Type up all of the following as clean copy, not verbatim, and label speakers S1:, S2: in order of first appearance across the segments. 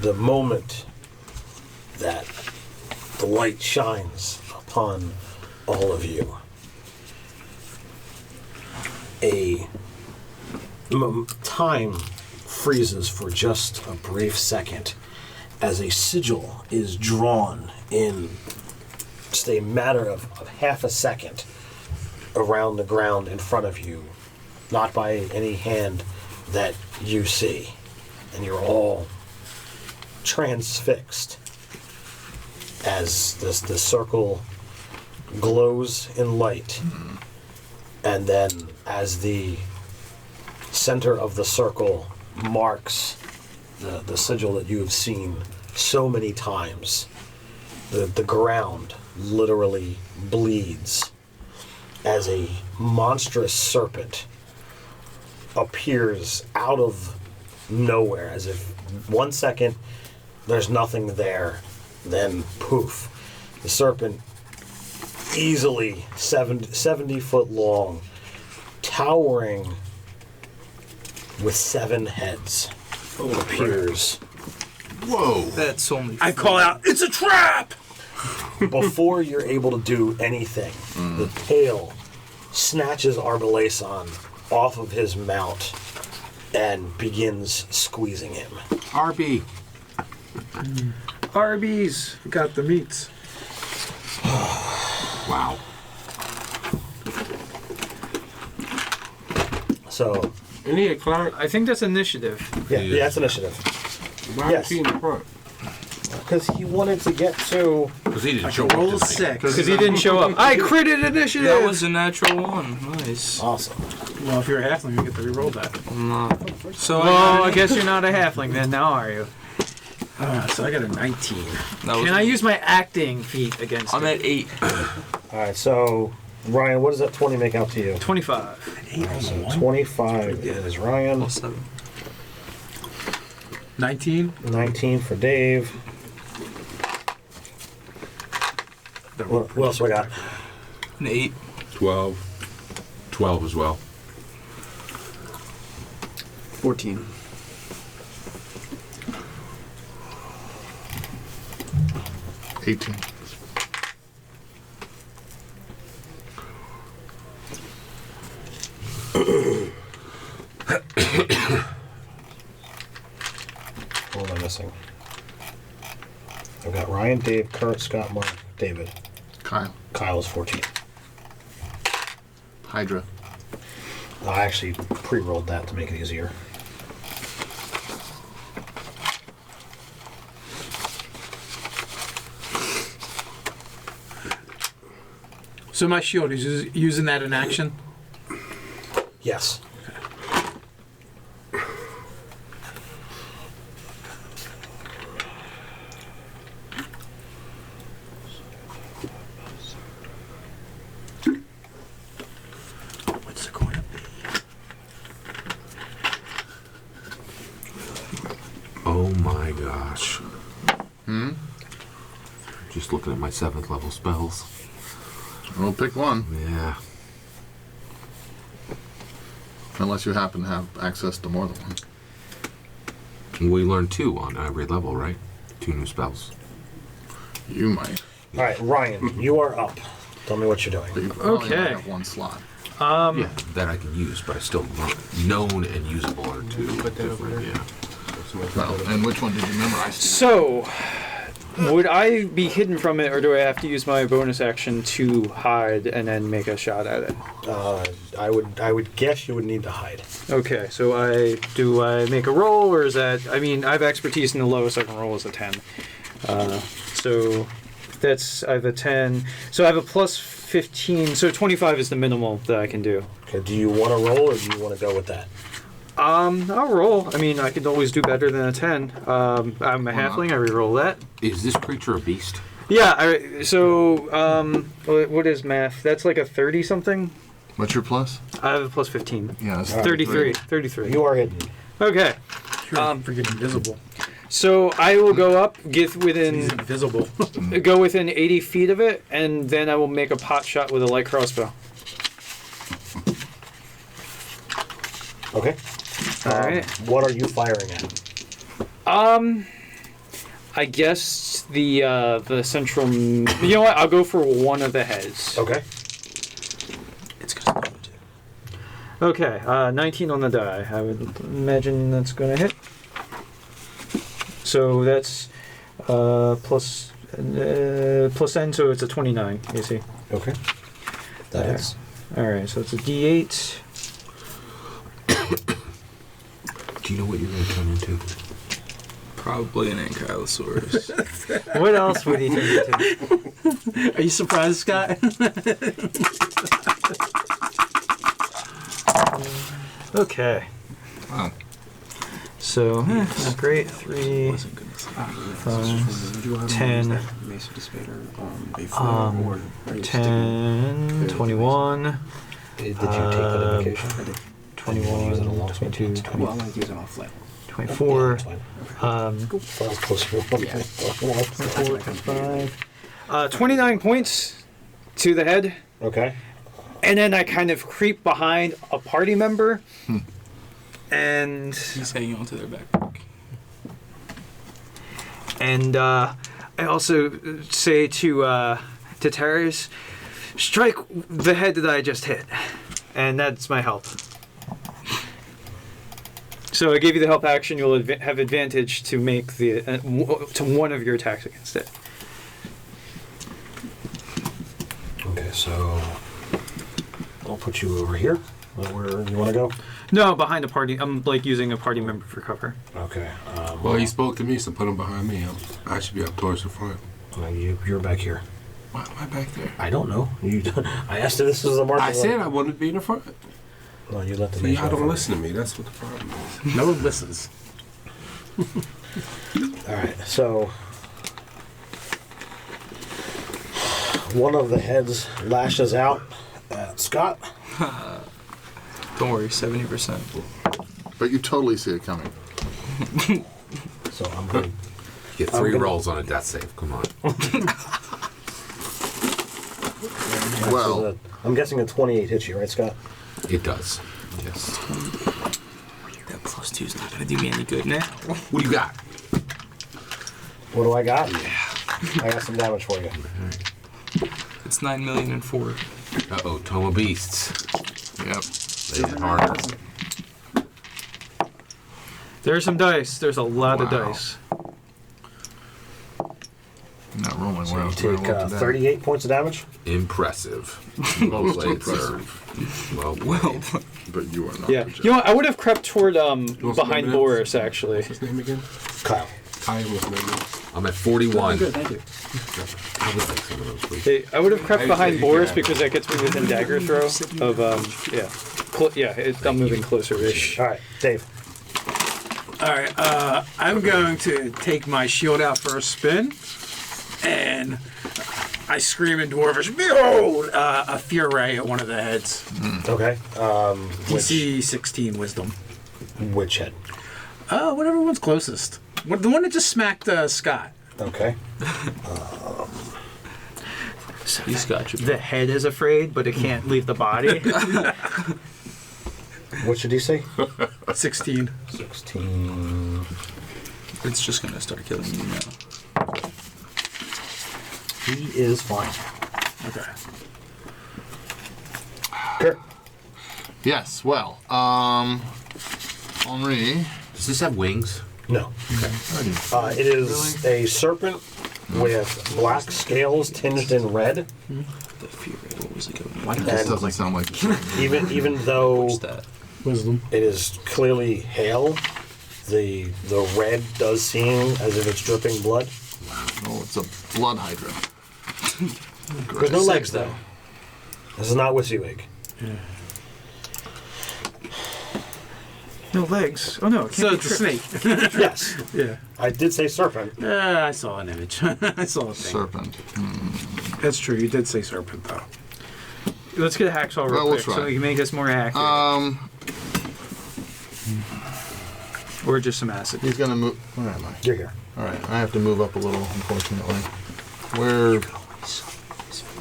S1: the moment that the light shines upon all of you, time freezes for just a brief second as a sigil is drawn in just a matter of half a second around the ground in front of you, not by any hand that you see, and you're all transfixed as the circle glows in light, and then as the center of the circle marks the sigil that you have seen so many times, the ground literally bleeds as a monstrous serpent appears out of nowhere, as if 1 second there's nothing there, then poof, the serpent, easily 70 foot long, towering with 7 heads, appears.
S2: Whoa!
S3: That's only.
S4: I call out, "It's a trap!"
S1: Before you're able to do anything, the tail snatches Arbalason off of his mount and begins squeezing him.
S2: Arby!
S4: Arby's got the meats.
S2: Wow.
S1: So,
S5: Any a cleric?
S3: I think that's initiative.
S1: yeah, that's initiative.
S5: Why
S1: Yes.
S5: is he in the front?
S1: Because he wanted to get to...
S2: Because he didn't show up.
S4: Roll
S2: did he?
S4: 6.
S3: Because he didn't show up. I critted initiative!
S6: That was a natural one. Nice.
S1: Awesome.
S4: Well, if you're a halfling, you get to reroll that.
S6: I'm not. So
S3: Well, I guess you're not a halfling then, now are you?
S4: So I got a 19.
S3: Can I use my acting feat against
S6: I'm
S3: it?
S6: at 8.
S1: Alright, so, Ryan, what does that 20 make out to you?
S3: 25.
S1: 25 is Ryan.
S6: Plus 7.
S4: 19.
S1: 19 for Dave. What else we got?
S6: An 8.
S2: 12. 12 as well.
S5: 14.
S1: What am I missing? I've got Ryan, Dave, Kurt, Scott, Mark, David.
S7: Kyle.
S1: Kyle is 14.
S7: Hydra.
S1: I actually pre-rolled that to make it easier.
S4: So my shield is using that in action?
S1: Yes.
S4: What's it going to be?
S2: Oh my gosh. Just looking at my 7th level spells.
S7: Well, pick one.
S2: Yeah.
S7: Unless you happen to have access to more than one.
S2: We learn 2 on every level, right? 2 new spells.
S7: You might.
S1: Alright, Ryan, you are up. Tell me what you're
S7: But
S1: doing.
S7: you probably only
S3: Okay.
S7: have one slot.
S2: Yeah, that I can use, but I still known and usable are 2
S3: Put that over
S2: different.
S3: there.
S2: Yeah.
S7: Well, and which one did you memorize?
S3: So, would I be hidden from it, or do I have to use my bonus action to hide and then make a shot at it?
S1: I would guess you would need to hide.
S3: Okay, so do I make a roll, or is that... I mean, I have expertise in the lowest I can roll is a 10. So I have a 10. So I have a plus 15. So 25 is the minimal that I can do.
S1: Okay, do you want to roll or do you want to go with that?
S3: I'll roll. I mean, I could always do better than a 10. I'm a halfling. I reroll that.
S2: Is this creature a beast?
S3: Yeah. What is math? That's like a 30 something.
S7: What's your plus?
S3: I have a plus 15.
S7: Yeah, that's
S3: 33. 33.
S1: You are hidden.
S3: Okay.
S4: Freaking invisible.
S3: So I will go up, get
S4: He's
S3: within
S4: invisible.
S3: go within 80 feet of it, and then I will make a pot shot with a light crossbow.
S1: Okay.
S3: All right.
S1: What are you firing at?
S3: I guess the central. You know what? I'll go for one of the heads.
S1: Okay.
S6: It's gonna be too.
S3: Okay. 19 on the die. I would imagine that's gonna hit. So that's plus 10, so it's a 29. You see.
S1: Okay. That
S3: There.
S1: is.
S3: All right. So it's a D8.
S2: Do you know what you're going to turn into?
S6: Probably an Ankylosaurus.
S3: What else would he turn into?
S4: Are you surprised, Scott?
S3: Okay.
S7: Wow.
S3: So not great. 3,
S6: Wasn't gonna say.
S3: 5, 10. 10, 21,
S1: Did you take the medication?
S3: 21, 22, 20,
S5: Well, I use it on flat.
S3: 24,
S1: That's fine. File's closer.
S3: 24, 25. 29 points to the head.
S1: Okay.
S3: And then I kind of creep behind a party member. And
S6: He's hanging onto their backpack.
S3: I also say to Terrace, strike the head that I just hit. And that's my help. So I gave you the help action. You'll have advantage to make the to one of your attacks against it.
S1: Okay, so I'll put you over here. Where you want to go?
S3: No, behind a party. I'm like using a party member for cover.
S1: Okay.
S2: Well, he spoke to me, so put him behind me. I should be up towards the front.
S1: You're back here.
S2: Why am I back there?
S1: I don't know. I asked if this was the mark.
S2: I said I wanted to be in the front.
S1: Well, you let the
S2: See, y'all don't listen to me. That's what the problem is.
S4: No one listens.
S1: All right. So one of the heads lashes out at Scott.
S6: Don't worry, 70%.
S7: But you totally see it coming.
S1: So I'm going to
S2: Get 3 rolls on a death save. Come on.
S7: Well,
S1: I'm guessing a 28 hits you, right, Scott?
S2: It does. Yes.
S6: That plus 2's not gonna do me any good now.
S2: What do you got?
S1: What do I got? Yeah. I got some damage for you.
S6: It's 9,000,004.
S2: Uh-oh, Toma Beasts.
S7: yep.
S2: They hit harder.
S3: There's some dice. There's a lot of
S2: Wow.
S3: dice.
S7: I'm not rolling
S1: So
S7: well.
S1: you take 38 points of damage.
S2: Impressive. Well
S7: Most
S2: played, sir.
S7: impressive.
S2: Well
S6: Well,
S2: played.
S7: But you are not.
S3: Yeah.
S7: projecting.
S3: You know what? I would have crept toward
S2: What's the
S3: behind
S2: name of
S3: Boris actually.
S2: What's his name again?
S1: Kyle.
S2: Kyle was name. I'm at 41.
S5: Good, thank you.
S2: I would like some of those, please.
S3: Hey, I would have crept
S2: I
S3: behind
S2: usually
S3: Boris
S2: do.
S3: because that gets me within dagger throw of yeah. I'm moving closer-ish.
S1: All right, Dave.
S4: All right, I'm going to take my shield out for a spin, and I scream in Dwarvish, "Behold, a fear ray at one of the heads."
S1: Okay.
S4: DC 16 Wisdom.
S1: Which head?
S4: Whatever one's closest. The one that just smacked Scott.
S1: Okay.
S6: he's got you.
S3: The head is afraid, but it can't leave the body.
S1: What should he say?
S4: 16.
S1: 16.
S6: It's just gonna start killing you now.
S1: He is fine.
S4: Okay.
S1: Kurt.
S7: Yes. Well, Henri.
S2: Does this have wings?
S1: No. It is a serpent with black scales tinged in red.
S6: The fear ray, what was it going
S7: Why
S6: on?
S7: this
S1: And-
S7: doesn't sound like
S1: Even though
S6: What's that?
S4: Wisdom.
S1: it is clearly hail, the red does seem as if it's dripping blood.
S7: Oh, it's a blood hydra.
S1: There's no legs though. This is not Wissywig.
S3: No legs. Oh no. It
S4: So
S3: can't
S4: it's a
S3: be
S4: snake.
S1: Yes,
S4: Yeah.
S1: I did say serpent.
S4: I saw an image. I saw a thing.
S7: Serpent.
S4: That's true. You did say serpent, though.
S3: Let's get a hacksaw real
S7: Well, we'll
S3: quick so
S7: try.
S3: we can make us more accurate. Or just some acid.
S7: He's gonna move. Where am I?
S1: You're here.
S7: All right. I have to move up a little, unfortunately. Where?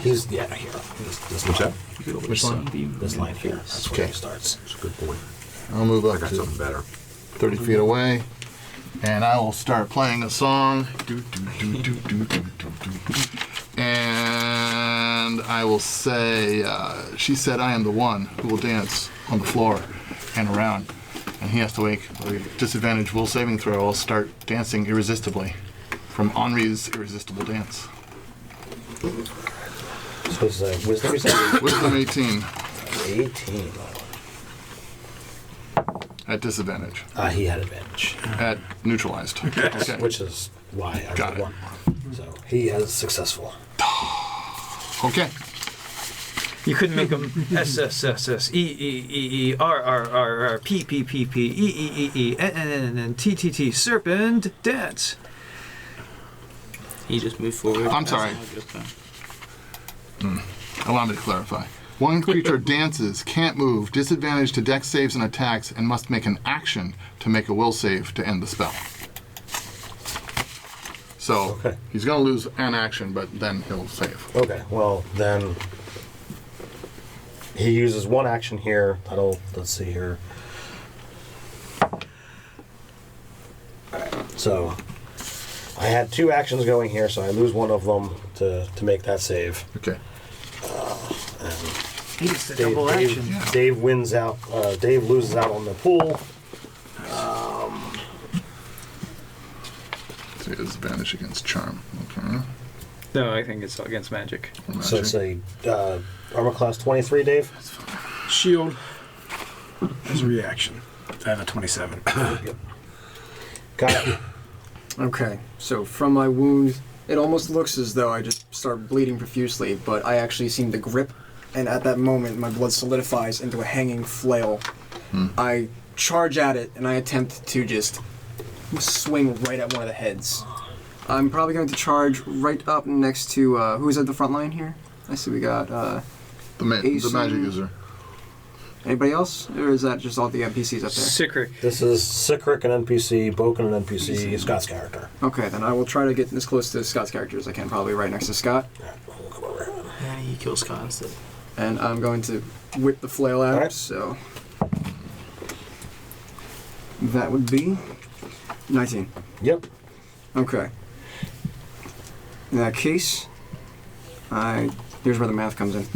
S1: He's here. This
S2: What's
S1: line.
S2: that?
S6: You could always
S7: Which one?
S6: sunbeam.
S1: This line here. That's where
S7: Okay.
S1: he starts.
S2: That's a good point.
S7: I'll move
S2: I
S7: up
S2: got
S7: to
S2: something better.
S7: 30 feet away. And I will start playing a song. And I will say, she said, I am the one who will dance on the floor and around. And he has to make a disadvantage will saving throw. I'll start dancing irresistibly from Henri's Irresistible Dance.
S1: So it's wisdom, you said?
S7: Wisdom 18
S1: 18.
S7: at disadvantage.
S1: He had advantage,
S7: At neutralized. Okay.
S1: which is why I
S7: Got it.
S1: won. So he is successful.
S7: Okay.
S3: You couldn't make them S S S S E E E E R R R R P P P P E E E E N N N T T T Serpent dance.
S6: He just moved forward.
S7: I'm sorry. Allow me to clarify. One creature dances, can't move, disadvantage to dex saves and attacks, and must make an action to make a will save to end the spell. So
S1: Okay.
S7: he's going to lose an action, but then he'll save.
S1: Okay, well then he uses one action here. Let's see here. Alright, so I had 2 actions going here, so I lose one of them to make that save.
S7: Okay.
S4: He gets the double action.
S1: Dave wins out. Dave loses out on the pool.
S7: So he has advantage against charm. Okay.
S3: No, I think it's against magic.
S7: Or
S1: So
S7: magic.
S1: it's a armor class 23, Dave.
S4: Shield as a reaction. I have a 27.
S1: Got it.
S5: Okay, so from my wound, it almost looks as though I just start bleeding profusely, but I actually seem to grip, and at that moment, my blood solidifies into a hanging flail. I charge at it, and I attempt to just swing right at one of the heads. I'm probably going to charge right up next to, who's at the front line here? I see we got,
S7: The magic user.
S5: anybody else? Or is that just all the NPCs up there?
S3: Sicric.
S1: This is Sicric, an NPC, Boken, an NPC, Scott's character.
S5: Okay, then I will try to get as close to Scott's character as I can, probably right next to Scott.
S1: Alright, we'll come over here.
S6: Yeah, he kills Scott instead.
S5: And I'm going to whip the flail out,
S1: Alright.
S5: so that would be 19.
S1: Yep.
S5: Okay. In that case, here's where the math comes in.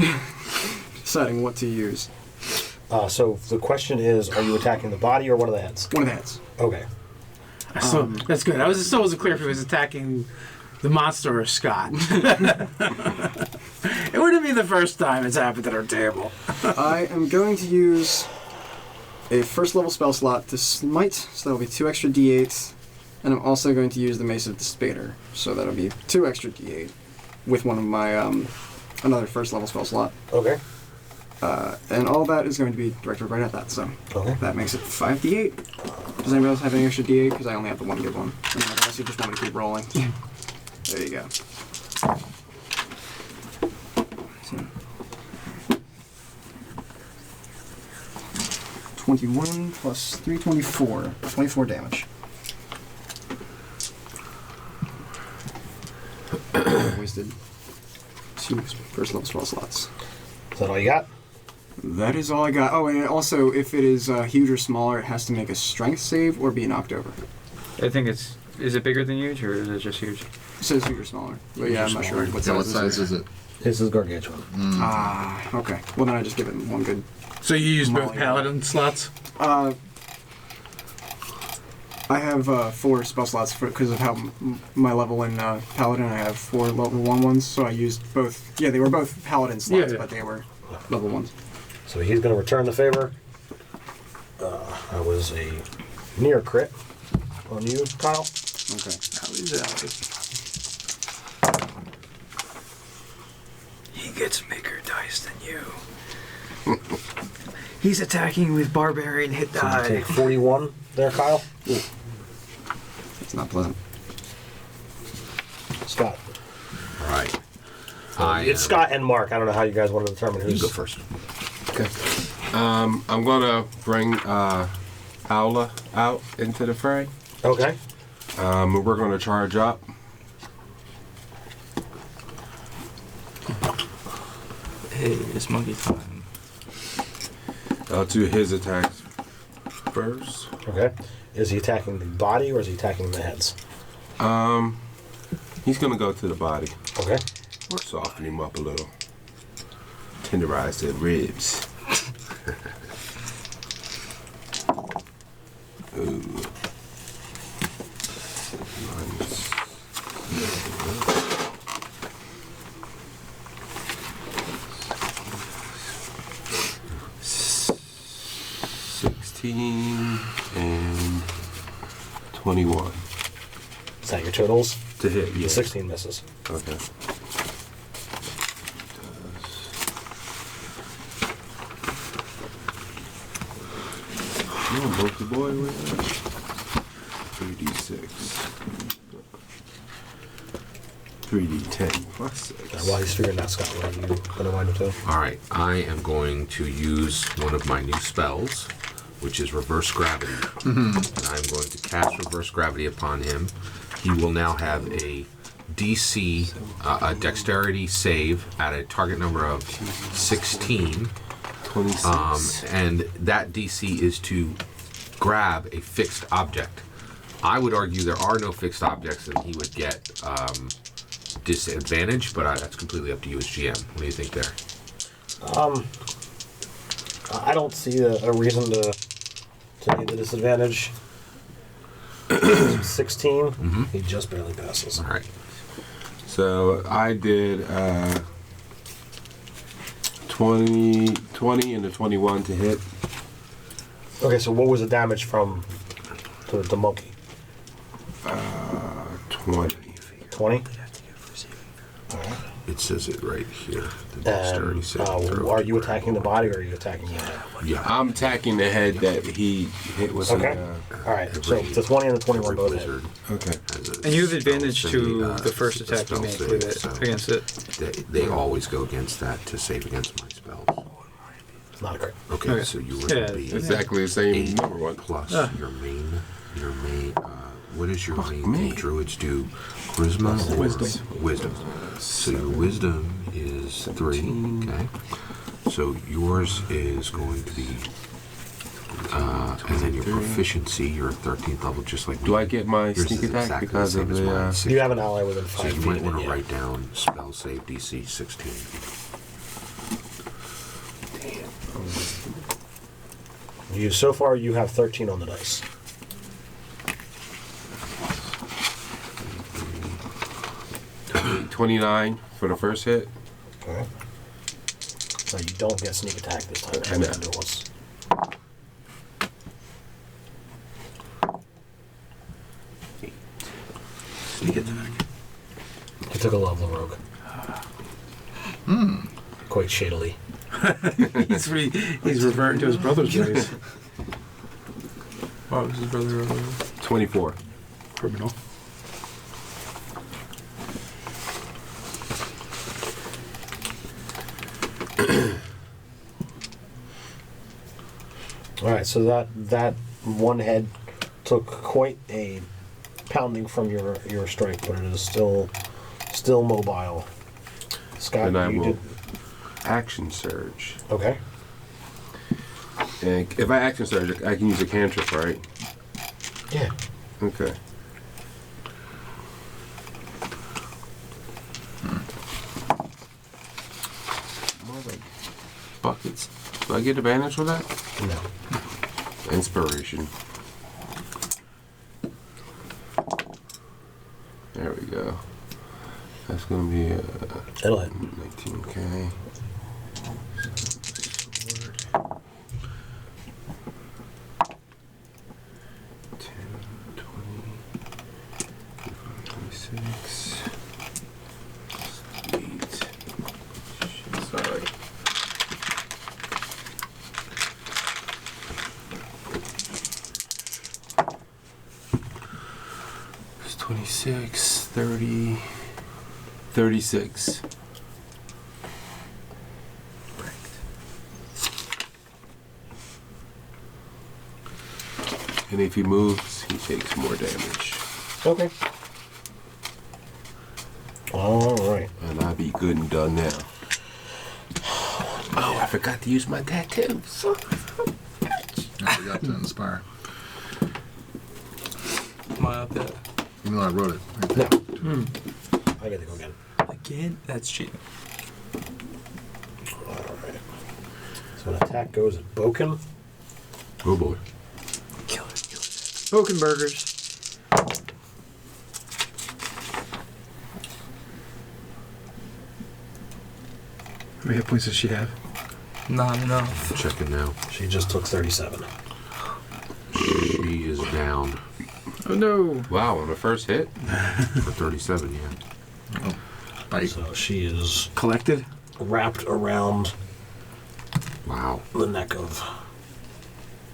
S5: Deciding what to use.
S1: So the question is, are you attacking the body or one of the heads?
S5: One of the heads.
S1: Okay.
S4: So that's good. I still wasn't clear if he was attacking the monster or Scott. It wouldn't be the first time it's happened at our table.
S5: I am going to use a first level spell slot to smite, so that'll be 2 extra d8s. And I'm also going to use the Mace of Despair, so that'll be 2 extra d8 with one of my, another first level spell slot.
S1: Okay.
S5: And all that is going to be directed right at that, so
S1: Okay.
S5: that makes it 5d8. Does anybody else have any extra d8? Because I only have the one good one. Unless you just want me to keep rolling. There you go. So, 21 plus 3, 24. 24 damage. Wasted 2 first level spell slots.
S1: Is that all you got?
S5: That is all I got. Oh, and also, if it is huge or smaller, it has to make a strength save or be knocked over.
S3: I think it's. Is it bigger than huge or is it just huge?
S5: It says huge or smaller. But yeah, I'm not sure what
S7: Yeah, what
S5: size
S7: size is it?
S1: This is gargantuan.
S5: Ah, okay. Well, then I just give it one good.
S4: So you use both
S5: Molly.
S4: paladin slots?
S5: I have 4 spell slots because of how my level in Paladin. I have 4 level 1 ones, so I used both. Yeah, they were both Paladin slots,
S4: Yeah.
S5: but they were level 1s.
S1: So he's going to return the favor. I was a near crit on you, Kyle.
S5: Okay.
S3: He gets bigger dice than you. He's attacking with barbarian hit
S1: So you
S3: die.
S1: take 41 there, Kyle.
S5: It's not pleasant.
S1: Scott.
S2: All right.
S1: It's Scott and Mark. I don't know how you guys want to determine who's...
S2: You go first.
S8: Okay. I'm gonna bring Aula out into the fray.
S1: Okay.
S8: We're gonna charge up.
S6: Hey, it's monkey time.
S8: To his attacks first.
S1: Okay. Is he attacking the body or is he attacking the heads?
S8: He's gonna go to the body.
S1: Okay.
S8: Soften him up a little. Tenderize the ribs. Ooh. Nice. 16 and 21.
S1: Is that your totals?
S8: To hit,
S1: The
S8: yes.
S1: 16 misses.
S8: Okay. Oh, broke the boy with 3d6. 3d10 plus 6.
S1: While he's figuring that, Scott, what are you going to wind up doing?
S2: All right, I am going to use one of my new spells, which is reverse gravity. And I'm going to cast reverse gravity upon him. He will now have a DC, a dexterity save at a target number of 16.
S8: 26.
S2: And that DC is to grab a fixed object. I would argue there are no fixed objects and he would get disadvantage, but that's completely up to you as GM. What do you think there?
S1: I don't see a reason to need the disadvantage. 16, he just barely passes.
S2: All right.
S8: So I did 20 and a 21 to hit.
S1: Okay, so what was the damage from the monkey?
S8: 20.
S1: 20?
S2: It says it right here. The dexterity
S1: And
S2: saving throw
S1: are
S2: to
S1: you
S2: grab
S1: attacking the
S2: all-
S1: body or are you attacking the head?
S2: Yeah.
S8: I'm attacking the head that he hit with
S1: Okay. Alright, so the 20 and the 21
S2: Every
S1: both hit.
S2: wizard
S8: Okay.
S2: has a
S3: And you have
S2: spell
S3: advantage
S2: save,
S3: to the first
S2: a
S3: attack you
S2: spell
S3: make
S2: save,
S3: with it
S2: so
S3: against it.
S2: They always go against that to save against my spells.
S1: It's not a crit.
S2: Okay,
S3: Okay.
S2: so yours
S3: Yeah,
S2: would be
S8: Exactly the same
S2: 8
S8: number one.
S2: plus
S3: Ah.
S2: your main. What is your main
S8: me.
S2: thing? Druids do charisma or
S4: Wisdom.
S2: wisdom. So your wisdom is 3. Okay. So yours is going to be, and then your proficiency, your 13th level, just like
S8: Do I get my
S2: yours
S8: sneak
S2: is
S8: attack
S2: exactly
S8: because
S2: the
S8: of
S2: same as mine,
S8: the?
S2: 16.
S1: You have an ally within 5
S2: So
S1: feet
S2: you might
S1: of
S2: want
S1: it,
S2: to
S1: yeah.
S2: write down spell save DC 16.
S1: So far you have 13 on the dice.
S8: Uh, 29 for the first hit.
S1: Okay. So you don't get sneak attack this time.
S8: I know.
S1: You do it once.
S6: Sneak attack.
S1: He took a level rogue. Quite shadily.
S4: He's reverting to his brother's ways.
S6: What was his brother?
S8: 24.
S4: Criminal.
S1: Alright, so that one head took quite a pounding from your strike, but it is still mobile. Scott,
S8: And I
S1: you
S8: will
S1: did
S8: action surge.
S1: okay.
S8: And if I action surge, I can use a cantrip, right?
S1: Yeah.
S8: Okay. Mother buckets. Do I get advantage for that?
S1: No.
S8: Inspiration. There we go. That's gonna be
S1: It'll hit.
S8: 19k. Sorry. It's 26, 30, 36. And if he moves, he takes more damage.
S1: Okay. Alright.
S8: And I'll be good and done now. Oh, I forgot to use my tattoos.
S7: you got to inspire.
S6: Am I up yet?
S7: Even though I wrote it.
S1: No. I get to go again.
S6: Again? That's cheating.
S1: Alright. So an attack goes at Boken.
S2: Oh boy.
S6: Kill it.
S3: Broken burgers.
S4: How many hit points does she have?
S6: Not enough.
S2: Checking now.
S1: She just took 37.
S2: She is down.
S4: Oh no.
S2: Wow, on the first hit? For 37, yeah.
S7: Bite.
S1: So she is
S4: Collected?
S1: wrapped around
S2: Wow.
S1: the neck of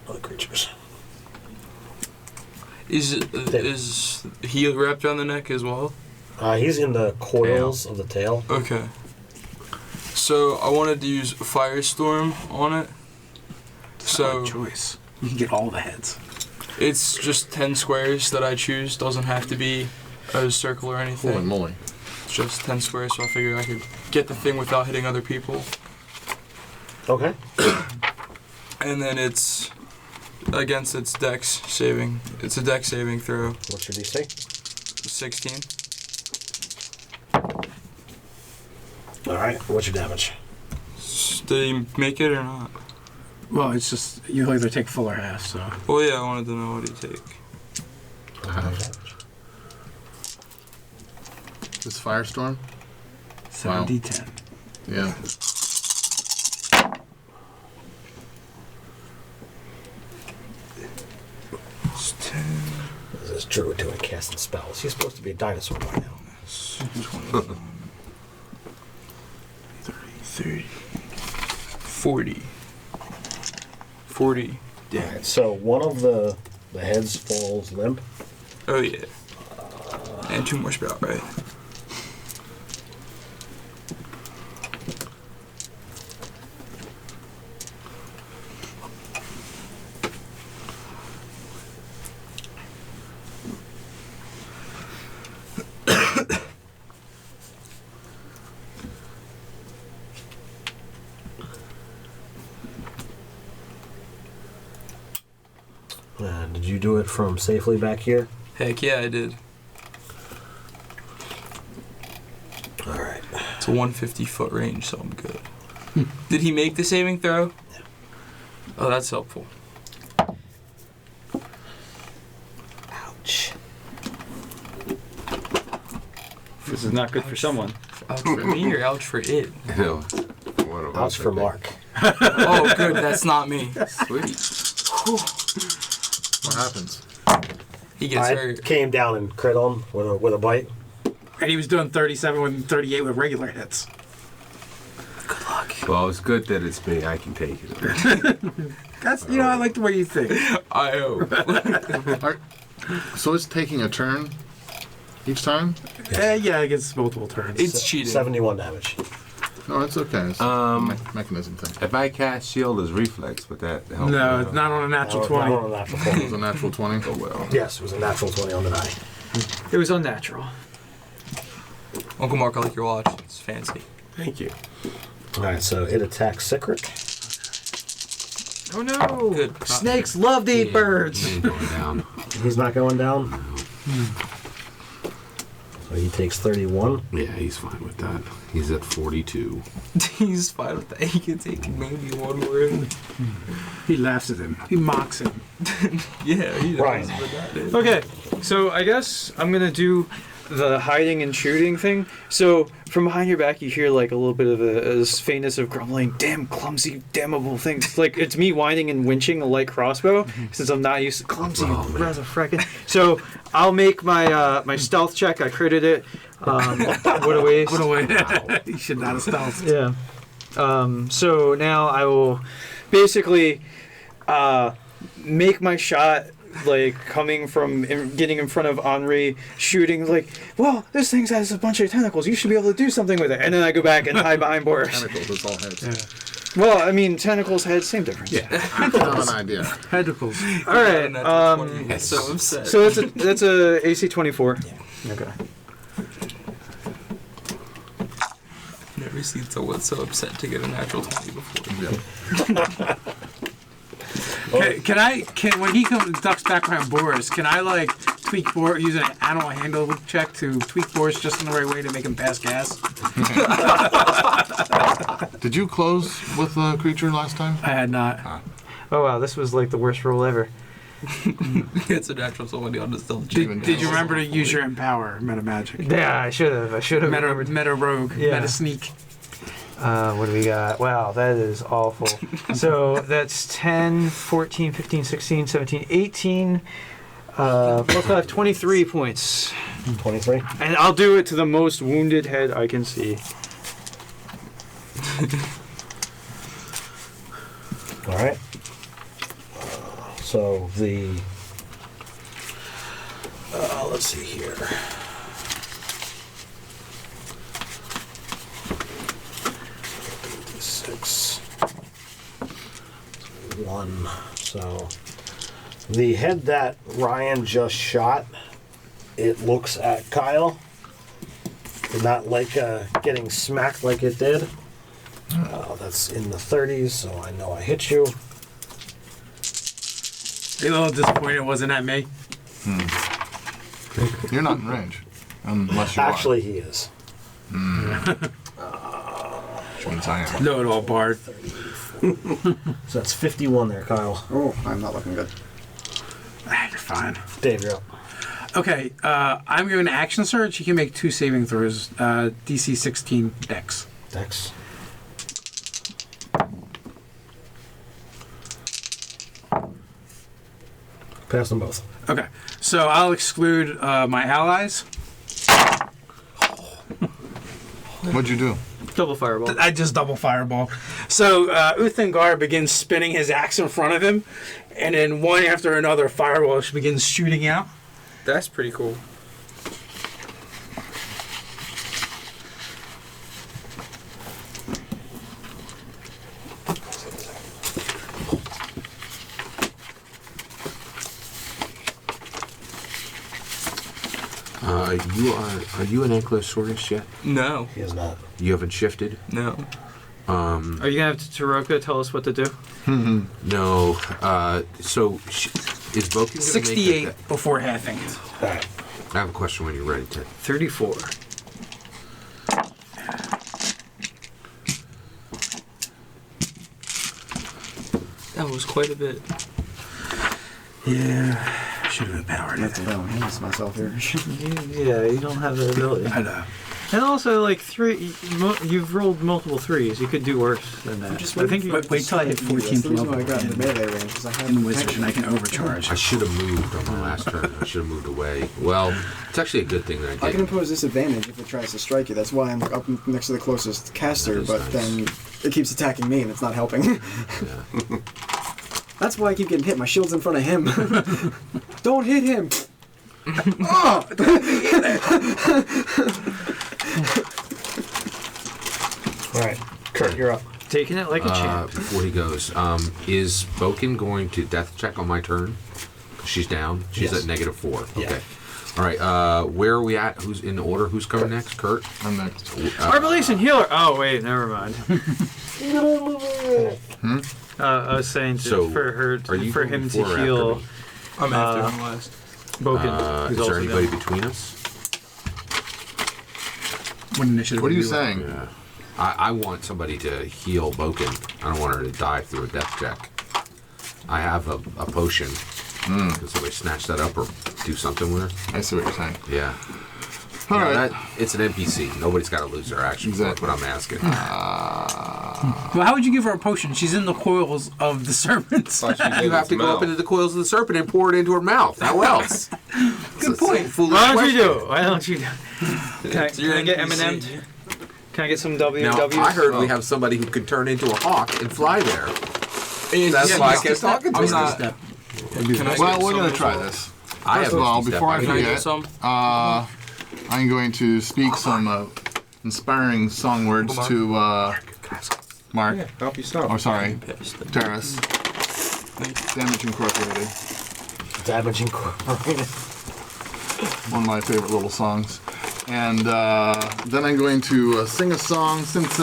S1: other creatures.
S6: Is he wrapped around the neck as well?
S1: He's in the coils of the tail.
S6: Okay. So I wanted to use Firestorm on it. So
S4: Choice. You can get all the heads.
S6: it's just 10 squares that I choose. Doesn't have to be a circle or
S7: Holy
S6: anything.
S7: moly.
S6: It's just 10 squares, so I figured I could get the thing without hitting other people.
S1: Okay.
S6: And then it's against its dex saving. It's a dex saving throw.
S1: What's your DC?
S6: 16.
S1: Alright, what's your damage?
S6: Did he make it or not?
S4: Well, it's just, you either take full or half, so.
S6: Well, yeah, I wanted to know what he'd take.
S7: This firestorm?
S4: 7d10.
S7: Yeah.
S6: It's 10.
S1: This is Druid doing casting spells. He's supposed to be a dinosaur by now.
S6: 30, 30, 40. 40.
S1: Alright, so one of the heads falls limp.
S6: Oh, yeah. And 2 more sprout, right?
S1: Did you do it from safely back here?
S6: Heck yeah, I did.
S1: Alright.
S6: It's a 150-foot range, so I'm good. Did he make the saving throw?
S1: Yeah.
S6: Oh, that's helpful.
S1: Ouch.
S3: This is not good for someone.
S6: Ouch for me or ouch for it?
S2: No. What a
S1: Ouch for Mark.
S6: Oh, good, that's not me.
S2: Sweet.
S7: What happens?
S6: He gets
S1: I
S6: hurt.
S1: came down and crit him with a bite.
S4: And he was doing 37 with 38 with regular hits.
S6: Good luck.
S8: Well, it's good that it's me. I can take it.
S4: That's, you know, I like the way you think.
S6: I hope.
S7: So it's taking a turn each time?
S4: Yeah, it gets multiple turns.
S6: It's cheating.
S1: 71 damage.
S7: No, it's okay. It's a mechanism thing.
S8: If I cast shield as reflex, would that help?
S4: No, it's not on a natural
S1: Not
S4: 20.
S1: on a natural
S7: It
S1: 20.
S7: was a natural 20.
S8: Oh well.
S1: Yes, it was a natural 20 on the die.
S3: It was unnatural.
S6: Uncle Mark, I like your watch. It's fancy.
S8: Thank you.
S1: Alright, so it attacks Secret.
S3: Oh no!
S6: Good.
S3: Snakes love to eat birds.
S2: He ain't going down.
S1: He's not going down. So he takes 31.
S2: Yeah, he's fine with that. He's at 42.
S6: He's fine with that. He can take maybe one word.
S4: He laughs at him. He mocks him.
S6: Yeah, he
S1: Right.
S6: knows what that is.
S3: Okay, so I guess I'm gonna do the hiding and shooting thing. So from behind your back, you hear like a little bit of a faintness of grumbling. Damn clumsy, damnable things. Like it's me winding and winching a light crossbow since I'm not used to clumsy. Rather frickin'. So I'll make my my stealth check. I critted it. What a waste.
S4: Put away. He should not have stealthed.
S3: Yeah. So now I will basically make my shot, like coming from getting in front of Henri, shooting like, well, this thing has a bunch of tentacles. You should be able to do something with it. And then I go back and hide behind Boris.
S7: Tentacles, it's all heads.
S3: Well, I mean, tentacles, heads, same difference.
S4: Yeah.
S7: I have an idea.
S4: Tentacles.
S3: All right.
S6: He's so upset.
S3: So that's a AC 24. Yeah. Okay.
S6: Never seen someone so upset to get a natural 20 before.
S7: Yeah.
S4: Can when he comes ducks back behind Boris, can I like tweak Boris, use an animal handle check to tweak Boris just in the right way to make him pass gas?
S7: Did you close with the creature last time?
S4: I had not.
S3: Oh wow, this was like the worst roll ever.
S6: It's a natural, somebody on the still.
S4: Did you remember to use your empower meta magic?
S3: Yeah, I should have.
S4: Meta rogue.
S3: Yeah.
S4: Meta sneak.
S3: What do we got? Wow, that is awful. So that's 10, 14, 15, 16, 17, 18, plus 5, 23 points.
S1: 23.
S3: And I'll do it to the most wounded head I can see.
S1: All right. So the let's see here. Six. 1. So the head that Ryan just shot, it looks at Kyle. Did not like getting smacked like it did. That's in the 30s, so I know I hit you.
S4: Are you a little disappointed it wasn't at me?
S7: You're not in range. Unless you
S1: Actually, he is.
S7: Which means I am.
S4: No, at all, Bard.
S1: So that's 51 there, Kyle.
S5: Oh, I'm not looking good.
S4: You're fine.
S1: Dave, you're up.
S4: Okay, I'm going to action surge. He can make 2 saving throws. DC 16 Dex.
S1: Dex. Pass them both.
S4: Okay, so I'll exclude my allies.
S7: What'd you do?
S3: Double fireball.
S4: I just double fireball. So Uthengar begins spinning his axe in front of him, and then one after another, fireballs begins shooting out.
S6: That's pretty cool.
S2: Are you an Ankylosauros yet?
S6: No,
S1: He is not.
S2: You haven't shifted?
S6: no.
S3: Are you going to have to Taroka tell us what to do?
S2: No. So is Boken going to
S4: 68
S2: make
S4: before halving.
S1: All right.
S2: I have a question when you're ready, Ted.
S3: 34.
S6: That was quite a bit.
S4: Yeah, should have empowered
S5: I have
S4: it.
S5: to let him myself here.
S3: Yeah, you don't have the ability.
S4: I know.
S3: And also, like, you've rolled multiple 3s. You could do worse than that. I think you...
S4: Wait till I hit 14
S5: That's the reason why I
S4: level
S5: got into melee range, because I
S4: in
S5: have
S4: Wizard and I can overcharge.
S2: I should have moved on my last turn. I should have moved away. Well, it's actually a good thing that I
S5: I can
S2: didn't.
S5: impose disadvantage if it tries to strike you. That's why I'm up next to the closest caster,
S2: That is
S5: but
S2: nice.
S5: then it keeps attacking me and it's not helping.
S2: Yeah.
S5: That's why I keep getting hit. My shield's in front of him. Don't hit him! Oh!
S1: All right. Kurt, you're up.
S3: Taking it like a champ.
S2: Before he goes, is Boken going to death check on my turn? She's down. She's
S1: Yes.
S2: at -4.
S1: Yeah.
S2: Okay. All right. Where are we at? Who's in order? Who's coming next? Kurt.
S7: I'm next.
S3: Arbelation healer! Oh, wait, never mind. I was saying
S2: So,
S3: for
S2: are you
S3: for
S2: going
S3: him to
S2: before or after
S3: heal
S2: me?
S6: I'm after him last.
S3: Boken. who's
S2: Is there
S3: also
S2: anybody
S3: down.
S2: between us?
S4: What initiative?
S7: What are you
S4: do
S7: saying?
S2: Yeah. I want somebody to heal Boken. I don't want her to die through a death check. I have a potion. Can somebody snatch that up or do something with her?
S7: I see what you're saying.
S2: Yeah.
S7: All
S2: Yeah,
S7: right.
S2: it's an NPC. Nobody's got to lose their action.
S7: Exactly.
S2: That's what I'm asking.
S4: Well, how would you give her a potion? She's in the coils of the serpents.
S2: You have to go up into the coils of the serpent and pour it into her mouth. How else?
S4: Good point.
S3: Why don't you do it? Why don't you do it? Can I get
S6: NPC.
S3: M&M'd? Can I get some
S2: Now,
S3: WW?
S2: I heard we have somebody who could turn into a hawk and fly there. That's
S6: Yeah,
S2: why I
S6: you
S2: kept talking to
S6: I'm
S2: her.
S6: not-
S4: Step.
S6: Can I
S7: Well,
S6: get
S7: we're
S6: some
S7: going to
S6: as
S7: try
S6: well?
S7: this.
S2: I
S7: First
S2: have
S7: of all,
S2: misty step.
S7: before I
S6: Can I get
S7: forget,
S6: some?
S7: I'm going to speak some inspiring song words to Mark.
S8: Yeah, help you stop.
S7: Oh, sorry,
S6: Pissed.
S7: Terrace. Damage Incorporated.
S1: Damage Incorporated.
S7: One of my favorite little songs. And then I'm going to sing a song since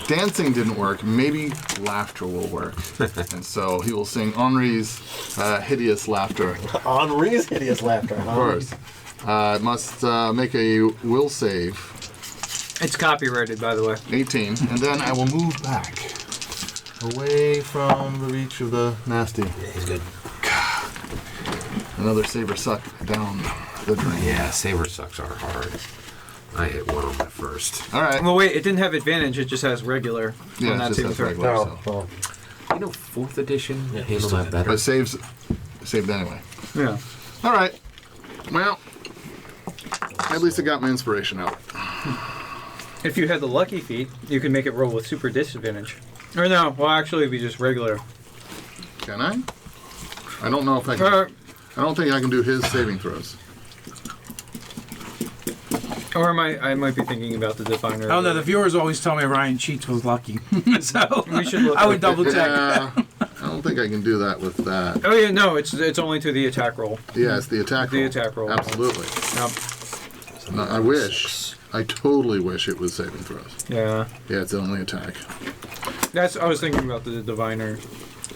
S7: dancing didn't work. Maybe laughter will work. And so he will sing Henri's hideous laughter.
S1: Henri's hideous laughter.
S7: Of course. Must make a will save.
S3: It's copyrighted, by the way.
S7: 18. And then I will move back. Away from the reach of the nasty.
S1: Yeah, he's good.
S7: Another saber suck down the drain.
S2: Yeah, saber sucks are hard. I hit one on the first.
S7: All right.
S3: Well, wait, it didn't have advantage. It just has regular.
S7: Yeah,
S3: on that
S7: it just
S3: saving
S7: has
S3: throw.
S7: regular.
S1: Oh,
S7: So.
S1: well.
S2: You know, 4th edition
S1: Yeah,
S2: handled
S1: still
S2: that
S1: did.
S2: better.
S7: But saved anyway.
S3: Yeah.
S7: All right. Well, at least I got my inspiration out.
S3: If you had the lucky feat, you could make it roll with super disadvantage. Or no, well, actually, it'd be just regular.
S7: Can I? I don't know if I can. I don't think I can do his saving throws.
S3: Or I might be thinking about the diviner.
S4: Oh no, the viewers always tell me Ryan cheats with lucky, so
S3: We should look
S4: I would
S3: at-
S4: double check.
S7: Yeah, I don't think I can do that with that.
S3: Oh yeah, no, it's only to the attack roll.
S7: Yeah, it's the attack
S3: The
S7: roll.
S3: attack roll.
S7: Absolutely.
S3: Yep.
S7: No, I wish. I totally wish it was saving throws.
S3: Yeah.
S7: Yeah, it's only attack.
S3: I was thinking about the diviner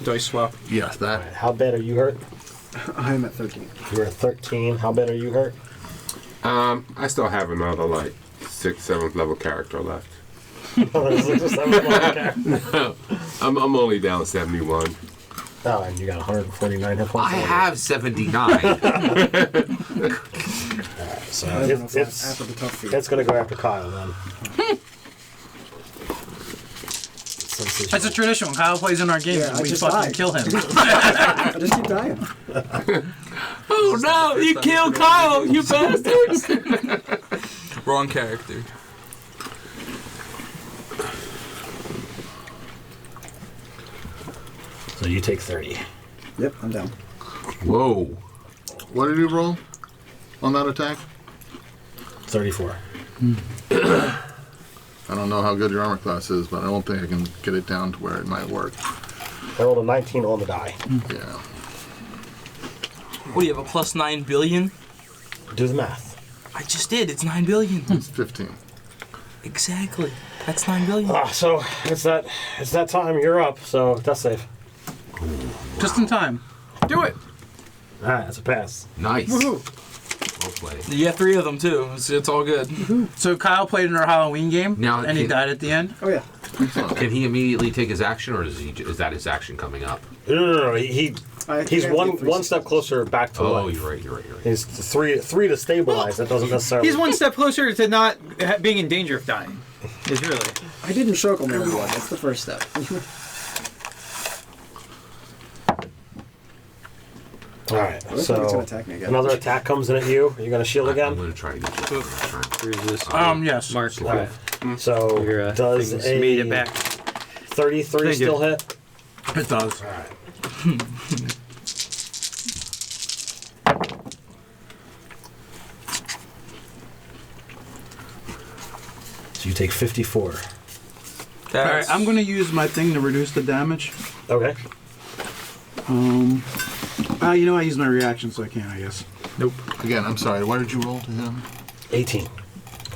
S3: dice swap.
S7: Yes, that.
S1: Alright, how bad are you hurt?
S5: I'm at 13.
S1: You're at 13. How bad are you hurt?
S8: I still have another like 6th, 7th level character left. I'm only down 71.
S1: Oh, and you got 149 hit points.
S2: I have 79.
S1: So
S5: I don't know if
S1: it's
S5: after the tough feat.
S1: it's gonna go after Kyle then.
S4: That's a tradition. When Kyle plays in our games,
S5: Yeah, I
S4: we
S5: just
S4: fucking
S5: died.
S4: kill him.
S5: I just keep dying.
S2: Oh no, you killed Kyle, you bastards!
S6: Wrong character.
S1: So you take 30.
S5: Yep, I'm down.
S2: Whoa.
S7: What did you roll on that attack?
S1: 34.
S7: I don't know how good your armor class is, but I don't think I can get it down to where it might work.
S1: I rolled a 19 on the die.
S7: Yeah.
S6: What do you have, a plus 9 billion?
S1: Do the math.
S6: I just did. It's 9 billion.
S7: It's 15.
S6: Exactly. That's 9 billion.
S1: So it's that time. You're up. So death save.
S4: Just in time.
S3: Do it.
S1: All right, that's a pass.
S2: Nice.
S3: Woohoo.
S2: Well played.
S6: You have 3 of them too. It's all good.
S4: So Kyle played in our Halloween game,
S2: Now,
S4: and he
S2: can-
S4: died at the end.
S5: Oh yeah.
S2: Can he immediately take his action, or is that his action coming up?
S1: No. He's
S5: I think I
S1: one
S5: did 3
S1: step closer back to
S2: Oh,
S1: life.
S2: you're right.
S1: He's three to stabilize. That doesn't necessarily.
S3: He's one step closer to not being in danger of dying. Is really.
S5: I didn't choke him everyone. That's the first step.
S1: All right.
S5: Looks like it's
S1: So
S5: gonna attack me again.
S1: another attack comes in at you. Are you gonna shield
S2: I'm
S1: again?
S2: going to try to get you.
S4: Yes.
S3: Mark.
S1: Okay. So
S3: Your
S1: does
S3: things
S1: a
S3: made it back.
S1: 33
S3: Thank you.
S1: still hit?
S4: It does.
S1: All right. So you take 54.
S4: All right, I'm going to use my thing to reduce the damage.
S1: Okay.
S4: You know, I use my reaction, so I can't, I guess.
S3: Nope.
S7: Again, I'm sorry. What did you roll to him?
S1: 18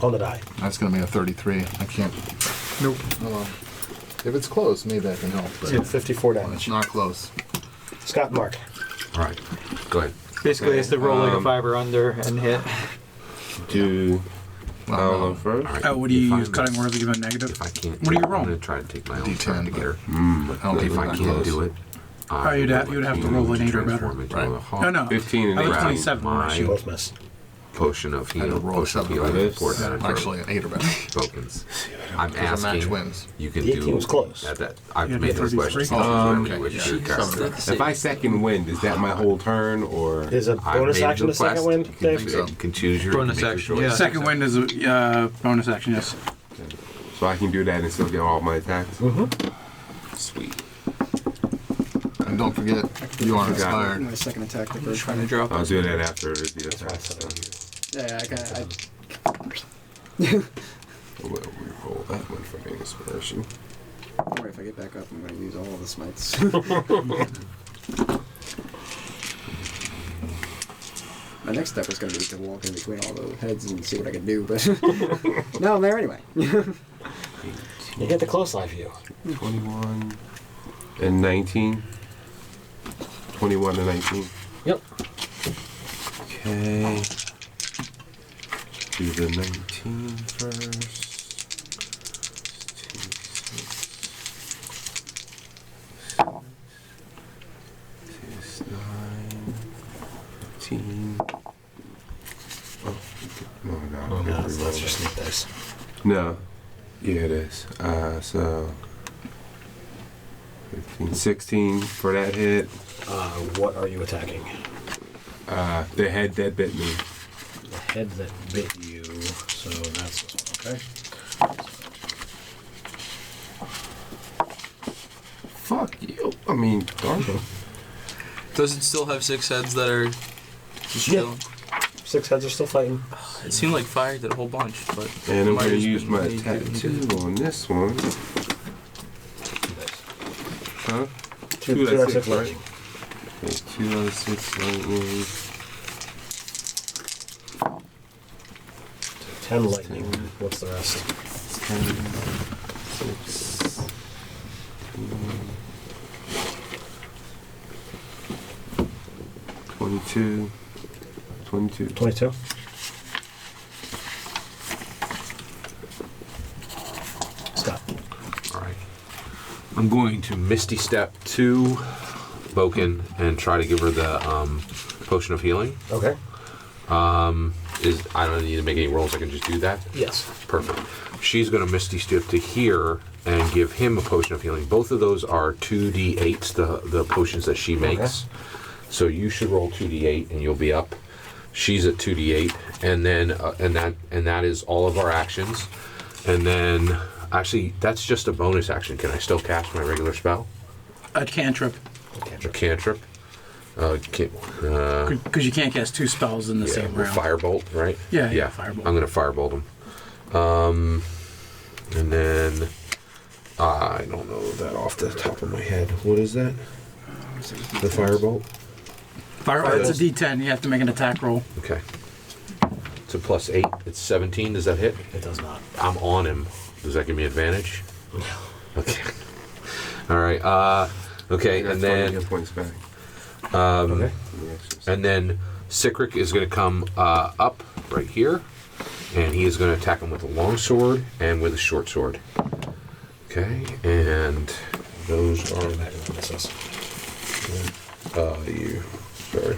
S1: on the die.
S7: That's going to be a 33. I can't.
S3: Nope.
S7: If it's close, maybe I can help. But
S1: So 54
S7: it's
S1: damage.
S7: not close.
S1: Scott and Mark.
S2: All right. Go ahead.
S3: Basically, it's to roll like a 5 or under and hit.
S8: Do
S7: Well,
S8: I'll
S7: no.
S8: go first.
S2: All right.
S4: Oh, what do you
S2: If
S4: use?
S2: I'm-
S4: Cutting words to give a negative?
S2: If I can't,
S4: What do you
S2: I'm
S4: roll?
S2: going to try to take my own
S7: D10,
S2: turn to get her.
S7: but I don't think
S2: If I
S7: we're
S2: can't
S7: close.
S2: do it,
S4: you'd have to roll an 8 or better.
S2: transform into
S7: Right.
S2: a hawk.
S4: No.
S8: 15 and
S4: I was
S8: 18.
S4: 27 on my
S2: My
S4: shield.
S1: Both miss.
S2: potion of
S7: I had to
S2: healing.
S7: roll
S2: Potion of
S7: 7
S2: healing.
S8: for this.
S2: for that
S7: Actually, an 8 or better.
S2: tokens. I'm
S7: Because a match
S2: asking.
S7: wins.
S2: You can
S1: The
S2: do.
S1: 18 was close.
S2: I've
S4: Yeah,
S2: made
S4: the
S2: those
S4: 33.
S2: questions.
S7: Okay.
S2: With
S7: Yeah.
S2: your character.
S8: If I second wind, is that my whole turn or?
S1: Is a
S2: I've
S1: bonus
S2: made
S1: action
S2: the
S1: to second
S2: quest.
S1: wind,
S2: You can,
S1: Dave?
S2: you can choose your
S3: Bonus
S2: make your
S3: action,
S2: choice.
S3: yeah.
S4: Second wind is a bonus action, yes.
S8: So I can do that and still get all my attacks?
S2: Sweet.
S7: And don't forget, you are
S8: Forgot.
S7: inspired.
S5: My second attack. The
S6: I'm
S5: first
S6: trying to
S5: one.
S6: drop
S8: I'll
S6: it.
S8: do that after the attacks.
S5: Yeah,
S8: We'll re-roll that one for inspiration.
S5: Don't worry, if I get back up, I'm going to use all of the smites. My next step is going to be to walk in between all the heads and see what I can do, but now I'm there anyway.
S1: You get the close eye view.
S8: 21 and 19. 21 and 19.
S1: Yep.
S8: Okay. Do the 19 first. 19. Oh, no,
S1: Oh, no, that's your sneak dice.
S8: No. Yeah, it is. So 15, 16 for that hit.
S1: What are you attacking?
S8: The head that bit me.
S1: The head that bit you. So that's this one, okay?
S8: Fuck you. I mean, darn.
S6: Does it still have 6 heads that are just
S1: Yeah.
S6: chilling?
S1: 6 heads are still fighting.
S6: It seemed like fire did a whole bunch, but
S8: And I'm
S6: might
S8: going to
S6: just
S8: use
S6: be
S8: my
S6: me
S8: attack
S6: doing
S8: 2 on this one. Huh?
S1: Two out of six
S8: right?
S1: lightning.
S8: Okay, 2 out of 6 lightning.
S1: 10 lightning. What's the rest?
S8: 10, 6. 22. 22.
S1: 22. Scott.
S2: All right. I'm going to Misty Step to Boken and try to give her the potion of healing.
S1: Okay.
S2: I don't need to make any rolls. I can just do that.
S1: Yes.
S2: Perfect. She's going to Misty Step to here and give him a potion of healing. Both of those are 2d8s, the potions that she makes. So you should roll 2d8 and you'll be up. She's at 2d8, and then and that is all of our actions. And then actually that's just a bonus action. Can I still cast my regular spell?
S4: A cantrip.
S2: A cantrip.
S4: Because you can't cast 2 spells in the same round.
S2: Firebolt, right?
S4: Yeah,
S2: Yeah.
S4: firebolt.
S2: I'm gonna firebolt him. And then I don't know that off the top of my head. What is that? The firebolt.
S4: It's a D10. You have to make an attack roll.
S2: Okay. It's a +8. It's 17. Does that hit?
S1: It does not.
S2: I'm on him. Does that give me advantage? No. Okay. All right. Okay, and then
S8: points back.
S1: Okay.
S2: and then Sikrik is going to come up right here, and he is going to attack him with a long sword and with a short sword. Okay, and those are sorry.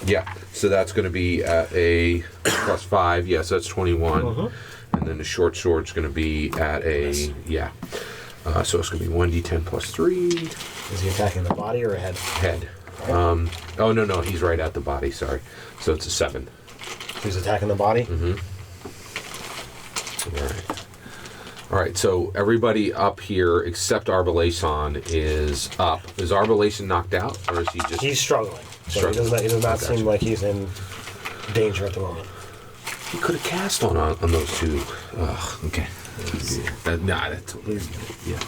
S2: Yeah, so that's going to be at a +5. Yeah, so that's 21. And then the short sword's going to be at a so it's going to be 1d10 +3.
S1: Is he attacking the body or a head?
S2: Head. Oh no, he's right at the body. Sorry. So it's a 7.
S1: He's attacking the body?
S2: All right, so everybody up here except Arbalason is up. Is Arbalason knocked out, or is he just...
S1: He's struggling. So
S2: Struggling.
S1: He does not
S2: Gotcha.
S1: seem like he's in danger at the moment.
S2: He could have cast on those two. Ugh, okay. That's... Yeah.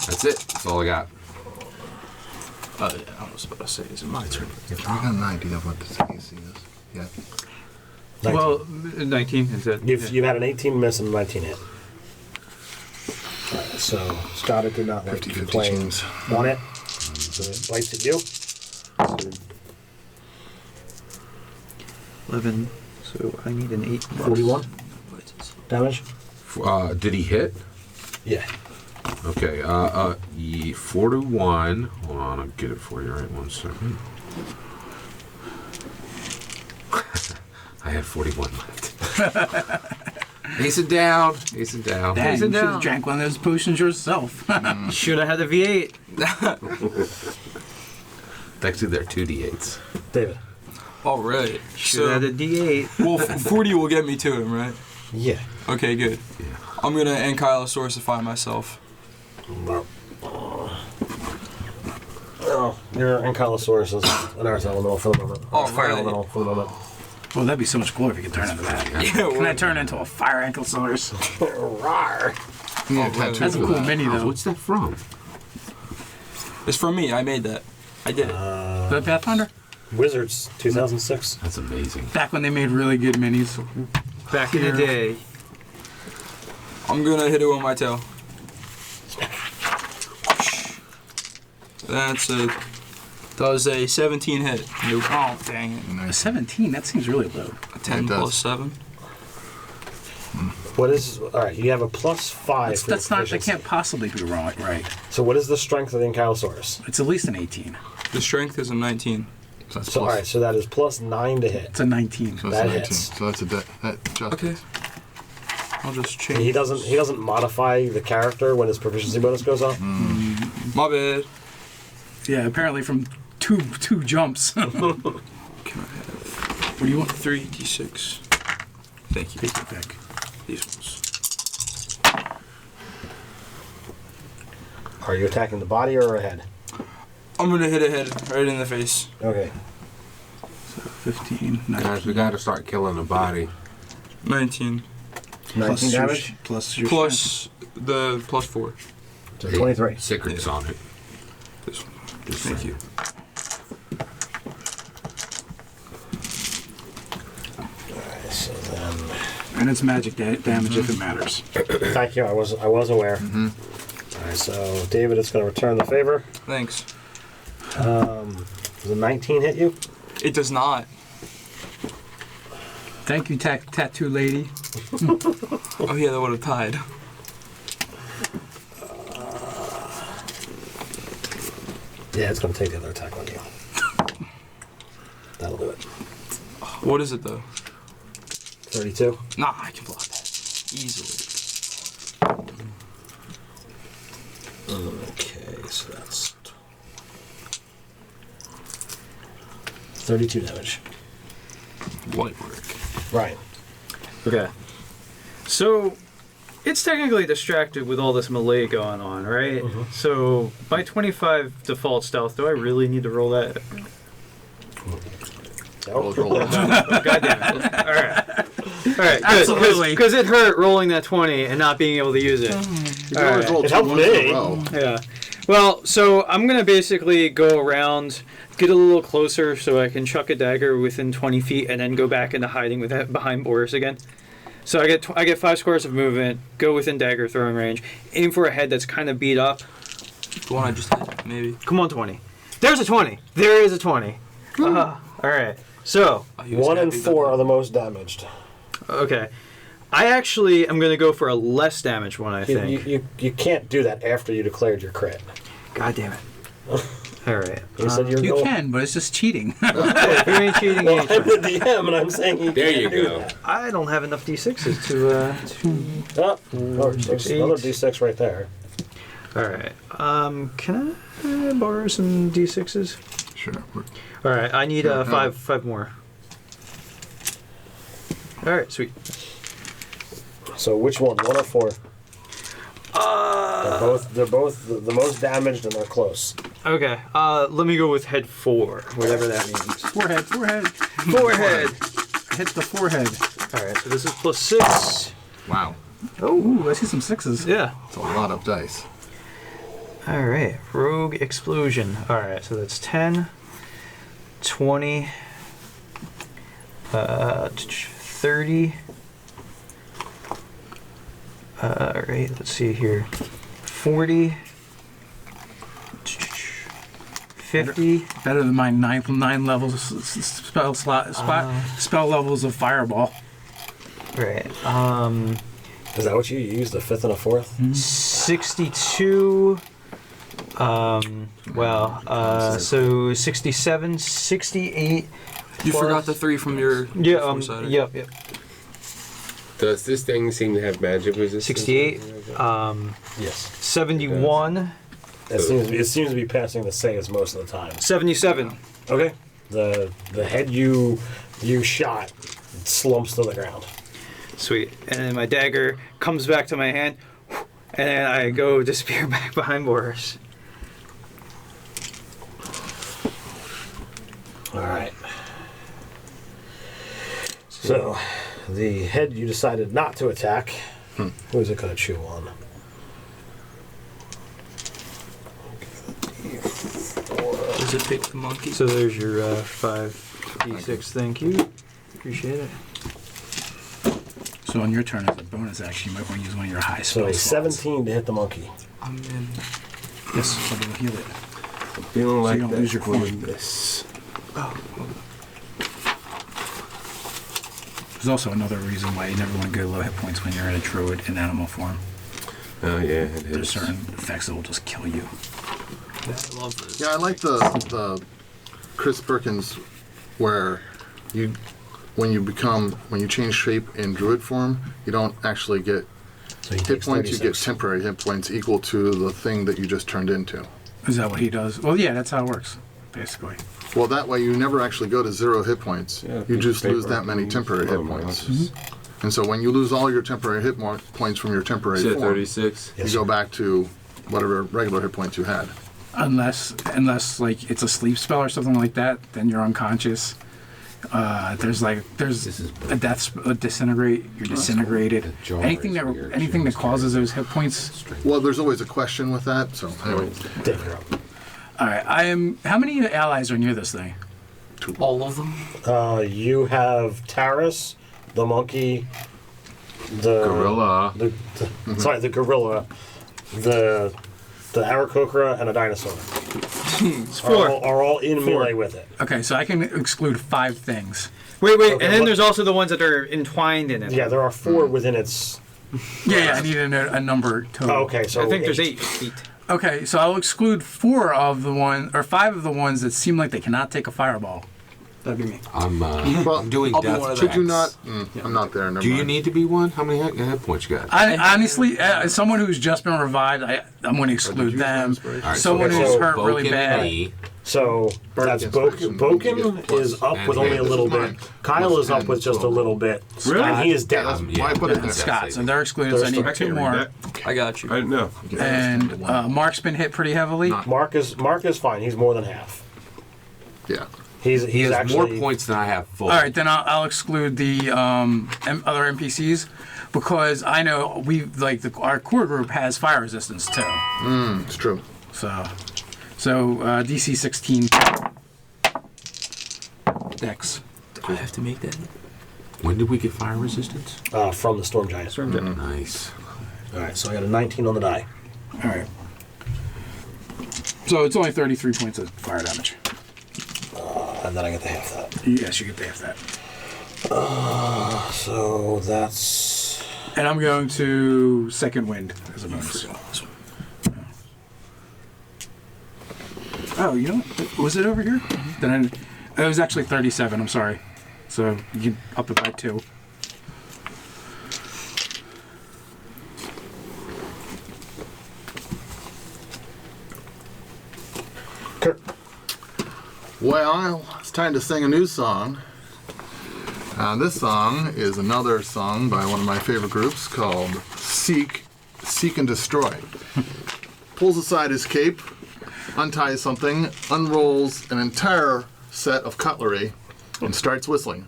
S2: That's it. That's all I got.
S6: I was about to say, is it my turn?
S7: You got an idea of what the AC is? Yeah.
S1: 19.
S3: Well, 19 is it?
S1: You've had an 18 miss and a 19 hit. Alright, so Scott did not like
S7: 50-50
S1: playing
S7: chance.
S1: on it. So it bites at you.
S3: 11. So I need an 8.
S1: 41 damage.
S2: Did he hit?
S1: Yeah.
S2: Okay, 41. Hold on, I'll get it for you right 1 second. I had 41 left. Ace it down. Ace it down.
S4: Dang,
S3: Ace
S4: you
S3: it
S4: should have
S3: down.
S4: drank one of those potions yourself.
S3: Should have had the V8.
S2: Actually, they're 2d8s.
S1: David.
S6: All right.
S3: Should have had a D8.
S6: Well, 40 will get me to him, right?
S1: Yeah.
S6: Okay, good.
S2: Yeah.
S6: I'm gonna Ankylosaurusify myself.
S1: Oh, your Ankylosaurus is an earth elemental for the moment.
S6: Oh,
S1: Fire
S6: really?
S1: elemental for the moment.
S4: Well, that'd be so much cooler if you could turn into that.
S6: Yeah,
S4: Can I turn into a fire ankylosaurus?
S1: Rawr.
S7: You need a
S6: Oh,
S7: tattoo
S4: That's a
S7: for
S4: cool
S7: that.
S4: mini, though.
S2: What's that from?
S6: It's from me. I made that. I did it.
S4: The Pathfinder?
S1: Wizards, 2006.
S2: That's amazing.
S4: Back when they made really good minis.
S3: Back in the day.
S6: I'm gonna hit it with my tail. Does a 17 hit?
S4: Nope. Oh, dang it.
S7: Nice.
S4: A 17, that seems really low.
S6: A 10
S7: It does.
S6: plus 7.
S1: What is? All right, you have a +5.
S4: That's not, that can't possibly be wrong, right?
S1: So what is the strength of the Ankylosaurus?
S4: It's at least an 18.
S6: The strength is a 19.
S7: So that's
S1: So all
S7: plus,
S1: right, so that is +9 to hit.
S4: It's a 19.
S7: so that's
S1: that
S7: 19.
S1: hits.
S7: So that's that just.
S6: Okay. I'll just change.
S1: He doesn't modify the character when his proficiency bonus goes up.
S6: My bad.
S4: Yeah, apparently from two jumps.
S6: Can I have? What do you want? 3d6. Thank you.
S4: Take it back.
S6: These ones.
S1: Are you attacking the body or a head?
S6: I'm gonna hit a head right in the face.
S1: Okay.
S4: 15, 19.
S2: Guys, we got to start killing the body.
S6: 19.
S1: 19 damage.
S4: Plus your
S6: Plus the plus 4.
S1: So 23.
S2: Secrets on it.
S6: This one.
S2: Just
S6: Thank
S2: saying.
S6: you.
S1: Alright, so then.
S4: And it's magic damage if it matters.
S1: Thank you. I was aware. Alright, so David, it's going to return the favor.
S6: Thanks.
S1: Does a 19 hit you?
S6: It does not.
S4: Thank you, tattoo lady.
S6: Oh yeah, that would have tied.
S1: Yeah, it's going to take the other attack on you. That'll do it.
S6: What is it though?
S1: 32.
S6: Nah, I can block that easily.
S1: Okay, so that's 32 damage.
S6: Light work.
S1: Ryan.
S3: Okay. So, it's technically distracted with all this melee going on, right? So, by 25 default stealth, do I really need to roll that?
S7: Roll it.
S3: God damn it. Alright. Alright,
S4: Absolutely.
S3: Because it hurt rolling that 20 and not being able to use it.
S7: You can always roll
S1: It
S7: two
S1: helped
S7: ones in
S1: me.
S7: a row.
S3: Yeah. Well, so I'm going to basically go around, get a little closer so I can chuck a dagger within 20 feet and then go back into hiding with that behind Boris again. So I get 5 squares of movement, go within dagger throwing range, aim for a head that's kind of beat up.
S6: The one I just hit, maybe.
S3: Come on, 20. There's a 20. There is a 20. All right. So,
S6: Oh, he was
S1: 1 and
S6: happy
S1: 4
S6: about
S1: are the most damaged.
S3: okay. I actually am going to go for a less damage one, I think.
S1: You can't do that after you declared your crit.
S3: God damn it. All right.
S1: You said you're
S4: You
S1: going.
S4: can, but it's just cheating.
S3: If you ain't cheating, you
S1: Well,
S3: ain't
S1: I'm
S3: cheating.
S1: the DM, and I'm saying you
S2: There
S1: can't
S2: you
S1: do
S2: go.
S1: that.
S3: I don't have enough d6s to
S1: Oh, there's another d6 right there.
S3: All right. Can I borrow some d6s?
S7: Sure.
S3: All right. I need five more. All right. Sweet.
S1: So which one? 1 or 4? They're both the most damaged, and they're close.
S3: Okay. Let me go with head 4, whatever that means.
S4: Forehead.
S3: Forehead.
S4: Hit the forehead.
S3: All right. So this is +6.
S7: Wow.
S4: Ooh, I see some 6s.
S3: Yeah.
S7: That's a lot of dice.
S3: All right. Rogue explosion. All right. So that's 10, 20, 30. All right. Let's see here. 40. 50.
S4: Better than my 9 levels spell levels of fireball.
S3: Right.
S1: Is that what you used? A 5th and a 4th?
S3: 62. So 67, 68.
S6: You forgot the 3 from your
S3: Yeah.
S6: four-sided.
S3: Yep.
S2: Does this thing seem to have magic resistance?
S3: 68.
S1: Yes.
S3: 71.
S1: It seems to be passing the saves most of the time.
S3: 77.
S1: Okay. The head you shot slumps to the ground.
S3: Sweet. And then my dagger comes back to my hand, and then I go disappear back behind Boris.
S1: All right. So, the head you decided not to attack. Who is it going to chew on?
S6: Does it pick the monkey?
S3: So there's your 5d6. Thank you. Appreciate it.
S4: So on your turn, as a bonus action, you might want to use one of your high
S1: So
S4: spell
S1: a
S4: slots.
S1: 17 to hit the monkey.
S6: I'm in.
S4: Yes, so it'll heal it.
S8: Feeling like
S4: you don't
S8: that
S4: lose your form.
S8: this.
S4: There's also another reason why you never want to go low hit points when you're in a druid in animal form.
S8: Oh yeah, it
S4: There's
S8: is.
S4: certain effects that will just kill you.
S6: I love this.
S7: Yeah, I like the Chris Perkins where when you change shape in druid form, you don't actually get
S1: So he
S7: hit
S1: takes
S7: points. You get
S1: 36.
S7: temporary hit points equal to the thing that you just turned into.
S4: Is that what he does? Well, yeah, that's how it works, basically.
S7: Well, that way you never actually go to 0 hit points.
S8: Yeah,
S7: You
S8: piece
S7: just
S8: of
S7: lose
S8: paper
S7: that many
S8: and
S7: temporary
S8: use-
S7: hit
S8: oh, my
S7: points.
S8: gosh.
S7: And so when you lose all your temporary points from your temporary
S8: Is it
S7: form,
S8: 36?
S1: Yes,
S7: you go
S1: sir.
S7: back to whatever regular hit points you had.
S4: Unless like it's a sleep spell or something like that, then you're unconscious. There's a a disintegrate. You're disintegrated.
S2: The jar
S4: Anything
S2: is
S4: that
S2: weird.
S4: anything that causes those hit points.
S7: Well, there's always a question with that. So anyway,
S1: Dave, you're up.
S4: All right, I am. How many allies are near this thing?
S6: All of them?
S1: You have Taris, the monkey, the
S2: Gorilla.
S1: Sorry, the gorilla, the Aarakocra, and a dinosaur.
S3: It's 4.
S1: Are all in melee with it.
S4: Okay, so I can exclude 5 things.
S3: Wait,
S1: Okay,
S3: and then
S1: what-
S3: there's also the ones that are entwined in it.
S1: Yeah, there are 4 within its.
S4: Yeah, I need a number total.
S1: Oh, okay, so
S3: I think there's
S1: 8.
S3: 8.
S4: Okay, so I'll exclude 4 of the 5 of the ones that seem like they cannot take a fireball.
S5: That'd be me.
S2: I'm
S7: Well,
S2: doing
S6: I'll be
S2: death
S6: one of
S2: checks.
S7: should you not? I'm not there. Never
S2: Do you
S7: mind.
S2: need to be one? How many hit points you got?
S4: I honestly, as someone who's just been revived, I'm going to exclude
S7: use
S4: them.
S7: inspiration?
S2: All right,
S4: Someone
S1: okay,
S4: who's
S1: so
S4: hurt really
S2: Boken,
S4: bad.
S2: me,
S1: So that's
S7: against action,
S1: Boken.
S7: you get
S1: Boken is up with
S2: and
S1: only a
S7: this
S1: little
S7: is
S1: bit.
S7: mine.
S1: Kyle
S7: Plus
S1: is up
S7: 10
S1: with just a
S7: total.
S1: little bit.
S4: Really?
S1: And he is
S7: Yeah,
S1: down.
S7: that's why I put it
S4: And
S7: there.
S4: Scott, so they're excluded. So I
S1: There's
S4: need
S1: the-
S4: 2 more.
S6: I got you.
S8: I didn't know.
S4: And Mark's been hit pretty heavily.
S1: Mark is fine. He's more than half.
S7: Yeah.
S1: He's
S2: he has
S1: actually
S2: more points than I have full.
S4: All right, then I'll exclude the other NPCs because I know our core group has fire resistance too.
S7: It's true.
S4: So DC 16 Dex.
S6: Do I have to make that?
S2: When did we get fire resistance?
S1: from the Storm Giant.
S2: Nice.
S1: All right, so I got a 19 on the die.
S4: All right. So it's only 33 points of fire damage.
S1: And then I get the half that.
S4: Yes, you get to half that.
S1: So that's
S4: And I'm going to second wind as a bonus. Oh, you know what? Was it over here? Then it was actually 37. I'm sorry. So you can up it by 2.
S1: Kirk.
S7: Well, it's time to sing a new song. This song is another song by one of my favorite groups called Seek and Destroy. Pulls aside his cape, unties something, unrolls an entire set of cutlery, and starts whistling.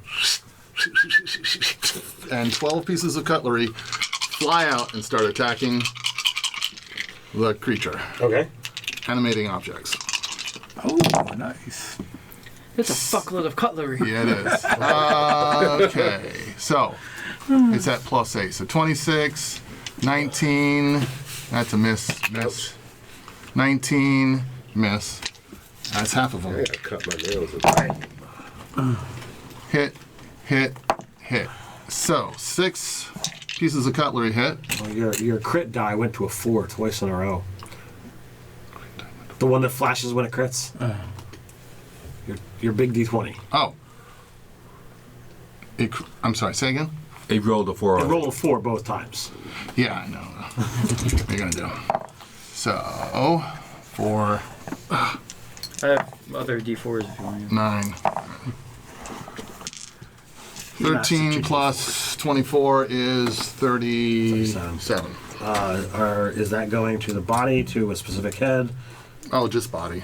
S7: And 12 pieces of cutlery fly out and start attacking the creature,
S1: okay.
S7: animating objects.
S4: Oh, nice.
S3: It's a fuckload of cutlery.
S7: Yeah, it is. Okay, so it's at +8. So 26, 19, that's a miss. 19, miss. That's half of
S8: I
S7: them.
S8: gotta cut my nails.
S7: Hit, hit, hit. So 6 pieces of cutlery hit.
S1: Well, your crit die went to a 4 twice in a row. The one that flashes when it crits. Your big D20.
S7: Oh. I'm sorry, say again?
S8: He rolled a 4
S1: It
S8: on
S1: rolled a 4 both times.
S7: Yeah, I know. What are you gonna do? So, 4,
S3: I have other D4s if you want.
S7: 9. 13 plus 24 is 37.
S1: Is that going to the body, to a specific head?
S7: Oh, just body.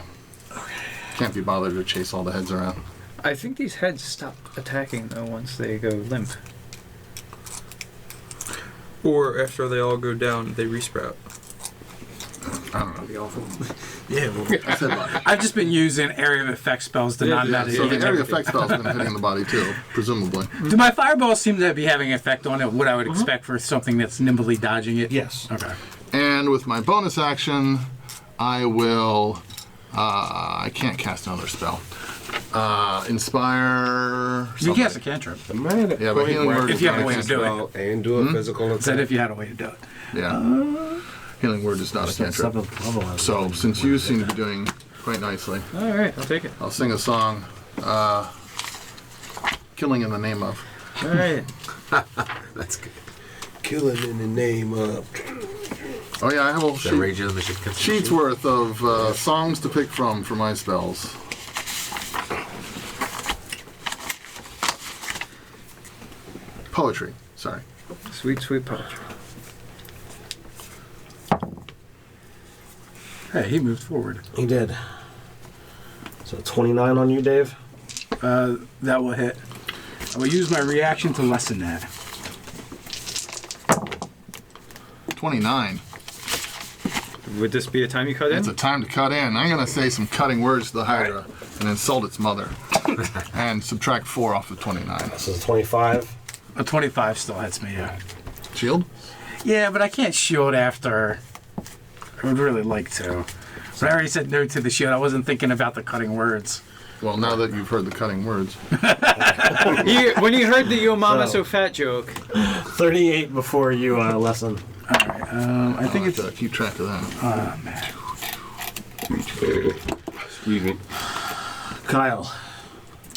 S7: Can't be bothered to chase all the heads around.
S3: I think these heads stop attacking though once they go limp.
S6: Or after they all go down, they resprout.
S7: I don't know.
S5: That'd be awful.
S4: Yeah, well,
S7: I said body.
S4: I've just been using area of effect spells to not
S7: Yeah, so the
S4: meditate.
S7: area effect spell's been hitting the body too, presumably.
S4: Do my fireballs seem to be having effect on it? What I would expect for something that's nimbly dodging it?
S1: Yes.
S4: Okay.
S7: And with my bonus action, I will. I can't cast another spell. Inspire.
S4: You cast a cantrip.
S8: Am I at a
S7: Yeah, but
S8: point
S7: healing
S8: where I
S7: word
S8: can
S4: If you have a way
S8: cast
S4: to do it.
S8: spell and do a physical attack?
S4: Said if you had a way to do it.
S7: Yeah. Healing word is not a cantrip.
S1: Seventh level.
S7: So since you seem to be doing quite nicely,
S3: All right, I'll take it.
S7: I'll sing a song. Killing in the name of.
S3: All right.
S2: That's good.
S8: Killing in the name of.
S7: Oh yeah, I have a whole
S2: Is that Rage
S7: sheet,
S2: of the Machine?
S7: sheet's worth of songs to pick from for my spells. Poetry. Sorry.
S3: Sweet, sweet poetry.
S4: Hey, he moved forward.
S1: He did. So 29 on you, Dave.
S4: That will hit. I will use my reaction to lessen that.
S7: 29.
S3: Would this be a time you cut in?
S7: It's a time to cut in. I'm gonna say some cutting words to the Hydra and insult its mother, and subtract 4 off of 29.
S1: This is 25.
S4: A 25 still hits me, yeah.
S7: Shield.
S4: Yeah, but I can't shield after. I would really like to. But I already said no to the shield. I wasn't thinking about the cutting words.
S7: Well, now that you've heard the cutting words,
S3: When you heard the "Yo Mama So Fat" joke,
S1: 38 before you lessen.
S4: All right. I think it's.
S7: keep track of that.
S4: Man.
S8: Excuse me.
S1: Kyle.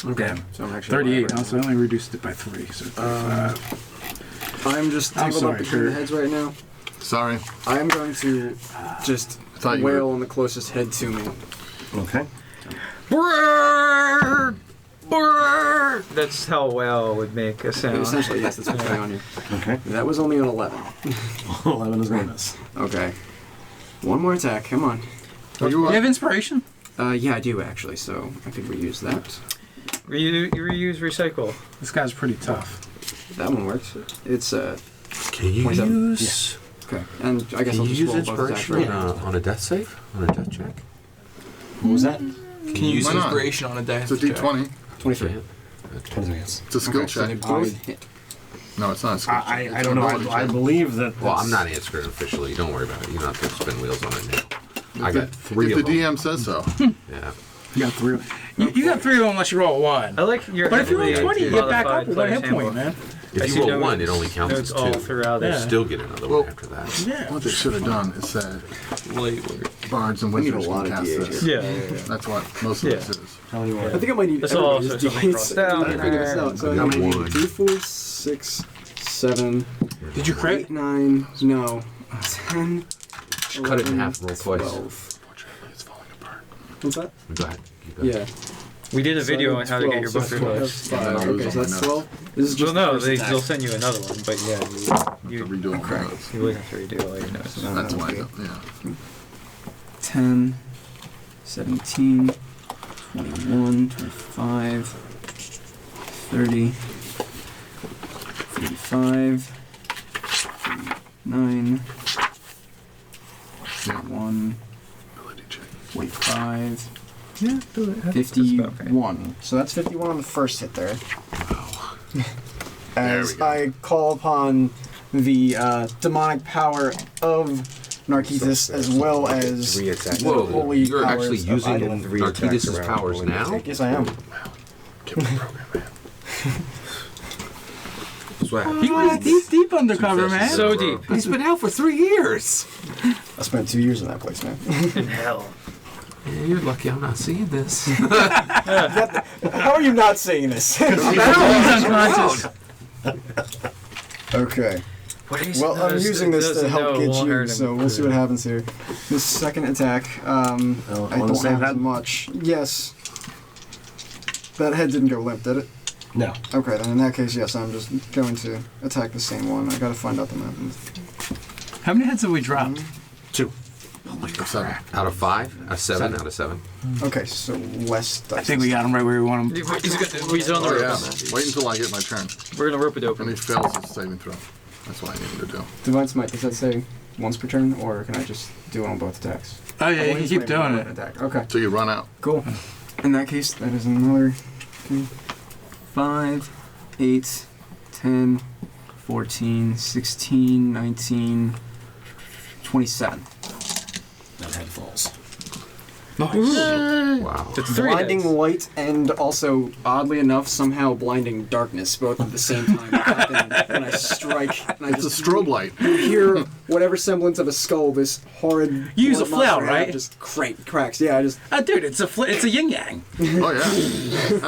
S5: Okay. So I'm actually
S4: 38. Also, I only reduced it by 3. So 35.
S5: I'm just
S4: I'm
S5: tangled
S4: sorry,
S5: up between the
S4: Kurt.
S5: heads right now.
S7: Sorry.
S5: I am going to just
S7: thought you
S5: wail
S7: were-
S5: on the closest head to me.
S1: Okay.
S3: brrr, brrr. That's how a whale would make a sound.
S5: Essentially, yes, that's what's going on here.
S1: Okay.
S5: That was only an 11.
S1: 11 is going to miss.
S5: Okay. One more attack. Come on.
S7: Are you
S4: You have inspiration?
S5: Yeah, I do actually, so I could reuse that.
S3: Reuse, recycle.
S4: This guy's pretty tough.
S5: That one works. It's
S2: Can you
S5: 27.
S2: use?
S5: okay. And I guess
S2: Can
S5: I'll
S2: you
S5: just
S2: use
S5: roll both attacks
S2: inspiration
S5: right
S2: on a death save? On a death check?
S1: What was that?
S6: Can you use
S7: Why not?
S6: inspiration on a death
S7: It's a
S6: check?
S7: D20.
S5: 23.
S2: Yeah.
S1: 23 hits.
S7: It's a skill
S5: Okay, so they
S7: check.
S5: both hit.
S7: No, it's not a skill check.
S1: I
S7: It's
S1: don't
S7: an
S1: know.
S7: ability
S1: I
S7: check.
S1: believe that.
S2: Well,
S1: that's-
S2: I'm not answering officially. Don't worry about it. You don't have to spin wheels on it now. I got 3
S7: If
S2: of
S7: the
S2: them.
S7: DM says so.
S2: Yeah.
S4: You got 3. You got 3 unless you roll a 1.
S3: I like your.
S4: But if you roll
S3: heavily
S4: 20, you get back
S3: modified
S4: up with 1 hit
S3: player's
S4: point,
S3: handbook.
S4: man.
S2: If
S3: I
S2: you
S3: see
S2: roll
S3: notes-
S2: 1, it only counts
S3: notes
S2: as
S3: all
S2: 2.
S3: throughout
S2: You
S3: it.
S4: Yeah.
S2: still get another
S7: Well-
S2: one after that.
S4: Yeah.
S7: What they should have done is said
S6: Light work.
S7: bards and
S5: We need a
S7: wizards
S5: lot
S7: can
S5: of
S7: cast
S5: D8
S7: this.
S5: here.
S3: Yeah.
S7: That's what most of
S3: Yeah.
S7: this is.
S1: How many more?
S5: I think I might need.
S3: That's all
S5: everybody's
S3: also something
S5: D8s.
S3: crossed out.
S5: I'm figuring this out. So
S2: How
S5: how
S2: many
S5: many?
S2: more?
S5: 2, 4, 6, 7,
S4: Did you
S5: 8,
S4: crit?
S5: 9. No. 10.
S2: Just cut it in
S5: 11,
S2: half, roll twice.
S5: 12.
S7: Fortunately, it's falling apart.
S5: What's that?
S2: Go ahead. Keep going.
S5: Yeah.
S3: We did a video
S5: So
S3: on how to get your book
S5: so
S3: revised.
S5: that's 5. Okay, so that's 12. This is
S3: Well,
S5: just
S3: no,
S5: the first attack.
S3: they'll send you another one, but yeah,
S7: To
S3: you
S7: redo all my notes.
S3: you wouldn't have to redo all your notes.
S7: That's why, yeah.
S5: 10, 17, 21, 25, 30, 35, 39, 41,
S7: Ability check.
S5: 45,
S3: Yeah, do it. That's
S5: 51. So that's 51 on the first hit there. As
S7: There we go.
S5: I call upon the demonic power of Narcissus as well as
S8: 3 attacks.
S5: the
S2: Whoa,
S5: holy
S2: you're
S5: powers
S2: actually
S5: of
S2: using
S5: Island.
S8: 3 attacks
S2: Narcissus'
S8: around
S2: powers
S8: when you
S2: now?
S8: take it.
S5: Yes, I am.
S7: Give me the program, man.
S2: That's what happened.
S4: He was deep undercover, man.
S3: So deep.
S2: He's been out for 3 years.
S5: I spent 2 years in that place, man.
S3: In hell.
S2: Yeah, you're lucky I'm not seeing this.
S5: How are you not saying this?
S4: He's unconscious.
S5: Okay.
S3: What is
S5: Well, I'm using this to help get you,
S3: hurt him.
S5: so we'll see what happens here. This second attack, I
S1: wanna
S5: don't
S1: save
S5: have
S1: that?
S5: as much. Yes. That head didn't go limp, did it?
S1: No.
S5: Okay, then in that case, yes, I'm just going to attack the same one. I gotta find out the map.
S4: How many heads have we dropped?
S1: 2.
S7: Seven.
S2: Out of 5? Out of 7? Out of 7.
S5: Okay, so less dice.
S4: I think we got him right where we want him.
S3: He's on the
S7: Oh,
S3: rope.
S7: yeah. Wait until I get my turn.
S3: We're gonna rope it
S7: When
S3: open.
S7: he fails his saving throw. That's what I need him to do.
S5: Divine Smite, does that say once per turn, or can I just do it on both attacks?
S4: Oh yeah, you can keep doing it.
S5: Attack. Okay.
S7: So you run out.
S5: Cool. In that case, that is another 5, 8, 10, 14, 16, 19, 27. That head falls.
S2: Wow.
S3: It's 3
S5: Blinding
S3: heads.
S5: light and also, oddly enough, somehow blinding darkness, both at the same time. When I strike, and I
S7: It's a
S5: just
S7: strobe light.
S5: hear whatever semblance of a skull, this horrid.
S4: You use a
S5: blood
S4: flail,
S5: monster
S4: right?
S5: head Just cracks. Yeah, I just.
S4: Dude, it's a yin yang,
S7: Oh yeah.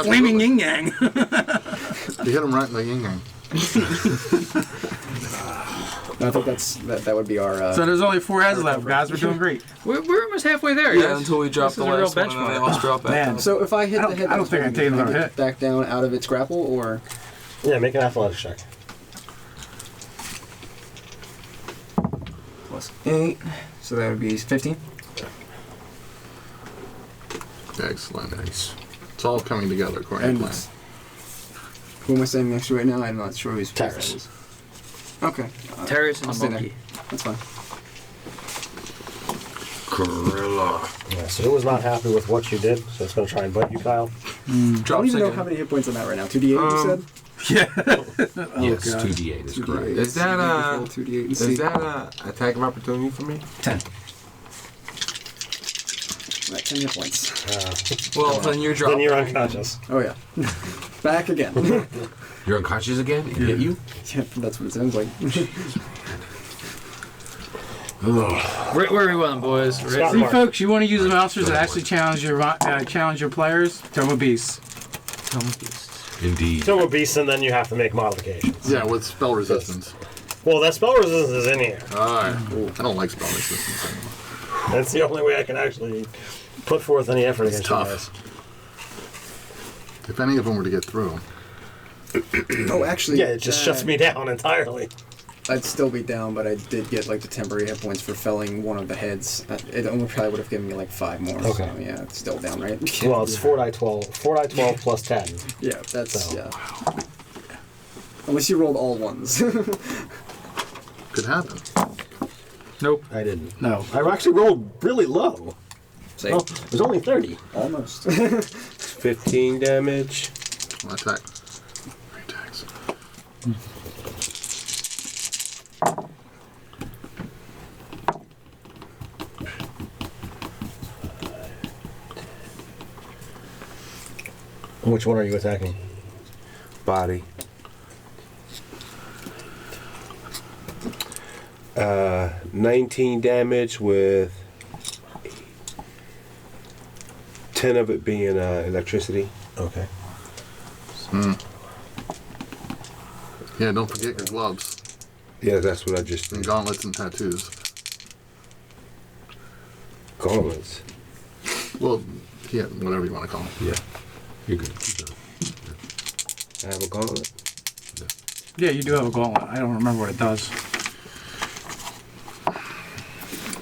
S4: flaming yin yang.
S7: You hit him right in the yin yang.
S5: I think that would be our.
S4: So there's only 4 heads left, guys. We're doing great.
S3: We're almost halfway there,
S6: Yeah,
S3: guys.
S6: until we drop
S3: This
S6: the
S3: is a real
S6: last one, and then they
S3: benchmark.
S6: all drop back
S4: Man.
S6: down.
S5: So if I hit the head,
S4: I don't think I
S5: can
S4: take another
S5: get
S4: hit.
S5: back down out of its grapple, or
S1: Yeah, make an athletics check.
S5: +8, so that would be 15.
S7: Excellent.
S2: Nice.
S7: It's all coming together according
S5: And
S7: to plan.
S5: who am I standing next to right now? I'm not sure who's
S1: Terrace.
S5: that is. Okay,
S3: Terrace and
S5: I'll
S3: the
S5: stay there.
S3: monkey.
S5: That's fine.
S2: Gorilla.
S1: Yeah, so it was not happy with what you did, so it's going to try and bite you, Kyle.
S5: I
S6: Drops
S5: don't even know
S6: again.
S5: how many hit points I'm at right now. 2d8, you said?
S2: Yes,
S4: God.
S2: 2d8 is
S5: 2d8.
S2: correct.
S8: Is that a
S5: 2d8 and
S8: is
S5: see.
S8: that a attack of opportunity for me?
S5: 10. Right, 10 hit points.
S6: Well, then you're dropping.
S1: Then you're unconscious.
S5: Oh yeah. Back again.
S2: You're unconscious again? It hit you?
S5: Yeah, that's what it sounds like.
S3: Right where we want, boys. Right.
S4: See, folks, you want to use monsters that actually challenge your players? Toma Beasts.
S2: Indeed.
S1: Kill a beast, and then you have to make modifications.
S7: Yeah, with spell resistance.
S1: Well, that spell resistance is in here.
S7: Alright. I don't like spell resistance anymore.
S1: That's the only way I can actually put forth any effort against
S7: tough.
S1: you guys.
S7: If any of them were to get through.
S5: Oh, actually.
S1: Yeah, it just shuts me down entirely.
S5: I'd still be down, but I did get like the temporary hit points for felling one of the heads. It only probably would have given me like 5 more.
S1: Okay.
S5: So yeah, it's still down, right?
S1: Well, it's 4d12. 4d12 plus 10.
S5: Yeah, that's
S1: So.
S5: yeah. Unless you rolled all ones.
S7: Could happen.
S3: Nope.
S1: I didn't.
S4: No.
S1: I actually rolled really low.
S5: Say,
S1: Oh, it was only 30.
S5: almost.
S8: 15 damage.
S7: Attack. 3 attacks.
S1: Which one are you attacking?
S8: Body. 19 damage with 10 of it being electricity.
S1: Okay.
S7: Yeah, don't forget your gloves.
S8: Yeah, that's what I just
S7: And
S8: did.
S7: gauntlets and tattoos.
S8: Gauntlets.
S7: Well, yeah, whatever you want to call them.
S2: Yeah. You're good. You're good.
S8: I have a gauntlet.
S4: Yeah, you do have a gauntlet. I don't remember what it does.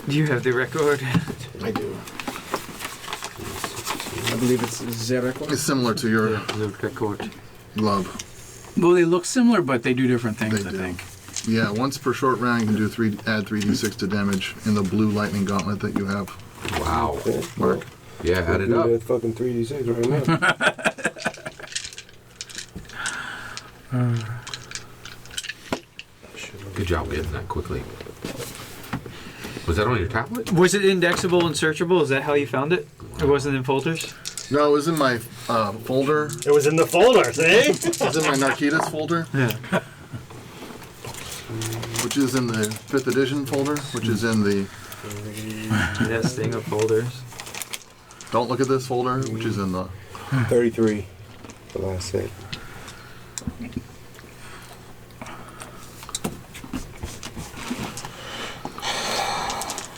S3: Do you have the record?
S7: I do.
S5: I believe it's Zerekla.
S7: It's similar to your
S3: The record.
S7: glove.
S4: Well, they look similar, but they do different things,
S7: They
S4: I
S7: do.
S4: think.
S7: Yeah, once per short round, you can do add 3d6 to damage in the blue lightning gauntlet that you have.
S2: Wow.
S8: Okay.
S7: Mark.
S2: Yeah, add it
S8: Do
S2: up.
S8: that fucking 3d6 right now.
S2: Good job getting that quickly. Was that on your tablet?
S3: Was it indexable and searchable? Is that how you found it? It wasn't in folders?
S7: No, it was in my folder.
S1: It was in the folder, see?
S7: It was in my Narcitus folder,
S3: Yeah.
S7: which is in the 5th edition folder, which is in the
S3: Nesting of folders.
S7: don't look at this folder, which is in the
S8: 33. The last set.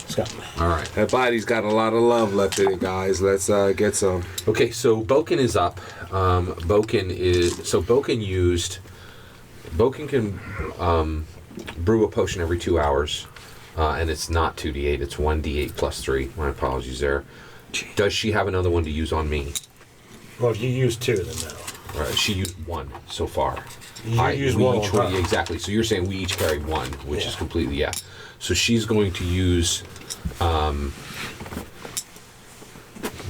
S1: Scott.
S2: All right.
S8: That body's got a lot of love left in it, guys. Let's get some.
S2: Okay, so Boken is up. Boken can brew a potion every 2 hours, and it's not 2d8. It's 1d8 plus 3. My apologies there. Does she have another one to use on me?
S1: Well, if you use 2, then no.
S2: She used 1 so far.
S1: You use
S2: we
S1: 1
S2: each,
S1: on her.
S2: exactly. So you're saying we each carried 1, which is
S1: Yeah.
S2: completely So she's going to use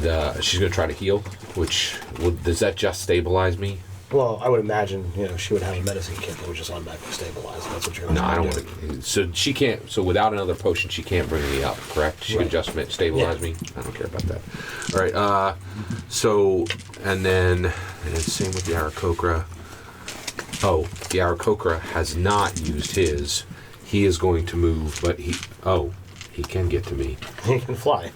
S2: she's going to try to heal, which does that just stabilize me?
S1: Well, I would imagine, she would have a medicine kit that would just automatically stabilize. That's what you're going to
S2: No, I don't
S1: do.
S2: want to. So she can't. So without another potion, she can't bring me up. Correct? She can just stabilize me. I don't care about that. All right. So and then same with the Aarakocra. Oh, the Aarakocra has not used his. He is going to move, but he can get to me.
S1: He can fly.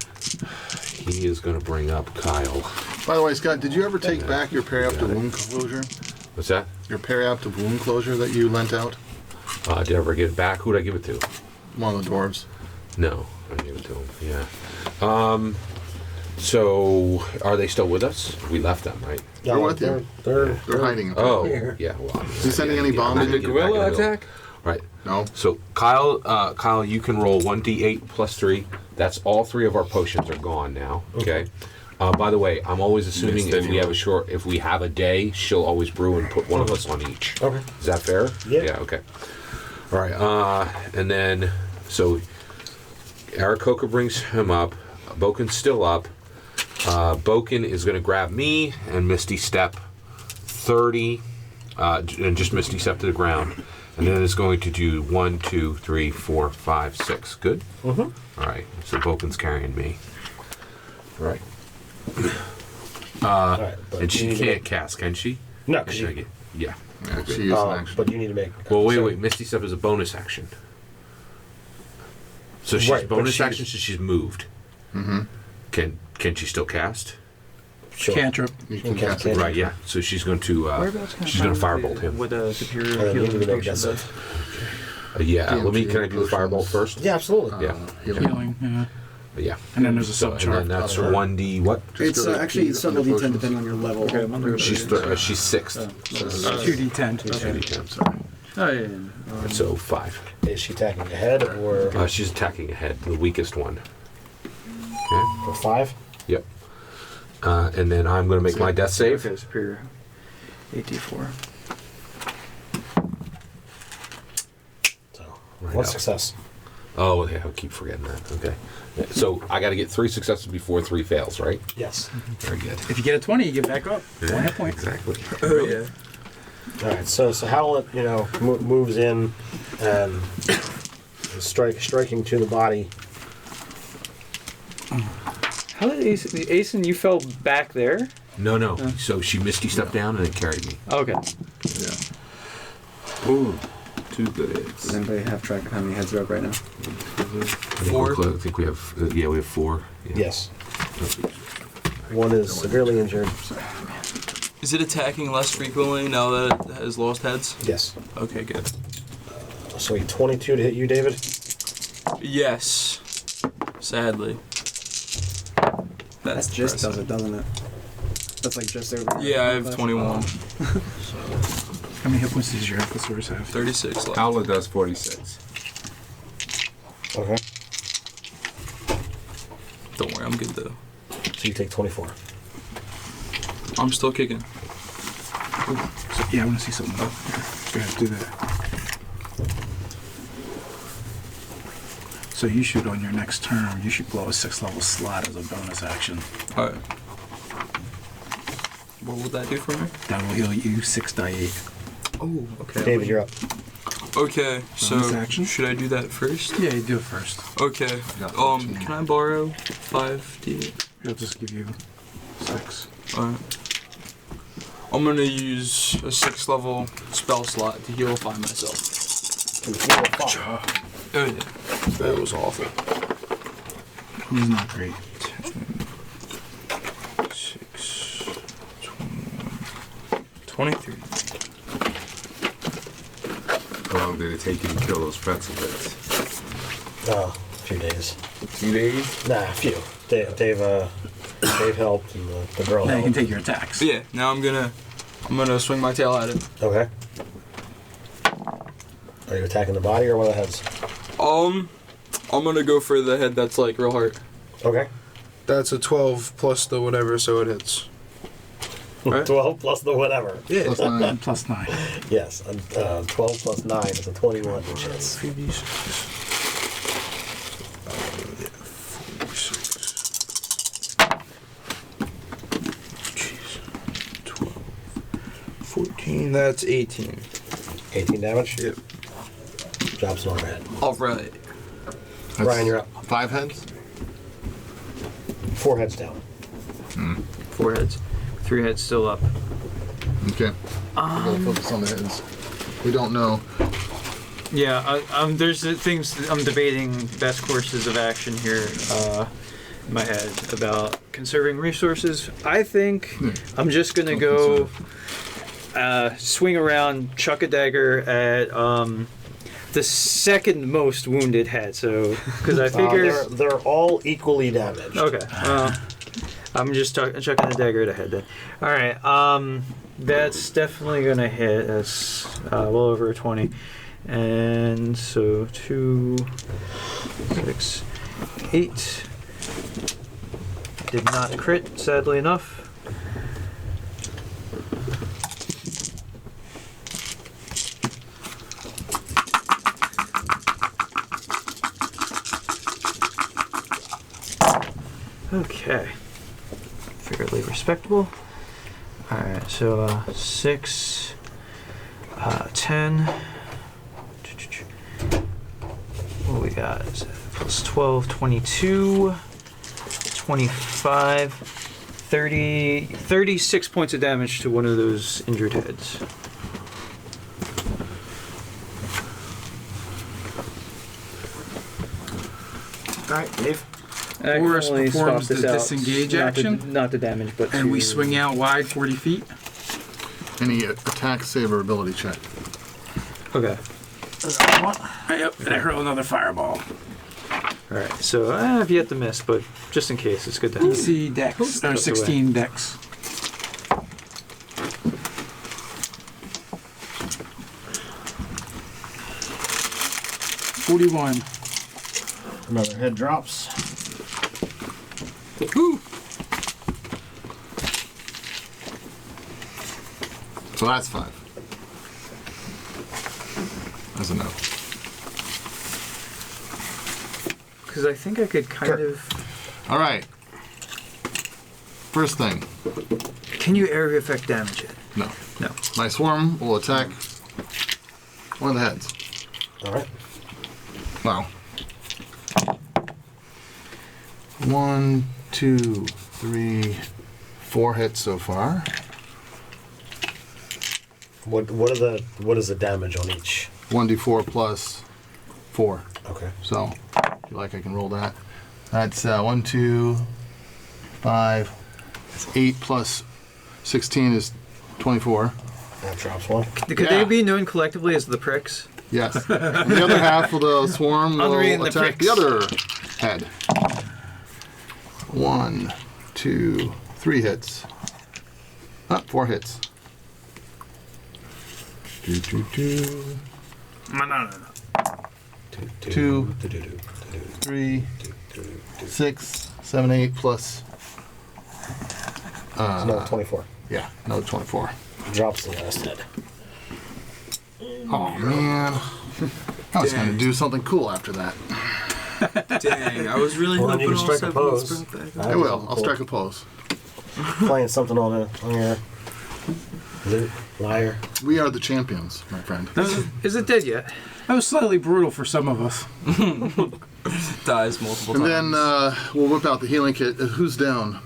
S2: He is going to bring up Kyle.
S7: By the way, Scott, did you ever take back your periaptive wound closure?
S2: What's that?
S7: Your periaptive wound closure that you lent out?
S2: Did I ever give it back? Who did I give it to?
S7: One of the dwarves.
S2: No, I gave it to him. Yeah. So are they still with us? We left them, right?
S7: They're with you.
S1: They're
S7: hiding.
S2: Oh,
S1: here.
S2: yeah. Well,
S7: Is he sending any bombs?
S2: Did
S6: The gorilla attack?
S2: Right.
S7: No.
S2: So Kyle, you can roll 1d8 plus 3. That's all 3 of our potions are gone now. Okay. By the way, I'm always assuming if we have a day, she'll always brew and put one of us on each.
S1: Okay.
S2: Is that fair?
S1: Yeah.
S2: Yeah. Okay. All right. And then so Aarakocra brings him up. Boken's still up. Boken is going to grab me and Misty Step 30, and just Misty Step to the ground. And then it's going to do 1, 2, 3, 4, 5, 6. Good?
S1: Mm-hmm.
S2: All right. So Boken's carrying me. All right.
S1: All right, but
S2: And
S1: you
S2: she
S1: need to
S2: can't
S1: make-
S2: cast, can she?
S1: No,
S2: Or
S1: because
S2: should I get? Yeah.
S7: Yeah, she used an action.
S1: but you need to make.
S2: Well,
S1: so-
S2: wait. Misty Step is a bonus action. So she's
S1: Right, but
S2: bonus
S1: she's-
S2: action, so she's moved.
S7: Mm-hmm.
S2: Can she still cast?
S1: Sure.
S4: Cantrip.
S7: You can
S1: Okay,
S7: cast
S1: okay.
S7: it.
S2: Right. Yeah. So she's going to.
S3: Whereabouts can I
S2: She's going to
S3: find
S2: firebolt him.
S3: With a superior
S1: And then you need
S3: healing
S1: to make
S3: potion
S1: that
S3: does?
S1: save.
S2: Yeah. Let me.
S7: DMG
S2: Can I do the firebolt
S7: potions.
S2: first?
S1: Yeah, absolutely.
S2: Yeah.
S4: Healing. Yeah.
S2: Yeah.
S4: And then there's a
S2: So,
S4: subchart.
S2: and then that's 1d what?
S5: It's
S7: go to
S5: actually
S7: P
S5: several
S7: under
S5: D10
S7: potions.
S5: depending on your level.
S3: Okay, I'm under
S2: She's 6th.
S4: 2d10.
S2: 2d10.
S7: Sorry.
S3: Oh, yeah.
S2: So 5.
S1: Is she attacking ahead or
S2: She's attacking ahead, the weakest one. Okay.
S1: for 5?
S2: Yep. And then I'm going to make my death save.
S3: Okay, superior. 8d4.
S1: So
S2: Right
S1: one
S2: up.
S1: success.
S2: Oh, okay. I'll keep forgetting that. Okay. Yeah, so I got to get 3 successes before 3 fails, right?
S1: Yes.
S2: Very good.
S4: If you get a 20, you get back up. 1 hit point.
S2: Exactly.
S6: Oh yeah.
S1: All right. So Howlett, moves in and is striking to the body.
S3: How did Asen, you fell back there?
S2: No. So she Misty stepped down and then carried me.
S3: Okay.
S8: Yeah. Ooh, 2 good hits.
S5: Does anybody have track of how many heads are up right now?
S6: 4.
S2: I think we have. We have 4. Yeah.
S1: Yes. One is severely injured.
S6: Is it attacking less frequently now that it has lost heads?
S1: Yes.
S6: Okay, good.
S1: So a 22 to hit you, David.
S6: Yes. Sadly.
S5: That
S6: That's
S5: just does
S6: impressive.
S5: it, doesn't it? That's like just over.
S6: Yeah, I have 21.
S4: How many hit points does your Alphasaurus have?
S6: 36 left.
S8: Howler does 46.
S1: Okay.
S6: Don't worry, I'm good though.
S1: So you take 24.
S6: I'm still kicking.
S4: So, yeah, I want to see something. Oh, here. Go ahead, do that. So you should, on your next turn, you should blow a 6th level slot as a bonus action.
S6: Alright. What would that do for me?
S4: That will heal you 6 die 8.
S6: Oh, okay.
S1: David, you're up.
S6: Okay, so
S4: Bonus action?
S6: should I do that first?
S4: Yeah, you do it first.
S6: Okay. Can I borrow 5d?
S4: He'll just give you 6.
S6: Alright. I'm gonna use a 6th level spell slot to healify myself. Oh yeah. That was awful.
S4: He's not great.
S6: 6, 21, 23.
S8: How long did it take you to kill those pretzel bits?
S1: A few days.
S8: 2 days?
S1: Nah, a few. Dave helped and the girl
S4: Now you can
S1: helped.
S4: take your attacks.
S6: Yeah, now I'm gonna swing my tail at it.
S1: Okay. Are you attacking the body or one of the heads?
S6: I'm gonna go for the head that's like real hard.
S1: Okay.
S6: That's a 12 plus the whatever, so it hits. Right?
S1: 12 plus the whatever.
S6: Yeah.
S7: Plus 9.
S4: Plus 9.
S1: Yes. 12 plus 9 is a 21 which hits.
S6: 4, 6. 14, that's 18.
S1: 18 damage.
S6: Yep.
S1: Drops an overhead.
S6: Alright.
S7: That's
S1: Brian, you're up.
S7: 5 heads?
S1: 4 heads down.
S3: 4 heads. 3 heads still up.
S7: Okay. We're gonna focus on the heads. We don't know.
S3: Yeah, there's things I'm debating best courses of action here in my head about conserving resources. I think I'm just gonna go swing around, chuck a dagger at the second most wounded head. So, because I figure
S1: They're all equally damaged.
S3: okay. I'm just chucking the dagger at a head then. All right. That's definitely gonna hit. That's well over 20. And so 2, 6, 8. Did not crit, sadly enough. Okay. Fairly respectable. Alright, so 6, 10. What we got? Plus 12, 22, 25, 30, 36 points of damage to one of those injured heads.
S1: Alright, Dave.
S4: Boris
S3: Accidentally
S4: performs
S3: swapped this
S4: the
S3: out.
S4: disengage
S3: Not
S4: action.
S3: not the damage, but
S4: And we
S3: to-
S4: swing out wide 40 feet.
S7: Any attack, save, or ability check.
S3: Okay.
S4: Yep, and I hurl another fireball.
S3: Alright, so I have yet to miss, but just in case, it's good to have.
S4: DC dex, or 16 dex. $41.
S1: Another head drops.
S4: Woo!
S7: So that's 5. As a no.
S3: Because I think I could kind of...
S7: All right. First thing.
S3: Can you area effect damage it?
S7: No.
S3: No.
S7: My swarm will attack one of the heads.
S1: Alright.
S7: Wow. 1, 2, 3, 4 hits so far.
S1: What is the damage on each?
S7: 1d4 plus 4.
S1: Okay.
S7: So, if you like, I can roll that. That's 1, 2, 5. That's 8 plus 16 is 24.
S1: That drops one.
S3: Could
S7: Yeah.
S3: they be known collectively as the pricks?
S7: Yes. And the other half of the swarm will
S3: Henri and the
S7: attack
S3: pricks.
S7: the other head. 1, 2, 3 hits. 4 hits. 2, 2, 2.
S4: No.
S7: 2, 3, 6, 7, 8 plus.
S1: It's another 24.
S7: Yeah, another 24.
S1: Drops the last head.
S7: Oh man. I was going to do something cool after that.
S6: Dang, I was really
S1: Well, then
S6: hoping
S1: you can strike a
S6: all 7 would
S1: pose.
S6: spring back up.
S7: I will. I'll strike a pose.
S1: Playing something on your loot, liar.
S7: We are the champions, my friend.
S3: Is it dead yet?
S4: That was slightly brutal for some of us.
S6: Dies multiple
S7: And
S6: times.
S7: then we'll whip out the healing kit. Who's down?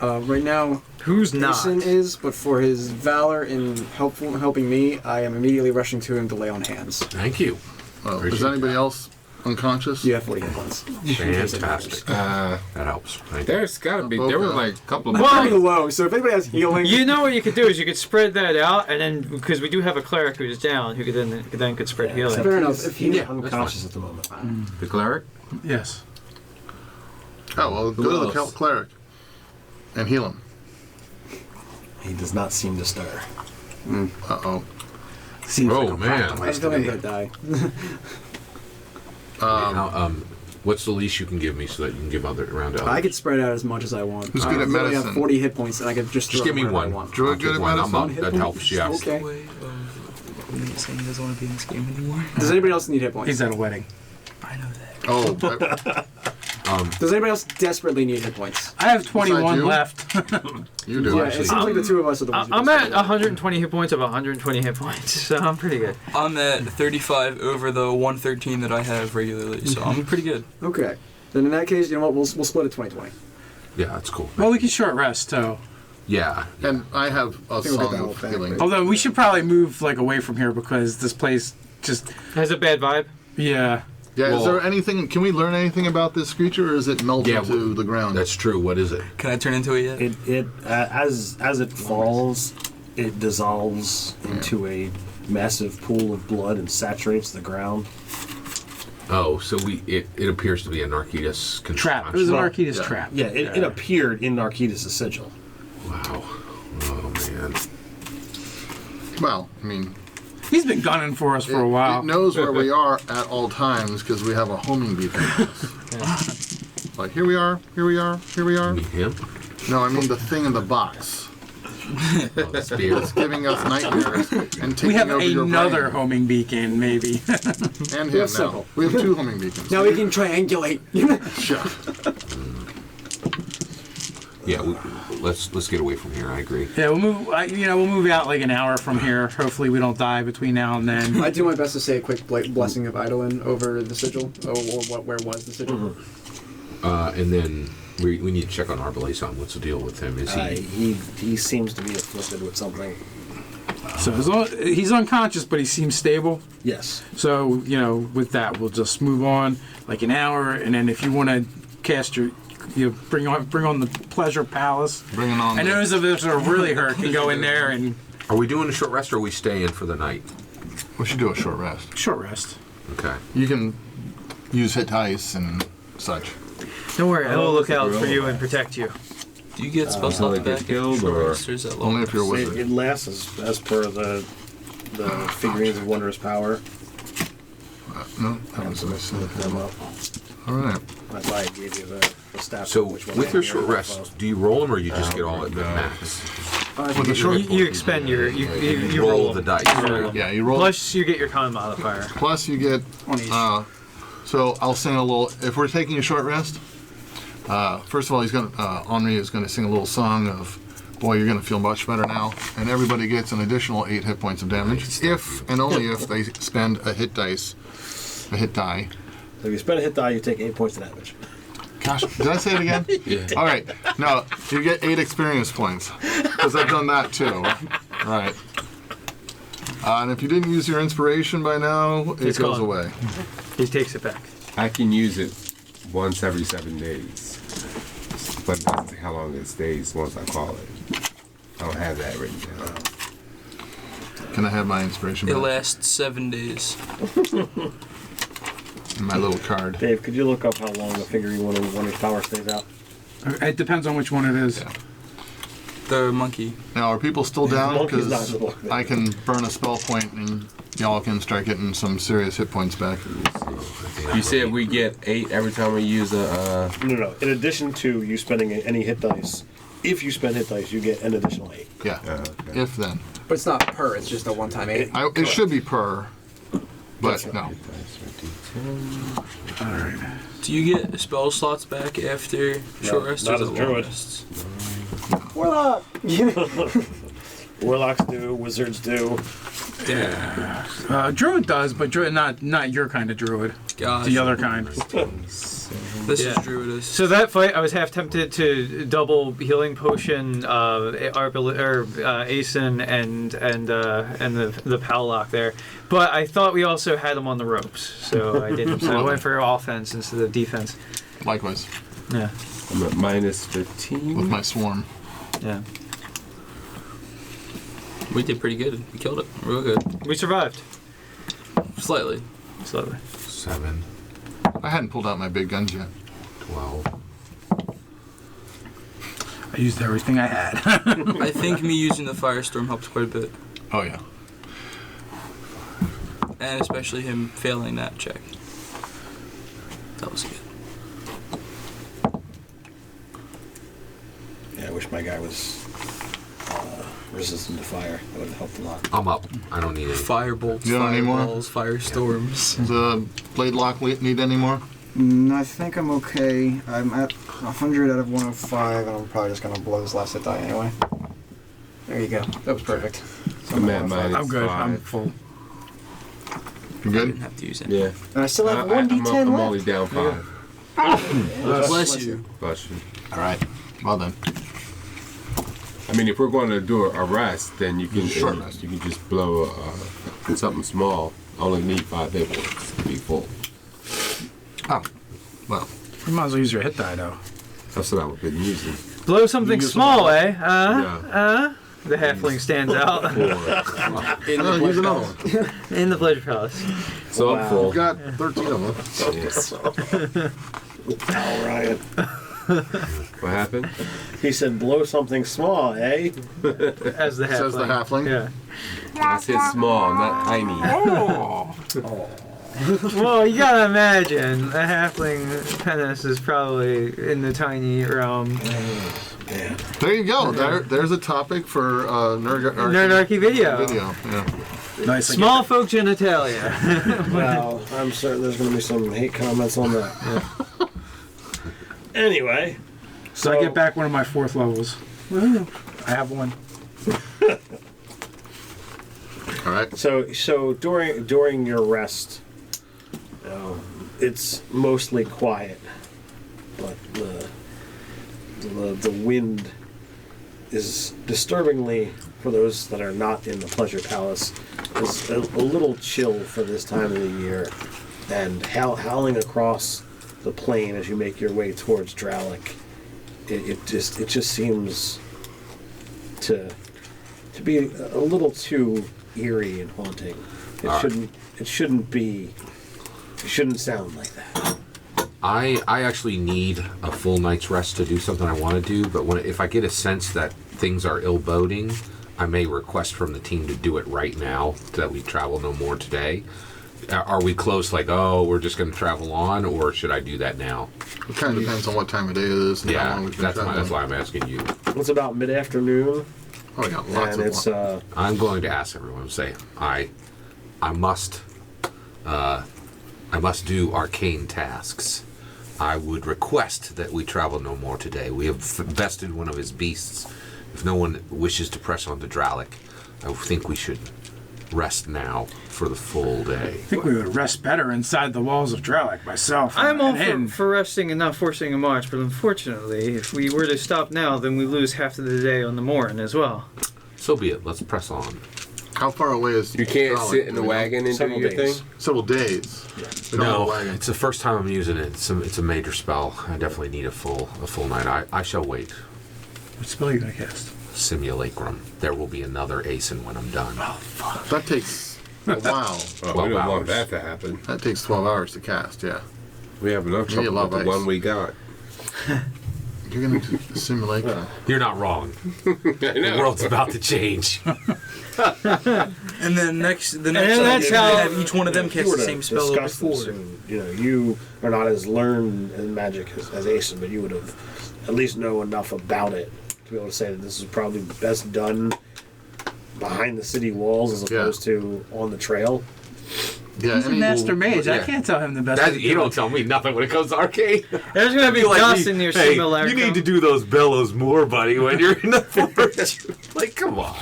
S5: Right now,
S3: Who's not?
S5: Jason is, but for his valor in helping me, I am immediately rushing to him to lay on hands.
S2: Thank you.
S7: Oh, is
S2: Appreciate
S7: anybody else unconscious?
S5: You have 40 hit points.
S2: Fantastic. That helps. Thank you.
S9: There's gotta be. There were like a couple of.
S5: I'm pretty low, so if anybody has healing,
S3: You know what you could do is you could spread that out, and then because we do have a cleric who's down, who could then could spread healing.
S5: fair enough. If he's
S9: Yeah,
S5: unconscious at the moment.
S9: The cleric.
S4: Yes.
S7: Oh, well, go to the cleric and heal him.
S1: He does not seem to stir.
S7: Uh-oh.
S5: Seems
S2: Oh,
S5: like a
S2: man.
S5: I still am gonna die.
S2: What's the least you can give me so that you can give other around to others?
S5: I could spread out as much as I want.
S7: Who's good
S5: I
S7: at
S5: literally
S7: medicine?
S5: have 40 hit points, and I could just
S2: Just
S5: throw
S2: give me
S5: wherever I
S2: one.
S5: want.
S7: Drew,
S2: I'll
S7: good
S2: take
S7: at
S2: one. I'm
S7: medicine?
S2: up. That helps. Yeah.
S5: Okay.
S6: Way of me saying he doesn't want to be in this game anymore.
S5: Does anybody else need hit points?
S4: He's at a wedding.
S6: I know that.
S7: Oh,
S5: Does anybody else desperately need hit points?
S4: I have 21
S7: you?
S4: left.
S7: You do,
S5: Yeah, it
S7: actually.
S5: seems like the two of us are the ones. who
S3: I'm
S5: desperately
S3: at 120 hit points of 120 hit points, so I'm pretty good.
S6: I'm at 35 over the 113 that I have regularly, so I'm pretty good.
S5: need. Okay. Then in that case, you know what? We'll split it 20-20.
S2: Yeah, that's cool.
S4: Well, we can short rest too.
S2: Yeah.
S7: And I have a
S5: think we'll get that
S7: song
S5: whole
S7: of
S5: thing,
S7: healing.
S5: right?
S4: Although we should probably move like away from here because this place just
S3: Has a bad vibe.
S4: yeah.
S7: Yeah, is
S2: Well-
S7: there anything, can we learn anything about this creature, or is it melted
S2: Yeah,
S7: to the ground?
S2: That's true. What is it?
S6: Can I turn into it yet?
S1: It as it falls, it dissolves into a massive pool of blood and saturates the ground.
S2: Oh, so it appears to be a Narcitus
S4: Trap. It was an
S2: construction.
S4: Archdis trap.
S1: Yeah, it appeared in Narcitus' sigil.
S2: Wow. Oh man.
S7: Well, I mean,
S4: He's been gunning for us for a while.
S7: it knows where we are at all times because we have a homing beacon. Like, here we are, here we are, here we are.
S2: Meet him.
S7: No, I mean the thing in the box.
S2: Oh, the spear.
S7: It's giving us nightmares and taking
S4: We have
S7: over your
S4: another
S7: brain.
S4: homing beacon, maybe.
S7: And
S5: We
S7: him
S5: have
S7: now.
S5: several.
S7: We have 2 homing beacons.
S5: Now we can triangulate.
S7: Sure.
S2: Yeah, let's get away from here. I agree.
S4: Yeah, we'll move. We'll move out like an hour from here. Hopefully, we don't die between now and then.
S5: I do my best to say a quick blessing of Eidolon over the sigil. Where was the sigil?
S2: And then we need to check on Arbalazon. What's the deal with him? Is
S1: He seems to be afflicted with something.
S4: So as long, he's unconscious, but he seems stable.
S1: Yes.
S4: So with that, we'll just move on like an hour, and then if you want to cast your, bring on the Pleasure Palace.
S7: Bring it on.
S4: And those of us who are really hurt can go in there and
S2: Are we doing a short rest or are we staying for the night?
S7: We should do a short rest.
S4: short rest.
S2: Okay.
S7: You can use hit dice and such.
S3: Don't worry, I will look out for you and protect you.
S6: Do you get spell slots back if you're short rest, or is that low?
S7: Only if you're a
S1: It,
S7: wizard.
S1: it lasts as per the figurines of wondrous power.
S7: No, that was
S1: Look them up.
S7: all right.
S1: That's why I gave you the stats.
S2: So
S1: of which one
S2: with
S1: I
S2: your
S1: had
S2: short
S1: here.
S2: rest, do you roll them or you just get all at the max?
S7: With the short,
S3: You expend your you
S2: roll
S3: roll
S2: the
S3: them.
S2: dice.
S3: You roll them.
S7: yeah, you roll.
S3: Plus you get your con modifier.
S7: Plus you get.
S4: On each.
S7: So I'll sing a little. If we're taking a short rest, first of all, Henri is gonna sing a little song of, "Boy, you're gonna feel much better now," and everybody gets an additional 8 hit points of damage, if and only if they spend a hit die.
S1: So if you spend a hit die, you take 8 points of damage.
S7: Gosh, did I say it again?
S2: Yeah.
S7: All right. No, you get 8 experience points because I've done that too. Right. And if you didn't use your inspiration by now, it
S3: It's
S7: goes
S3: gone.
S7: away.
S3: He takes it back.
S8: I can use it once every 7 days, but it doesn't say how long it stays once I call it. I don't have that written down.
S7: Can I have my inspiration
S6: It
S7: back?
S6: lasts 7 days.
S7: My little card.
S1: Dave, could you look up how long the figurine wondrous power stays out?
S4: It depends on which one it is.
S7: Yeah.
S6: The monkey.
S7: Now, are people still down?
S1: Monkey's
S7: Because
S1: not the one.
S7: I can burn a spell point and y'all can start getting some serious hit points back.
S8: You said we get 8 every time we use a.
S1: No. In addition to you spending any hit dice, if you spend hit dice, you get an additional 8.
S7: Yeah.
S8: Okay.
S7: If then.
S5: But it's not per. It's just a one-time 8.
S7: It should be per, but
S1: That's
S7: no.
S6: Do you get spell slots back after short rest?
S1: not
S6: or
S1: as
S6: is it
S1: druid.
S6: long rest?
S5: Warlock.
S1: Warlocks do, wizards do.
S6: Yeah.
S4: Druid does, but druid not your kind of druid.
S6: Gosh.
S4: The other kind.
S6: This
S3: Yeah.
S6: is druidess.
S3: So that fight, I was half tempted to double healing potion, Aeson and the Powlock there, but I thought we also had them on the ropes, so I didn't. So I went for offense instead of defense.
S7: Likewise,
S3: Yeah,
S8: I'm at minus 15.
S7: with my swarm.
S3: yeah.
S6: We did pretty good. We killed it. Real good.
S3: We survived
S6: Slightly.
S3: slowly.
S2: 7,
S7: I hadn't pulled out my big guns yet.
S2: 12.
S4: I used everything I had.
S6: I think me using the firestorm helped quite a bit.
S7: Oh yeah.
S6: And especially him failing that check. That was good.
S1: Yeah, I wish my guy was resistant to fire. That would have helped a lot.
S2: I'm up. I don't need any.
S6: Firebolts,
S7: You don't need more?
S6: fireballs, firestorms.
S7: Does the blade lock need any more?
S5: I think I'm okay. I'm at 100 out of 105, and I'm probably just gonna blow this last hit die anyway. There you go. That was perfect. So
S8: I'm at minus
S4: I'm good.
S8: 5.
S4: I'm full.
S7: You
S6: I
S7: good?
S6: didn't have to use it.
S8: Yeah.
S5: And I still have one D10
S8: I'm
S5: left.
S8: only down 5.
S4: Bless you.
S8: Bless you.
S7: All right. Well then.
S8: I mean, if we're going to do a rest, then you can
S7: Short rest.
S8: You can just blow something small. I only need 5 hit points to be full.
S7: Oh. Well.
S4: You might as well use your hit die, though.
S8: That's what I've been using.
S3: Blow something small, eh?
S8: Yeah.
S3: The halfling stands out
S8: In
S7: the use another one.
S3: in the pleasure palace.
S8: So I'm full.
S7: We've got 13 of them.
S8: Yes.
S1: All right.
S8: What happened?
S1: He said, blow something small, eh?
S3: As the halfling.
S7: Says the halfling.
S3: Yeah.
S8: I said small, not tiny.
S3: Well, you gotta imagine a halfling penis is probably in the tiny realm.
S7: There you go. There's a topic for
S3: Nerdarchy video.
S7: Yeah.
S4: Nice.
S3: Small folk genitalia.
S1: Well, I'm certain there's going to be some hate comments on that. Anyway.
S4: So I get back one of my 4th levels. Woo. I have one.
S7: All right.
S1: So during your rest, it's mostly quiet, but the wind is disturbingly, for those that are not in the pleasure palace, is a little chill for this time of the year, and howling across the plain as you make your way towards Dralik, it just seems to be a little too eerie and haunting. It shouldn't sound like that.
S2: I actually need a full night's rest to do something I want to do, but if I get a sense that things are ill boding, I may request from the team to do it right now, that we travel no more today. Are we close, like, oh, we're just going to travel on, or should I do that now?
S7: It kind of depends on what time of day it is and how long we've been
S2: that's
S7: traveling.
S2: why I'm asking you.
S1: It's about mid-afternoon,
S7: Oh, we got lots
S1: and
S7: of
S1: it's
S2: I'm going to ask everyone, say, I must do arcane tasks. I would request that we travel no more today. We have bested one of his beasts. If no one wishes to press on to Dralik, I think we should rest now for the full day.
S4: I think we would rest better inside the walls of Dralik, myself.
S3: I'm all
S4: and
S3: for resting and not forcing a march, but unfortunately, if we were to stop now, then we lose half of the day on the morn as well.
S2: So be it. Let's press on.
S7: How far away is
S8: You can't
S7: Dralik?
S8: sit in the wagon and do
S1: Several
S8: your
S1: days.
S8: thing?
S7: Several days. We don't have a
S2: No,
S7: wagon.
S2: it's the first time I'm using it. It's a major spell. I definitely need a full night. I shall wait.
S4: What spell are you going to cast?
S2: Simulacrum. There will be another ASIN when I'm done.
S7: That takes a while.
S8: We don't
S2: 12
S8: want
S2: hours.
S8: that to happen.
S7: That takes 12 hours to cast, yeah.
S8: We have enough
S7: You need a
S8: trouble
S7: lot
S8: with
S7: of
S8: the
S7: ice.
S8: one we got.
S7: You're going to simulate that.
S2: You're not wrong.
S8: I
S2: The world's about to change.
S6: And then the next
S3: then that's
S6: session,
S3: how-
S6: have each one of them
S1: If you
S6: cast
S1: were
S6: the
S1: to
S6: same spell over
S1: discuss this,
S6: 4.
S1: and, you are not as learned in magic as Asen, but you would have at least know enough about it to be able to say that this is probably best done behind the city walls as opposed to on the trail.
S7: Yeah,
S4: He's a
S7: any-
S4: master mage. I
S2: yeah.
S4: can't tell him the best way to
S2: You
S4: do
S2: don't
S4: it.
S2: tell me nothing when it comes to arcade.
S3: There's gonna be dust in your simulacrum.
S2: You need to do those bellows more, buddy, when you're in the forge. Like, come on.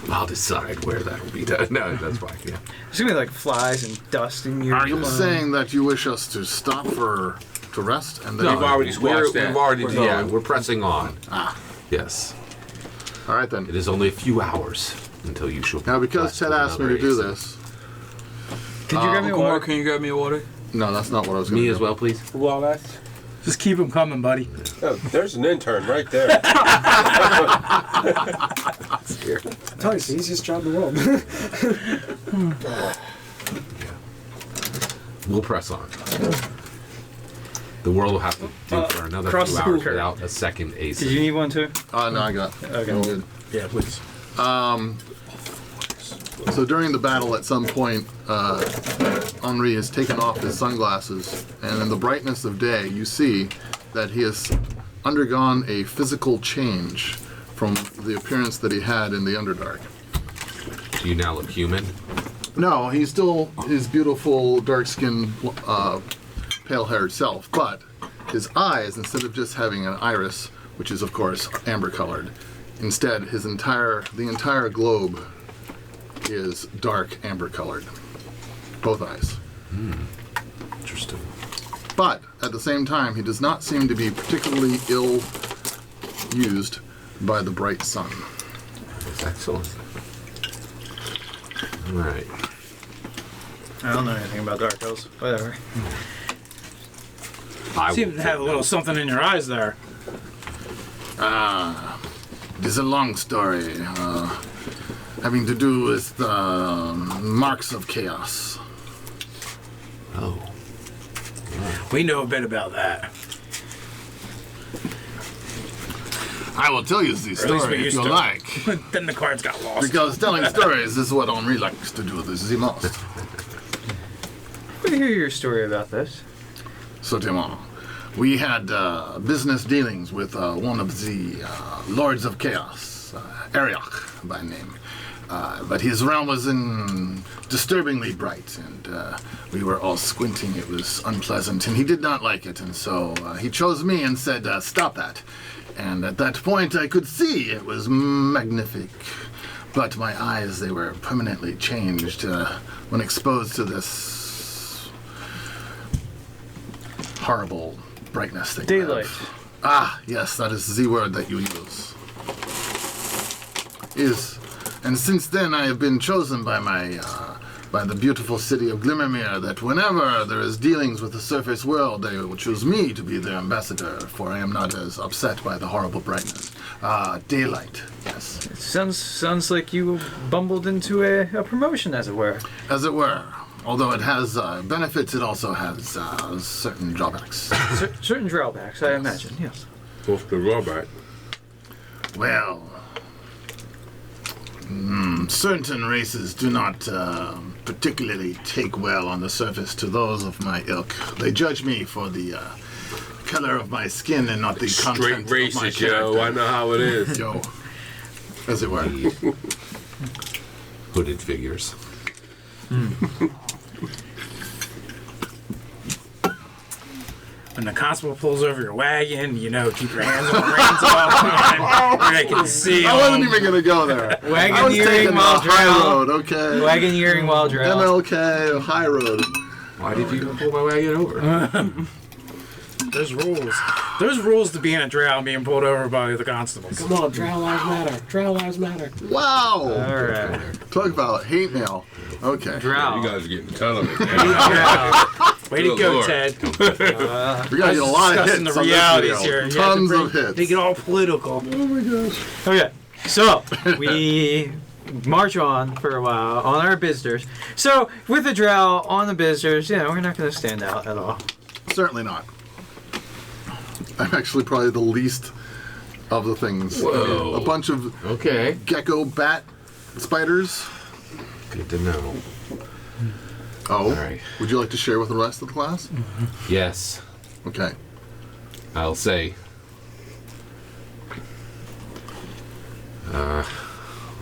S2: I'll decide where that will be done. No, that's fine. Yeah.
S3: There's gonna be like flies and dust in your.
S7: Are you saying that you wish us to stop to rest and then?
S8: We've already squashed that.
S2: We're pressing on.
S7: Ah.
S2: Yes.
S7: All right then.
S2: It is only a few hours until you shall.
S7: Now, because
S2: blessed
S7: Ted
S2: with
S7: asked me
S2: another
S7: to do
S2: ASIN.
S7: this.
S3: Did you grab me a
S6: Uncle
S3: water?
S6: Mark, can you grab me a water?
S7: No, that's not what I was going to
S2: Me
S7: do.
S2: as well, please.
S8: Well, that's.
S4: Just keep him coming, buddy.
S8: Oh, there's an intern right there.
S5: I tell you, it's the easiest job in the world.
S2: We'll press on. The world will have to do for another
S3: cross
S2: few
S3: the
S2: hours
S3: curve.
S2: without a second
S3: Did
S2: ASIN.
S3: you need one too?
S7: No, I got it.
S3: Okay.
S7: I'm good.
S4: Yeah, please.
S7: So during the battle, at some point, Henri has taken off his sunglasses, and in the brightness of day, you see that he has undergone a physical change from the appearance that he had in the Underdark.
S2: Do you now look human?
S7: No, he's still his beautiful dark-skinned pale hair itself, but his eyes, instead of just having an iris, which is of course amber colored, instead the entire globe is dark amber colored. Both eyes.
S2: Interesting.
S7: But at the same time, he does not seem to be particularly ill used by the bright sun.
S2: That's excellent. All right.
S3: I don't know anything about dark elves. Whatever.
S2: I
S4: Seem
S2: will
S4: to have a little something in your eyes there.
S7: It is a long story, having to do with the marks of chaos.
S2: Oh.
S4: We know a bit about that.
S7: I will tell you the
S4: least
S7: story
S4: we
S7: if
S4: used
S7: you
S4: to.
S7: like,
S4: Then the cards got lost.
S7: because telling stories is what Henri likes to do. This is the most.
S3: Let me hear your story about this.
S7: Certainement. We had business dealings with one of the Lords of Chaos, Ariok by name. But his realm was disturbingly bright, and we were all squinting. It was unpleasant, and he did not like it, and so he chose me and said, stop that. And at that point, I could see it was magnific. But my eyes, they were permanently changed when exposed to this horrible brightness that you
S3: Daylight.
S7: have. Ah, yes, that is the word that you use. And since then I have been chosen by by the beautiful city of Glimmermere that whenever there is dealings with the surface world, they will choose me to be their ambassador, for I am not as upset by the horrible brightness. Daylight, yes.
S3: It sounds like you bumbled into a promotion, as it were.
S7: As it were. Although it has benefits, it also has certain drawbacks.
S3: Certain drawbacks, I imagine, yes.
S9: What's the drawback?
S7: Well, certain races do not particularly take well on the surface to those of my ilk. They judge me for the color of my skin and not the content
S9: Straight
S7: of my
S9: racist, yo.
S7: character.
S9: I know how it is.
S7: Yo, as it were.
S2: Hooded figures.
S4: When the constable pulls over your wagon, you know, keep your hands on the reins all the time. Where they can see
S7: I wasn't
S4: them.
S7: even gonna go there. I was
S3: Wagoneering
S7: taking the
S3: while
S7: high
S3: drowned.
S7: road, okay?
S3: Wagoneering while drowned.
S7: MLK, high road.
S2: Why did you pull my wagon over?
S4: There's rules. There's rules to being a drow and being pulled over by the constables.
S1: Come on, drow lives matter. Drow lives matter.
S7: Wow!
S3: Alright.
S7: Talk about hate mail. Okay.
S3: Drow.
S9: You guys are getting a ton of it.
S3: Drow.
S4: Way to
S9: Good
S4: go,
S9: Lord.
S4: Ted.
S7: We gotta get a lot of hits
S4: Discussing the
S7: on this
S4: realities
S7: video.
S4: here. You
S7: Tons
S4: have to
S7: of hits.
S4: Make it all political.
S7: Oh my gosh.
S3: Okay, so we march on for a while on our visitors. So with the drow on the visitors, we're not going to stand out at all.
S7: Certainly not. I'm actually probably the least of the things.
S2: Whoa.
S7: A bunch of
S2: Okay.
S7: gecko bat spiders.
S2: Good to know.
S7: Oh.
S2: All right.
S7: Would you like to share with the rest of the class?
S2: Yes.
S7: Okay.
S2: I'll say.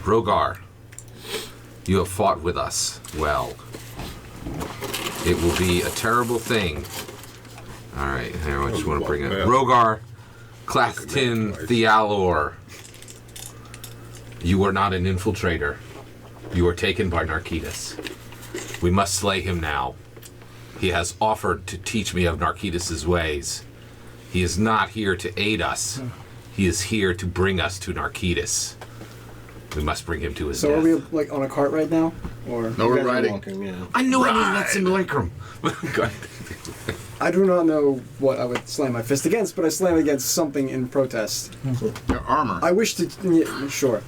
S2: Rogar, you have fought with us well. It will be a terrible thing. All right, here, I just want to bring it. Rogar, Clathtin Thealor, you are not an infiltrator. You are taken by Narkitis. We must slay him now. He has offered to teach me of Narkitis' ways. He is not here to aid us. He is here to bring us to Narkitis. We must bring him to his
S5: So
S2: death.
S5: are we like on a cart right now, or
S7: No, we're riding.
S1: Walking, yeah.
S2: I knew I needed that simulacrum.
S5: I do not know what I would slam my fist against, but I slam against something in protest.
S7: Your armor.
S5: I wish to. Yeah, sure.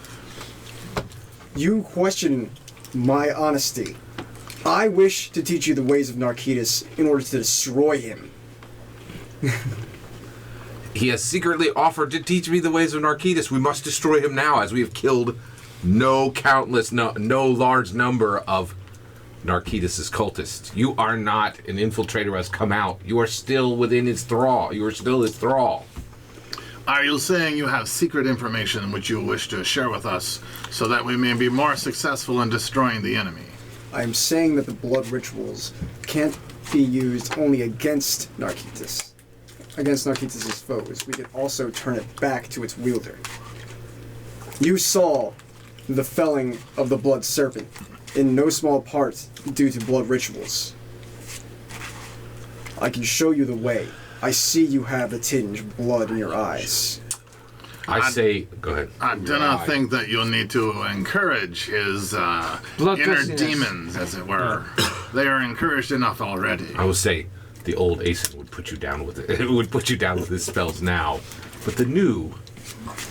S5: You question my honesty. I wish to teach you the ways of Narkitis in order to destroy him.
S2: He has secretly offered to teach me the ways of Narkitis. We must destroy him now, as we have killed no large number of Narkitis' cultists. You are not an infiltrator who has come out. You are still within his thrall. You are still his thrall.
S7: Are you saying you have secret information which you wish to share with us so that we may be more successful in destroying the enemy?
S5: I am saying that the blood rituals can't be used only against Narquitus. Against Narquitus' foes. We could also turn it back to its wielder. You saw the felling of the blood serpent, in no small part due to blood rituals. I can show you the way. I see you have the tinge of blood in your eyes.
S2: I say, go ahead.
S7: I do not think that you'll need to encourage his inner
S3: Bloodthirstiness.
S7: demons, as it were. They are encouraged enough already.
S2: I would say the old Aeson would put you down with it. It would put you down with his spells now, but the new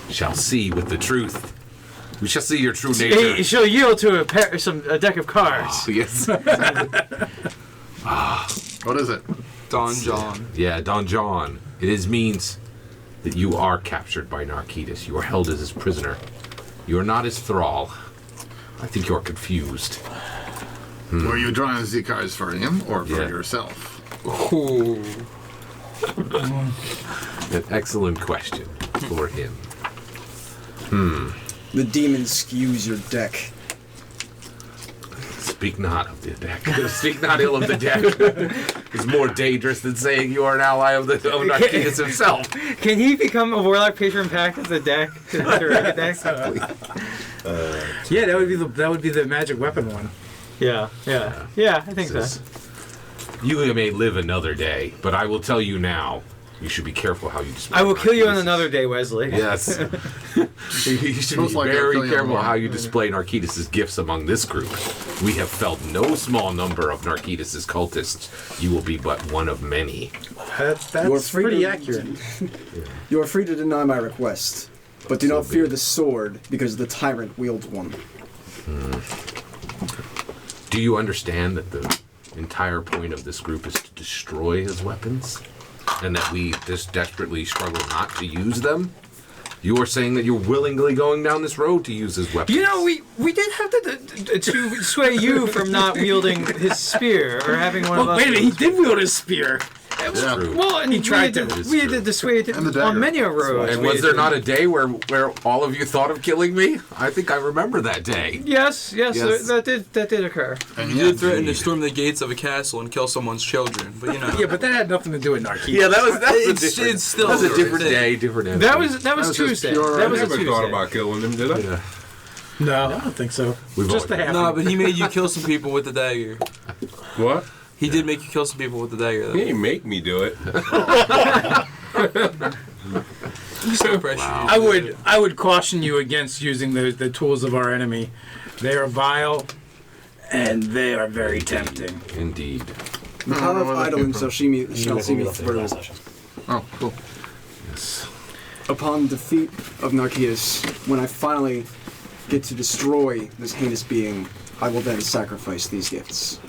S2: shall see with the truth. We shall see your true nature.
S3: She'll yield to a deck of cards.
S2: Oh, yes.
S7: What is it?
S6: Don John.
S2: Yeah, Don John. It means that you are captured by Narquitus. You are held as his prisoner. You are not his thrall. I think you're confused.
S7: Were you drawing the cards for him or for
S2: Yeah.
S7: yourself?
S6: Ooh.
S2: An excellent question for him.
S5: The demon skews your deck.
S2: Speak not of the deck. Speak not ill of the deck. It's more dangerous than saying you are an ally of Narquitus himself.
S3: Can he become a warlock patron pact of the deck? To wreck a deck?
S4: Yeah, that would be the magic weapon one.
S3: Yeah. I think so.
S2: You may live another day, but I will tell you now, you should be careful how you display
S3: I will kill you on
S2: Narquitus.
S3: another day, Wesley.
S2: Yes. You should
S7: Most
S2: be
S7: likely I'll kill
S2: very
S7: you
S2: careful
S7: more.
S2: how you display Narquitus' gifts among this group. We have felled no small number of Narquitus' cultists. You will be but one of many.
S4: That's pretty accurate.
S5: You are free to deny my request, but do not fear the sword, because the tyrant wields one.
S2: Do you understand that the entire point of this group is to destroy his weapons? And that we just desperately struggle not to use them? You are saying that you're willingly going down this road to use his weapons.
S3: You know, we did have to sway you from not wielding his spear or having one of us.
S4: Wait a minute, he did wield his spear.
S7: Yeah.
S2: True.
S3: Well, and
S4: He tried to.
S3: We had to dissuade
S7: And the
S3: him
S7: dagger.
S3: on many a road.
S2: And was there not a day where all of you thought of killing me? I think I remember that day.
S3: Yes,
S2: Yes.
S3: that did occur.
S7: And
S6: You did threaten to storm the gates of a castle and kill someone's children, but you know.
S4: Yeah, but that had nothing to do with Narquitus.
S2: Yeah, that was
S6: It's still
S2: that was a
S6: a
S2: different
S6: thing.
S2: day, different energy.
S3: That was
S7: just
S3: Tuesday.
S7: pure-
S3: That
S9: I
S3: was a
S9: never
S3: Tuesday.
S9: thought about killing him, did I?
S2: Yeah.
S4: No, I don't think so.
S2: We've
S4: Just the
S2: always-
S4: half.
S6: No, but he made you kill some people with the dagger.
S9: What?
S6: He did make you kill some people with the dagger,
S9: He
S6: though.
S9: didn't make me do it.
S6: He's so precious.
S2: Wow.
S4: I would caution you against using the tools of our enemy. They are vile, and they are very tempting.
S2: Indeed.
S5: The power of idleness shall see me through.
S7: Oh, cool.
S2: Yes.
S5: Upon defeat of Narquitus, when I finally get to destroy this heinous being, I will then sacrifice these gifts.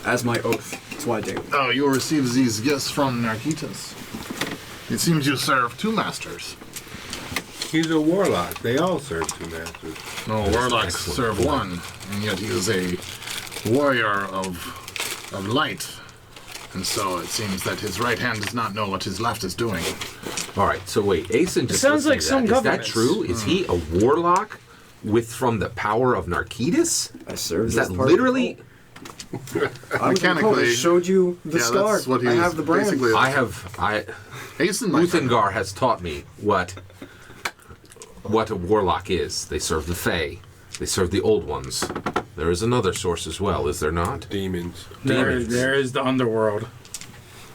S5: As my oath to I do.
S7: Oh, you will receive these gifts from Narquitus. It seems you serve two masters.
S9: He's a warlock. They all serve two masters.
S7: No, warlocks serve one, and yet he is a warrior of light. And so it seems that his right hand does not know what his left is doing.
S2: All right. So wait, Aeson just
S3: Sounds
S2: listened
S3: like
S2: to
S3: some
S2: that. Is that
S3: governments.
S2: true? Is he a warlock from the power of Narquitus?
S5: I served
S2: Is
S5: as
S2: that
S5: part
S2: literally?
S5: of the cult. I was in the cult. I showed you the
S7: Yeah,
S5: scar.
S7: that's what he
S5: I
S7: is
S5: have the brand.
S7: basically. Aeson might
S2: Uthengar has taught me what a warlock is. They serve the Fae. They serve the Old Ones. There is another source as well, is there not?
S9: Demons.
S2: Demons.
S4: There is the underworld.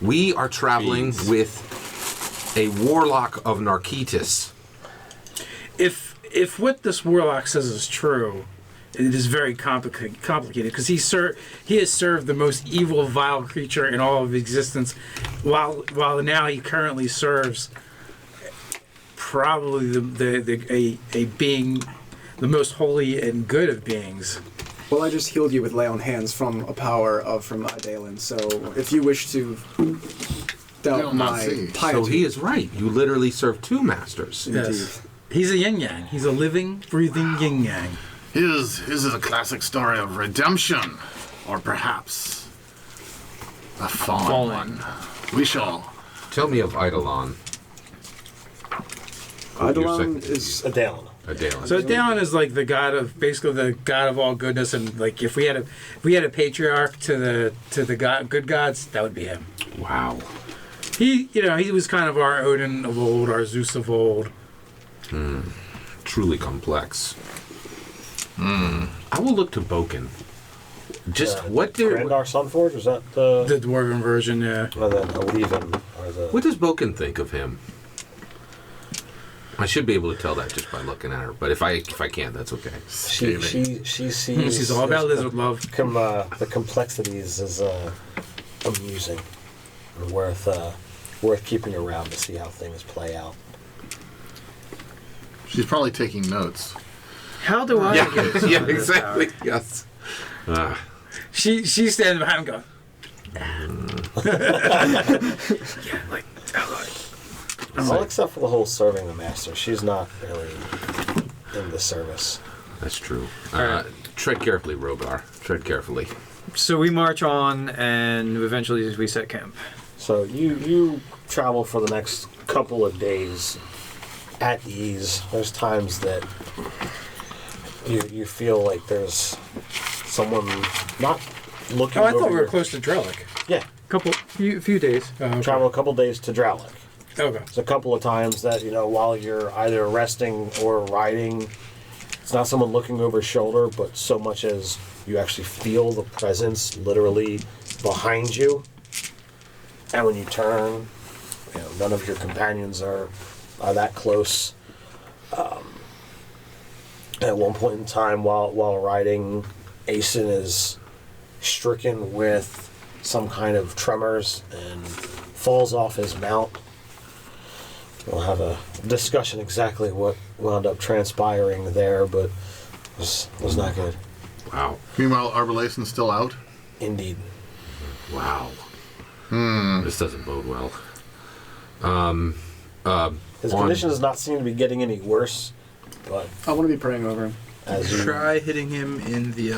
S2: We are traveling
S9: Bees.
S2: with a warlock of Narquitus.
S4: If what this warlock says is true, it is very complicated because he has served the most evil, vile creature in all of existence, while now he currently serves probably a being, the most holy and good of beings.
S5: Well, I just healed you with lay on hands from a power from Idalen. So if you wish to doubt
S7: not
S5: my
S7: see.
S5: piety,
S2: So he is right. You literally serve two masters.
S4: Yes. He's a yin yang. He's a living, breathing yin yang.
S7: His is a classic story of redemption, or perhaps a fallen one. We shall.
S2: Tell me of Eidolon.
S5: Idalen
S2: Your second
S5: is
S1: Adalen.
S2: A Daelin.
S4: So Daelin is like basically the god of all goodness, and like if we had a patriarch to the good gods, that would be him.
S2: Wow.
S4: He was kind of our Odin of old, our Zeus of old.
S2: Truly complex. I will look to Boken. Just what do
S1: Grandar Sunforge, is that the
S4: dwarven version? Yeah.
S1: or the Oleven or the
S2: what does Boken think of him? I should be able to tell that just by looking at her, but if I can't, that's okay.
S1: she sees
S4: She's all about lizard love.
S1: the complexities is amusing and worth keeping around to see how things play out.
S7: She's probably taking notes.
S3: How do I get
S2: Yeah,
S3: some
S2: yeah,
S3: of this
S2: exactly.
S3: power?
S2: Yes.
S4: She's standing behind him going,
S1: All except for the whole serving the master. She's not really in the service.
S2: That's true.
S3: Alright.
S2: Tread carefully, Rogar. Tread carefully.
S3: So we march on, and eventually we set camp.
S1: So you travel for the next couple of days at ease. There's times that you feel like there's someone not looking
S4: "Oh, I
S1: over
S4: thought we were
S1: your-
S4: close to Drellic."
S1: Yeah,
S3: Few days.
S4: Okay.
S1: travel a couple days to Drowlick.
S4: Okay.
S1: There's a couple of times that, while you're either resting or riding, it's not someone looking over his shoulder, but so much as you actually feel the presence literally behind you. And when you turn, none of your companions are that close. At one point in time, while riding, Aeson is stricken with some kind of tremors and falls off his mount. We'll have a discussion exactly what wound up transpiring there, but was not good.
S2: Wow.
S7: Meanwhile, Arbalayson's still out.
S1: Indeed.
S2: Wow. This doesn't bode well.
S1: His condition does not seem to be getting any worse, but
S5: I want to be praying over him.
S1: as you
S6: Try hitting him in the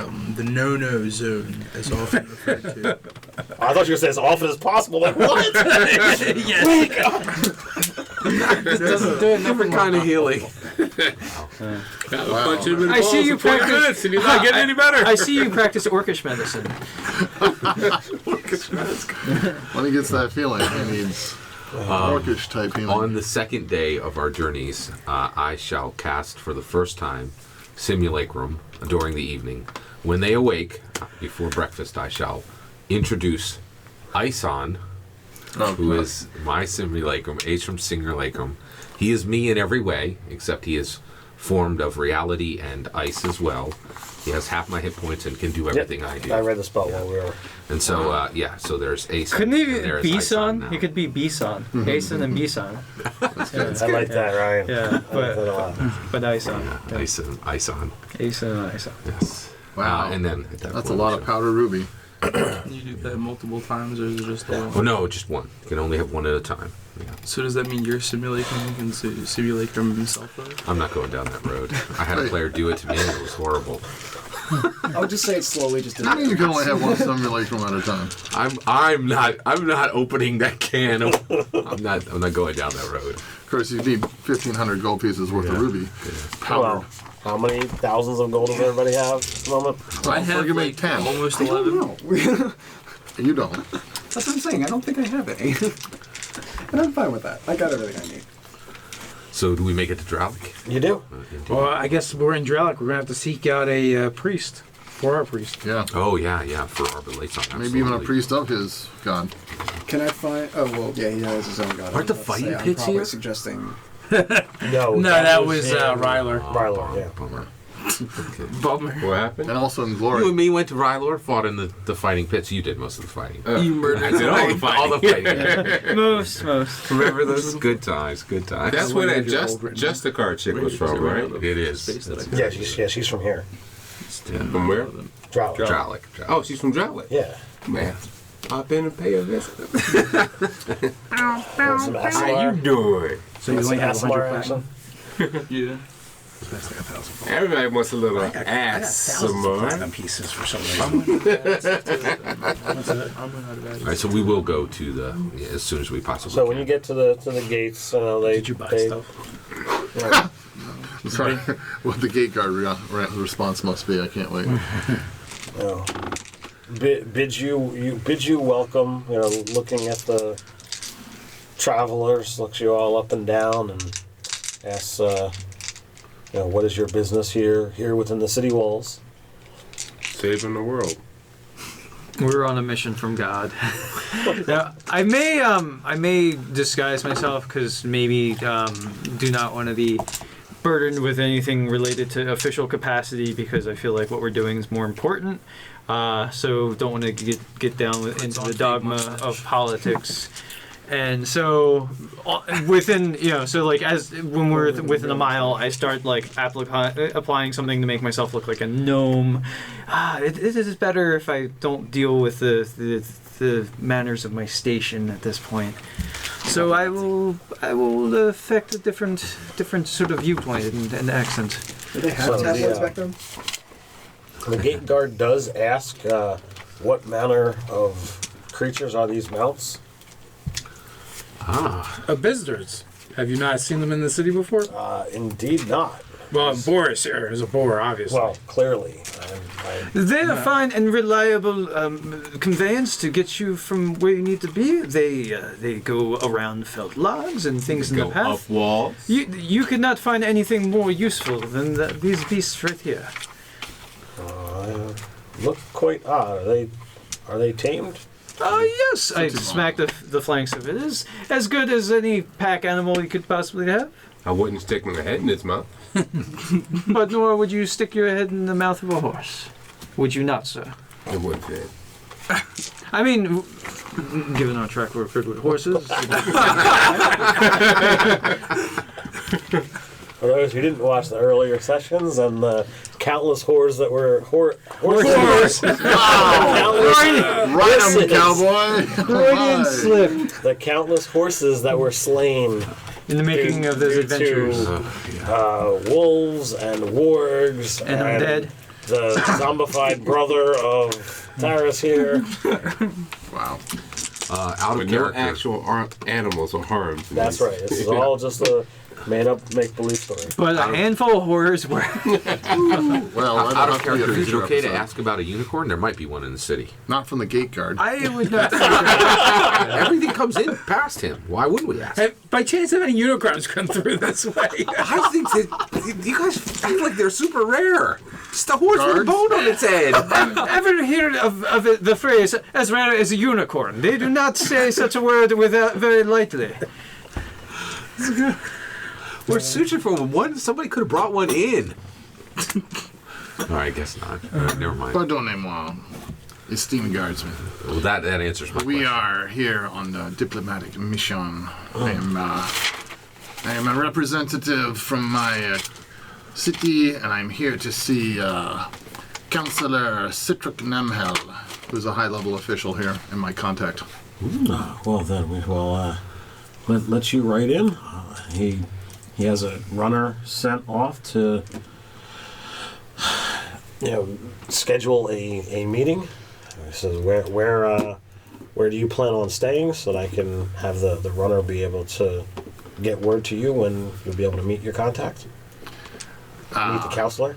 S6: no-no zone, as often referred to.
S1: I thought you were going to say as often as possible. Like, what?
S2: Doesn't do it. Different kind of healing.
S9: Punch him in the
S3: I see
S9: balls
S3: you
S9: for 20
S3: practice-
S9: minutes and he's not getting any better.
S3: I see you practice orcish medicine.
S7: When he gets that feeling, he needs orcish type healing.
S2: On the second day of our journeys, I shall cast for the first time Simulacrum during the evening. When they awake, before breakfast, I shall introduce Ison, who is my Simulacrum, Ace from Simulacrum. He is me in every way, except he is formed of reality and ice as well. He has half my hit points and can do everything I do.
S1: I read the spell while we were.
S2: And so, so there's Ace.
S3: Couldn't he
S2: and there's
S3: be
S2: Ison
S3: Bison?
S2: now.
S3: He could be Bison. Aeson and Bison.
S1: I like that, Ryan.
S3: Yeah,
S1: I like that a lot.
S3: but Ison.
S2: Yeah, Ison.
S3: Aeson and Ison.
S2: Yes.
S7: Wow.
S2: And then at that
S7: That's a
S2: point,
S7: lot of powder ruby.
S6: Can you do that multiple times, or is it just the one?
S2: Oh no, just one. You can only have one at a time. Yeah.
S6: So does that mean you're simulating can simulate from himself, though?
S2: I'm not going down that road. I had a player do it to me, and it was horrible.
S5: I would just say it slowly, just
S7: I mean, you can only have one simulacrum at a time.
S2: I'm not opening that can. I'm not going down that road.
S7: Of course, you need 1,500 gold pieces worth of ruby. Powder.
S1: Well, how many thousands of gold does everybody have at the moment?
S6: I have
S7: you make
S6: like
S7: 10.
S6: almost
S5: I don't
S6: 11.
S5: know.
S7: You don't.
S5: That's what I'm saying. I don't think I have any. And I'm fine with that. I got everything I need.
S2: So do we make it to Dralik?
S1: You do.
S4: Well, I guess we're in Drellic. We're gonna have to seek out a priest for our priest.
S7: Yeah.
S2: Oh yeah, for Arbalason.
S7: Maybe even a priest of his god.
S5: Can I find? Oh well, yeah, he has his own god.
S2: Aren't the
S5: I was about to
S2: fighting
S5: say, I'm
S2: pits
S5: probably
S2: here?
S5: Suggesting.
S1: No,
S4: that was
S1: in
S4: Ryler.
S1: Ryler, yeah.
S2: Bummer.
S6: Bummer.
S9: What happened?
S7: And also in
S2: You
S7: glory.
S2: and me went to Rylor, fought in the fighting pits. You did most of the fighting.
S6: You murdered
S2: I did all the fighting.
S3: Most.
S2: Remember those? Good times.
S9: That's where that just the card chick was from, right?
S2: It is.
S1: Yeah, she's from here.
S9: From where?
S1: Drowlick.
S2: Dralik.
S9: Oh, she's from Drowlick.
S1: Yeah.
S9: Man, pop in and pay a visit.
S1: Some
S9: How you doing?
S4: So you only have 100
S1: ASMR
S4: platinum.
S1: action.
S6: Yeah.
S9: Everybody wants a little ass some more.
S4: Platinum pieces for some reason.
S2: All right, so we will go to as soon as we possibly
S1: So
S2: can.
S1: when you get to the gates, they
S4: Did you buy
S1: they,
S4: stuff?
S1: yeah.
S7: Sorry. What the gate guard response must be, I can't wait.
S1: You know, bid you welcome. You know, looking at the travelers, looks you all up and down, and asks, you know, what is your business here within the city walls?
S9: Saving the world.
S3: We're on a mission from God. Now, I may disguise myself because maybe do not want to be burdened with anything related to official capacity because I feel like what we're doing is more important. So don't want to get down into the dogma of politics. And so within, you know, so like when we're within a mile, I start like applying something to make myself look like a gnome. It is better if I don't deal with the manners of my station at this point. So I will affect a different sort of viewpoint and accent.
S5: Do they have tabloids back then?
S1: The gate guard does ask, what manner of creatures are these mounts?
S4: Visitors. Have you not seen them in the city before?
S1: Indeed not.
S4: Well, Boris here is a boar, obviously.
S1: Well, clearly.
S3: They're a fine and reliable conveyance to get you from where you need to be. They go around felt logs and things in the path.
S8: Go up walls.
S3: You could not find anything more useful than these beasts right here.
S1: Look quite odd. Are they tamed?
S3: Yes. I smack the flanks of it. Is as good as any pack animal you could possibly have.
S8: I wouldn't stick my head in its mouth.
S3: But nor would you stick your head in the mouth of a horse. Would you not, sir?
S8: It would fit.
S3: I mean, given our track record with horses.
S1: For those who didn't watch the earlier sessions and the countless horses that were
S3: Horse!
S7: Ride 'em, cowboy!
S3: Freudian slip.
S1: the countless horses that were slain
S3: In the making of those
S1: due
S3: adventures.
S1: to wolves and wargs
S3: And undead.
S1: the zombified brother of Tyrus here.
S7: Wow.
S2: Out
S8: But
S2: of
S8: no
S2: character.
S8: actual animals are harmed.
S1: That's right. This is all just a made-up make-believe story.
S3: But a handful of horrors were.
S7: Well,
S2: Out of character, is it okay to ask about a unicorn? There might be one in the city.
S7: Not from the gate guard.
S3: I would not.
S2: Everything comes in past him. Why wouldn't we ask?
S4: Hey, by chance, have any unicorns come through this way?
S2: I think that you guys feel like they're super rare. Just a horse with a
S7: Guards?
S2: bone on its head.
S3: Ever heard of the phrase "as rare as a unicorn"? They do not say such a word very lightly.
S2: We're searching for one. Somebody could have brought one in. All right, I guess not. All right, never mind.
S7: Pardonnez-moi, esteemed guardsmen.
S2: Well, that answers my
S7: We
S2: question.
S7: are here on a diplomatic mission. I am a representative from my city, and I'm here to see Councillor Citric Nemhel, who's a high-level official here and my contact.
S1: Well, then we will let you right in. He has a runner sent off to, schedule a meeting. He says, where do you plan on staying, so that I can have the runner be able to get word to you when you'll be able to meet your contact, meet the counselor.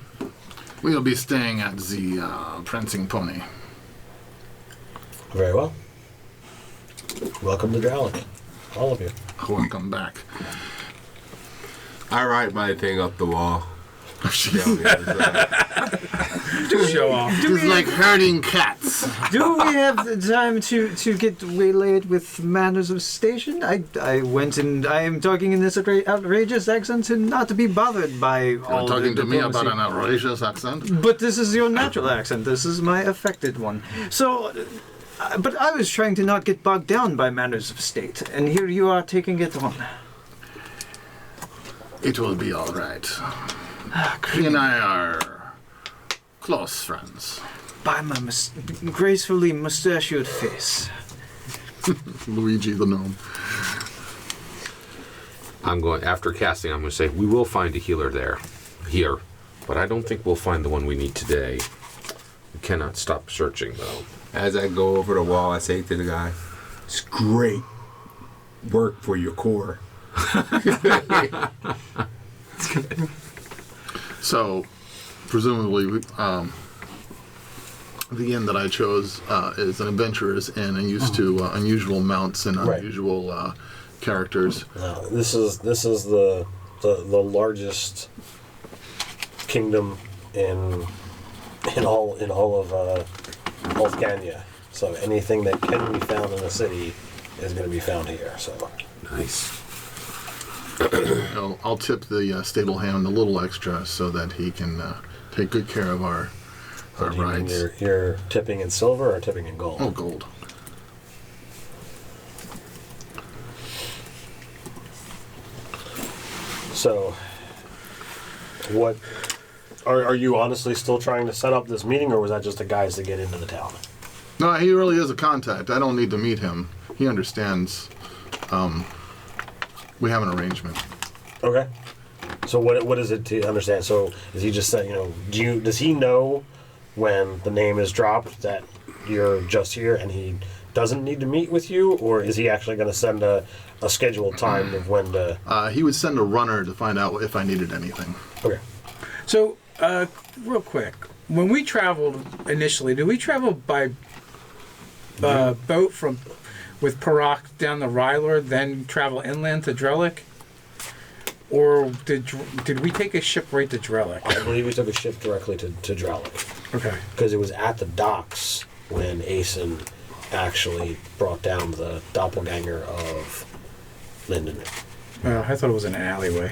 S7: We'll be staying at the Prancing Pony.
S1: Very well. Welcome to Dralic, all of you.
S7: Welcome back.
S8: I ride my thing up the wall. Down the other side.
S4: Just show off.
S7: It's like herding cats.
S3: Do we have the time to get waylaid with manners of station? I went and I am talking in this outrageous accent and not to be bothered by all
S7: You're talking
S3: the
S7: to me about
S3: diplomacy.
S7: an outrageous accent?
S3: But this is your natural accent. This is my affected one. So, but I was trying to not get bogged down by manners of state, and here you are taking it on.
S7: It will be all right. He and I are close friends.
S3: By my gracefully mustachioed face.
S7: Luigi the gnome.
S2: After casting, I'm going to say, we will find a healer here, but I don't think we'll find the one we need today. We cannot stop searching, though.
S8: As I go over the wall, I say to the guy, "It's great work for your core."
S7: So, presumably, the inn that I chose is an adventurer's inn and used to unusual mounts and
S1: Right.
S7: unusual characters.
S1: No, this is the largest kingdom in all of Volcania. So anything that can be found in the city is going to be found here. So
S2: Nice.
S7: I'll tip the stable hand a little extra so that he can take good care of our
S1: do you mean
S7: rides.
S1: you're tipping in silver or tipping in gold?
S7: Oh, gold.
S1: So what are you honestly still trying to set up this meeting, or was that just a guise to get into the town?
S7: No, he really is a contact. I don't need to meet him. He understands. We have an arrangement.
S1: Okay. So what is it to understand? So is he just saying, does he know when the name is dropped that you're just here and he doesn't need to meet with you, or is he actually going to send a scheduled time of when to?
S7: He would send a runner to find out if I needed anything.
S1: Okay.
S4: So, real quick, when we traveled initially, did we travel by boat with Parak down the Ryler, then travel inland to Drellic? Or did we take a ship right to Drellic?
S1: I believe we took a ship directly to Drellic.
S4: Okay.
S1: Because it was at the docks when Aeson actually brought down the doppelganger of Lyndon.
S4: I thought it was in an alleyway.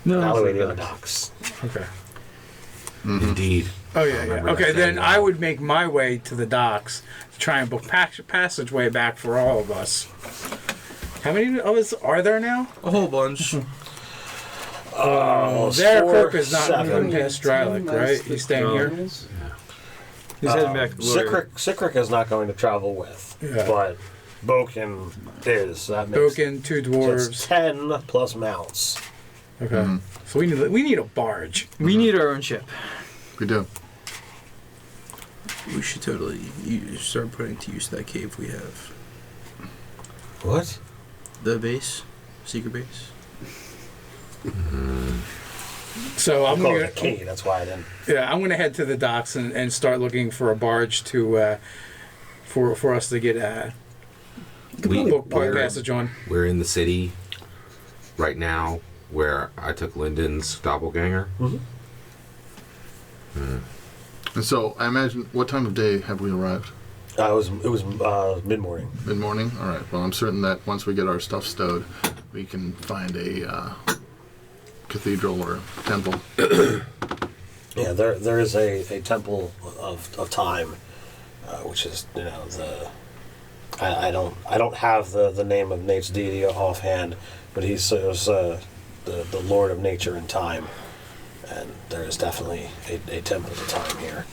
S3: No,
S1: Alleyway
S3: it's
S1: near
S3: like
S1: the
S3: that.
S1: docks.
S4: Okay.
S2: Indeed.
S4: Oh, yeah, yeah.
S2: remember
S4: Okay,
S2: that
S4: then
S2: saying,
S4: I would make my way to the docks to try and book passageway back for all of us. How many of us are there now?
S6: A whole bunch.
S4: There, Kirk is not
S1: 7.
S4: moving past Drylick, right? He's staying here?
S3: He's heading back to the lawyer.
S1: Sicric is not going to travel with,
S4: Yeah.
S1: but Boken is. So that makes
S4: Boken, 2
S1: so
S4: dwarves.
S1: it's 10 plus mounts.
S4: Okay. So we need a barge.
S3: We need our own ship.
S7: We do.
S6: We should totally start putting to use that cave we have.
S1: What?
S6: The base, secret base.
S4: So I'm
S1: I'm calling
S4: gonna
S1: it a key. That's why I didn't.
S4: I'm gonna head to the docks and start looking for a barge to for us to get book passage on.
S2: We're in the city right now where I took Lyndon's doppelganger.
S7: And so, I imagine, what time of day have we arrived?
S1: It was mid morning.
S7: Mid-morning? All right. Well, I'm certain that once we get our stuff stowed, we can find a cathedral or temple.
S1: Yeah, there is a temple of time, which is I don't have the name of Nate's deity offhand, but he's the Lord of Nature and Time, and there is definitely a temple to time here.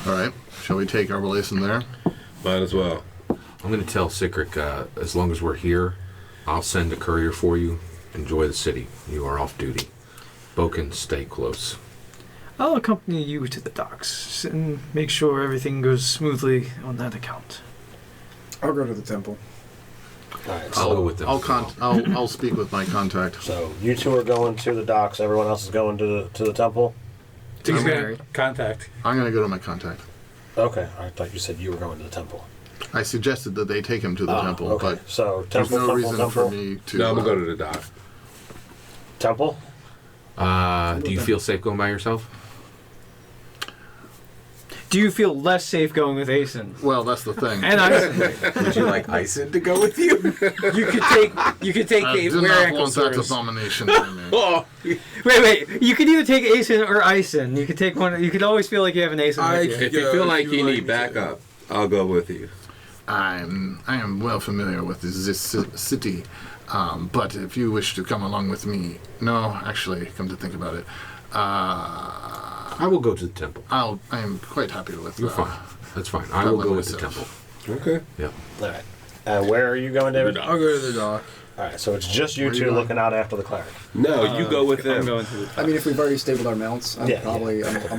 S7: All right. Shall we take our relation there?
S9: Might as well.
S2: I'm going to tell Sicric, as long as we're here, I'll send a courier for you. Enjoy the city. You are off duty. Boken, stay close.
S3: I'll accompany you to the docks and make sure everything goes smoothly on that account.
S5: I'll go to the temple.
S1: All right,
S2: I'll
S1: so,
S2: go with them.
S7: I'll speak with my contact.
S1: so you two are going to the docks. Everyone else is going to the temple.
S4: He's
S3: I'm
S4: gonna
S3: married.
S4: contact.
S7: I'm going to go to my contact.
S1: Okay, I thought you said you were going to the temple.
S7: I suggested that they take him to the temple,
S1: Okay,
S7: but
S1: so
S7: there's
S1: temple,
S7: no
S1: temple,
S7: reason
S1: temple,
S7: for me to.
S9: No, I'm gonna go to the dock.
S1: temple.
S2: Do you feel safe going by yourself?
S3: Do you feel less safe going with Aeson?
S7: Well, that's the thing.
S3: And I'm.
S9: Would you like Ison to go with you?
S4: You could take
S7: I
S4: the
S7: do
S4: wear
S7: not
S4: ankle
S7: want that
S4: sores.
S7: abomination near me.
S9: Oh,
S3: Wait. You can either take Aeson or Ison. You could take one. You could always feel like you have an Aeson with you.
S9: if you feel like you need backup, I'll go with you.
S7: I am well familiar with this city, but if you wish to come along with me, no, actually, come to think about it,
S2: I will go to the temple.
S7: I am quite happy with.
S2: You're fine. That's fine. I will go with the temple.
S7: myself.
S9: Okay.
S2: Yep.
S1: All right. Where are you going, David?
S6: I'll go to the dock.
S1: All right, so it's just you
S7: Where are you
S1: two
S7: going?
S1: looking out after the cleric.
S9: No, you go with
S3: I'm
S9: them.
S3: going to the
S5: I mean, if we've already stabled our mounts, I'm
S1: Yeah,
S5: I'm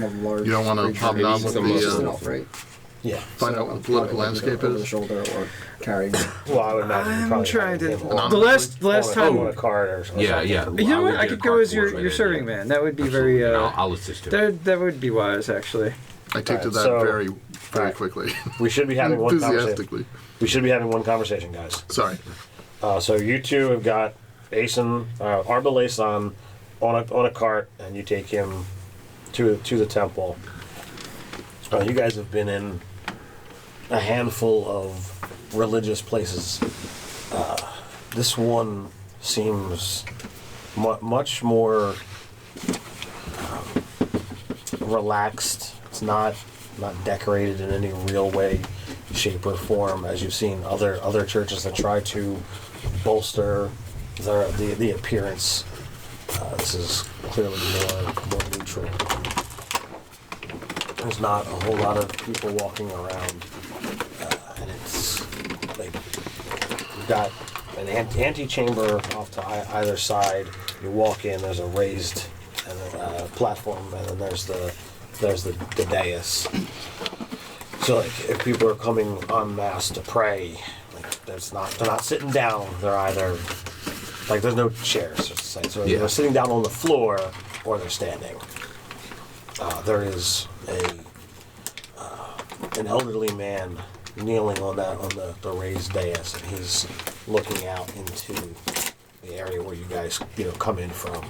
S5: a large.
S7: You don't want to
S5: creature.
S7: hobnob with
S9: Maybe
S5: It's just
S9: some
S5: an
S7: the.
S5: elf, right?
S1: Yeah.
S7: Find out what the political landscape
S5: over the
S7: is.
S5: shoulder or carrying.
S1: Well, I would imagine you
S3: I'm
S1: probably
S3: trying
S1: have
S3: to.
S1: him on-
S3: The last
S1: on
S3: time.
S1: a card or something.
S2: Yeah.
S3: You know
S2: I
S3: what?
S2: would
S3: I
S2: get
S3: could
S2: a
S3: go
S2: card
S3: as
S2: for it
S3: your
S2: right in
S3: serving
S2: there.
S3: man. That would be
S2: Absolutely.
S3: very.
S2: And I'll assist him.
S3: That would be wise, actually.
S7: I take to
S1: Alright,
S7: that
S1: so-
S7: very
S1: alright.
S7: quickly.
S1: We should be having one conversation.
S7: Enthusiastically.
S1: We should be having one conversation, guys.
S7: Sorry.
S1: So you two have got Asen, Arbalace on a cart, and you take him to the temple. You guys have been in a handful of religious places. This one seems much more relaxed. It's not decorated in any real way, shape, or form, as you've seen other churches that try to bolster the appearance. This is clearly more neutral. There's not a whole lot of people walking around, and it's like you've got an antechamber off to either side. You walk in, there's a raised platform, and then there's the dais. So like if people are coming en masse to pray, like they're not sitting down. They're either like there's no chairs. So
S2: Yeah.
S1: they're sitting down on the floor or they're standing. There is an elderly man kneeling on the raised dais, and he's looking out into the area where you guys come in from.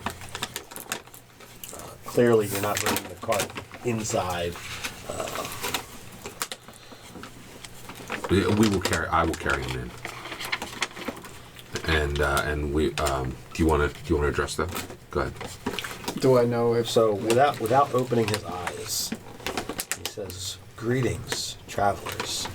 S1: Clearly, you're not bringing the cart inside.
S2: I will carry him in. And we. Do you want to address them? Go ahead.
S5: Do I know if
S1: So without opening his eyes, he says, "Greetings, travelers."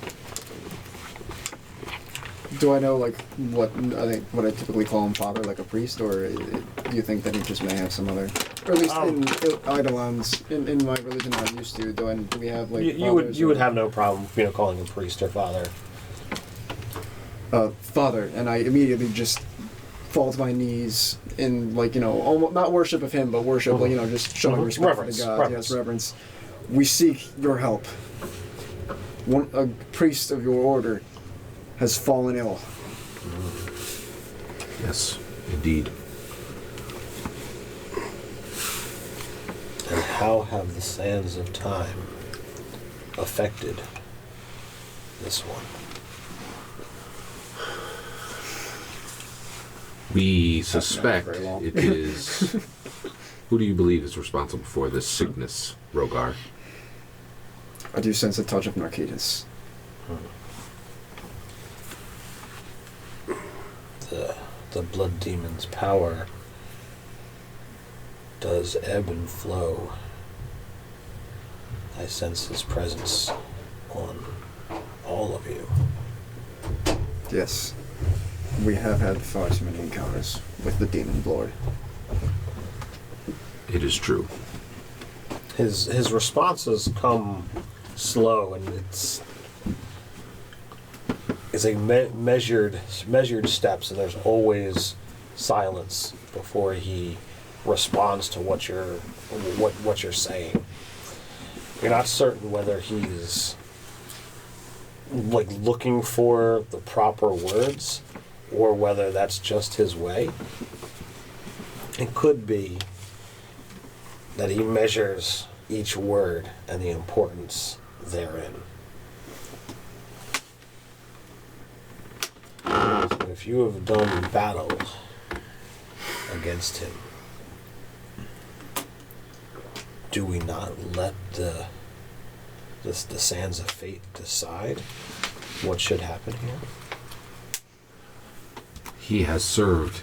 S5: Do I know like what I typically call him, father, like a priest, or do you think that he just may have some other, or at least in Eidolons, in my religion I'm used to, do we have like
S1: You would have no problem calling him priest or father.
S5: father, and I immediately just fall to my knees in almost not worship of him, but worship just showing respect
S1: Reverence,
S5: for the God.
S1: reverence.
S5: Yes, reverence. We seek your help. A priest of your order has fallen ill.
S2: Yes, indeed.
S1: And how have the sands of time affected this one?
S2: We suspect
S5: very long.
S2: it is. Who do you believe is responsible for this sickness, Rogar?
S5: I do sense a touch of Narcitus.
S1: The blood demon's power does ebb and flow. I sense his presence on all of you.
S5: Yes. We have had far too many encounters with the demon lord.
S2: It is true.
S1: His responses come slow, and it's a measured steps, and there's always silence before he responds to what you're saying. You're not certain whether he's like looking for the proper words or whether that's just his way. It could be that he measures each word and the importance therein. So if you have done battle against him, do we not let the sands of fate decide what should happen here?
S2: He has served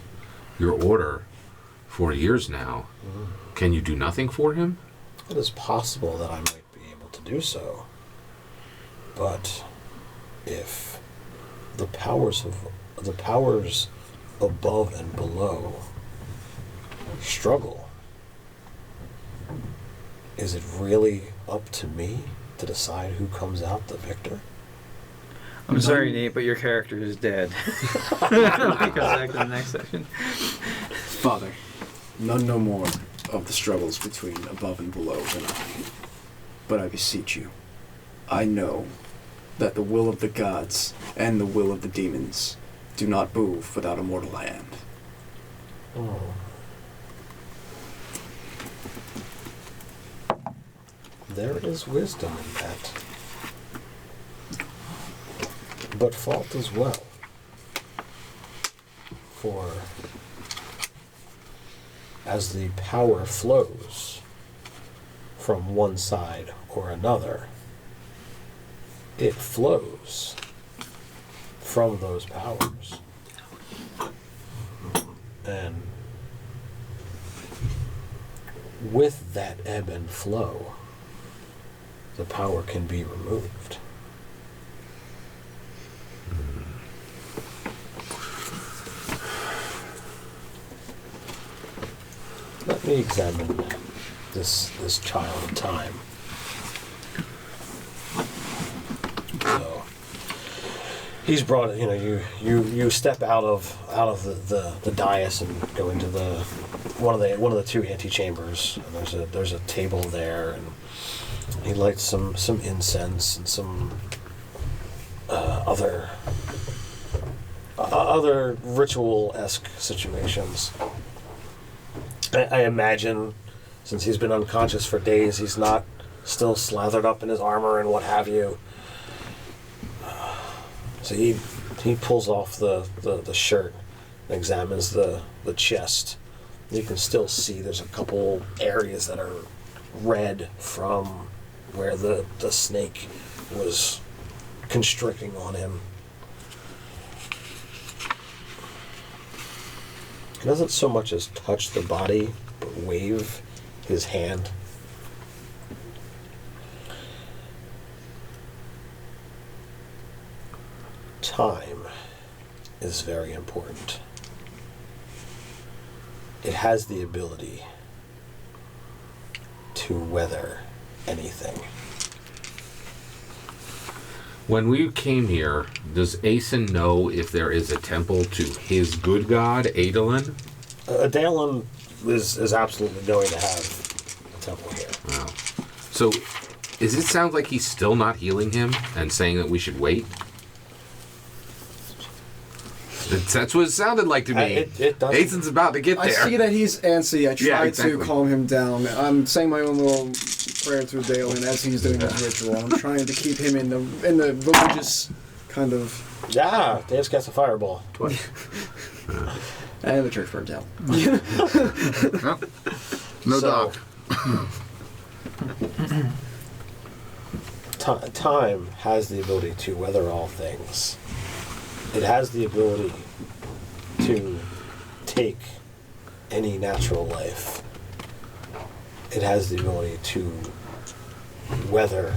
S2: your order for years now. Can you do nothing for him?
S1: It is possible that I might be able to do so, but if the powers above and below struggle, is it really up to me to decide who comes out the victor?
S3: I'm sorry, Nate, but your character is dead. Because back to the next section.
S5: Father, none know more of the struggles between above and below than I. But I beseech you, I know that the will of the gods and the will of the demons do not move without a mortal hand.
S1: Oh. There is wisdom in that. But fault as well. For as the power flows from one side or another, it flows from those powers. And with that ebb and flow, the power can be removed. Let me examine this child of time. So he's brought it. You step out of the dais and go into one of the two antechambers. And there's a table there, and he lights some incense and some other ritual-esque situations. I imagine, since he's been unconscious for days, he's not still slathered up in his armor and what have you. So he pulls off the shirt and examines the chest. You can still see there's a couple areas that are red from where the snake was constricting on him. He doesn't so much as touch the body, but wave his hand. Time is very important. It has the ability to weather anything.
S2: When we came here, does Aeson know if there is a temple to his good god, Adolin?
S1: Adolin is absolutely going to have a temple here.
S2: Wow. So, does it sound like he's still not healing him and saying that we should wait? That's what it sounded like to me.
S1: It does.
S2: Aeson's about to get there.
S5: I see that he's antsy. I try
S2: exactly.
S5: to calm him down. I'm saying my own little prayer to Dalen as he's doing his ritual. I'm trying to keep him in the religious kind of.
S1: Yeah, they just cast a fireball.
S2: Twice.
S5: And the church burned down.
S7: No doc.
S1: Time has the ability to weather all things. It has the ability to take any natural life. It has the ability to weather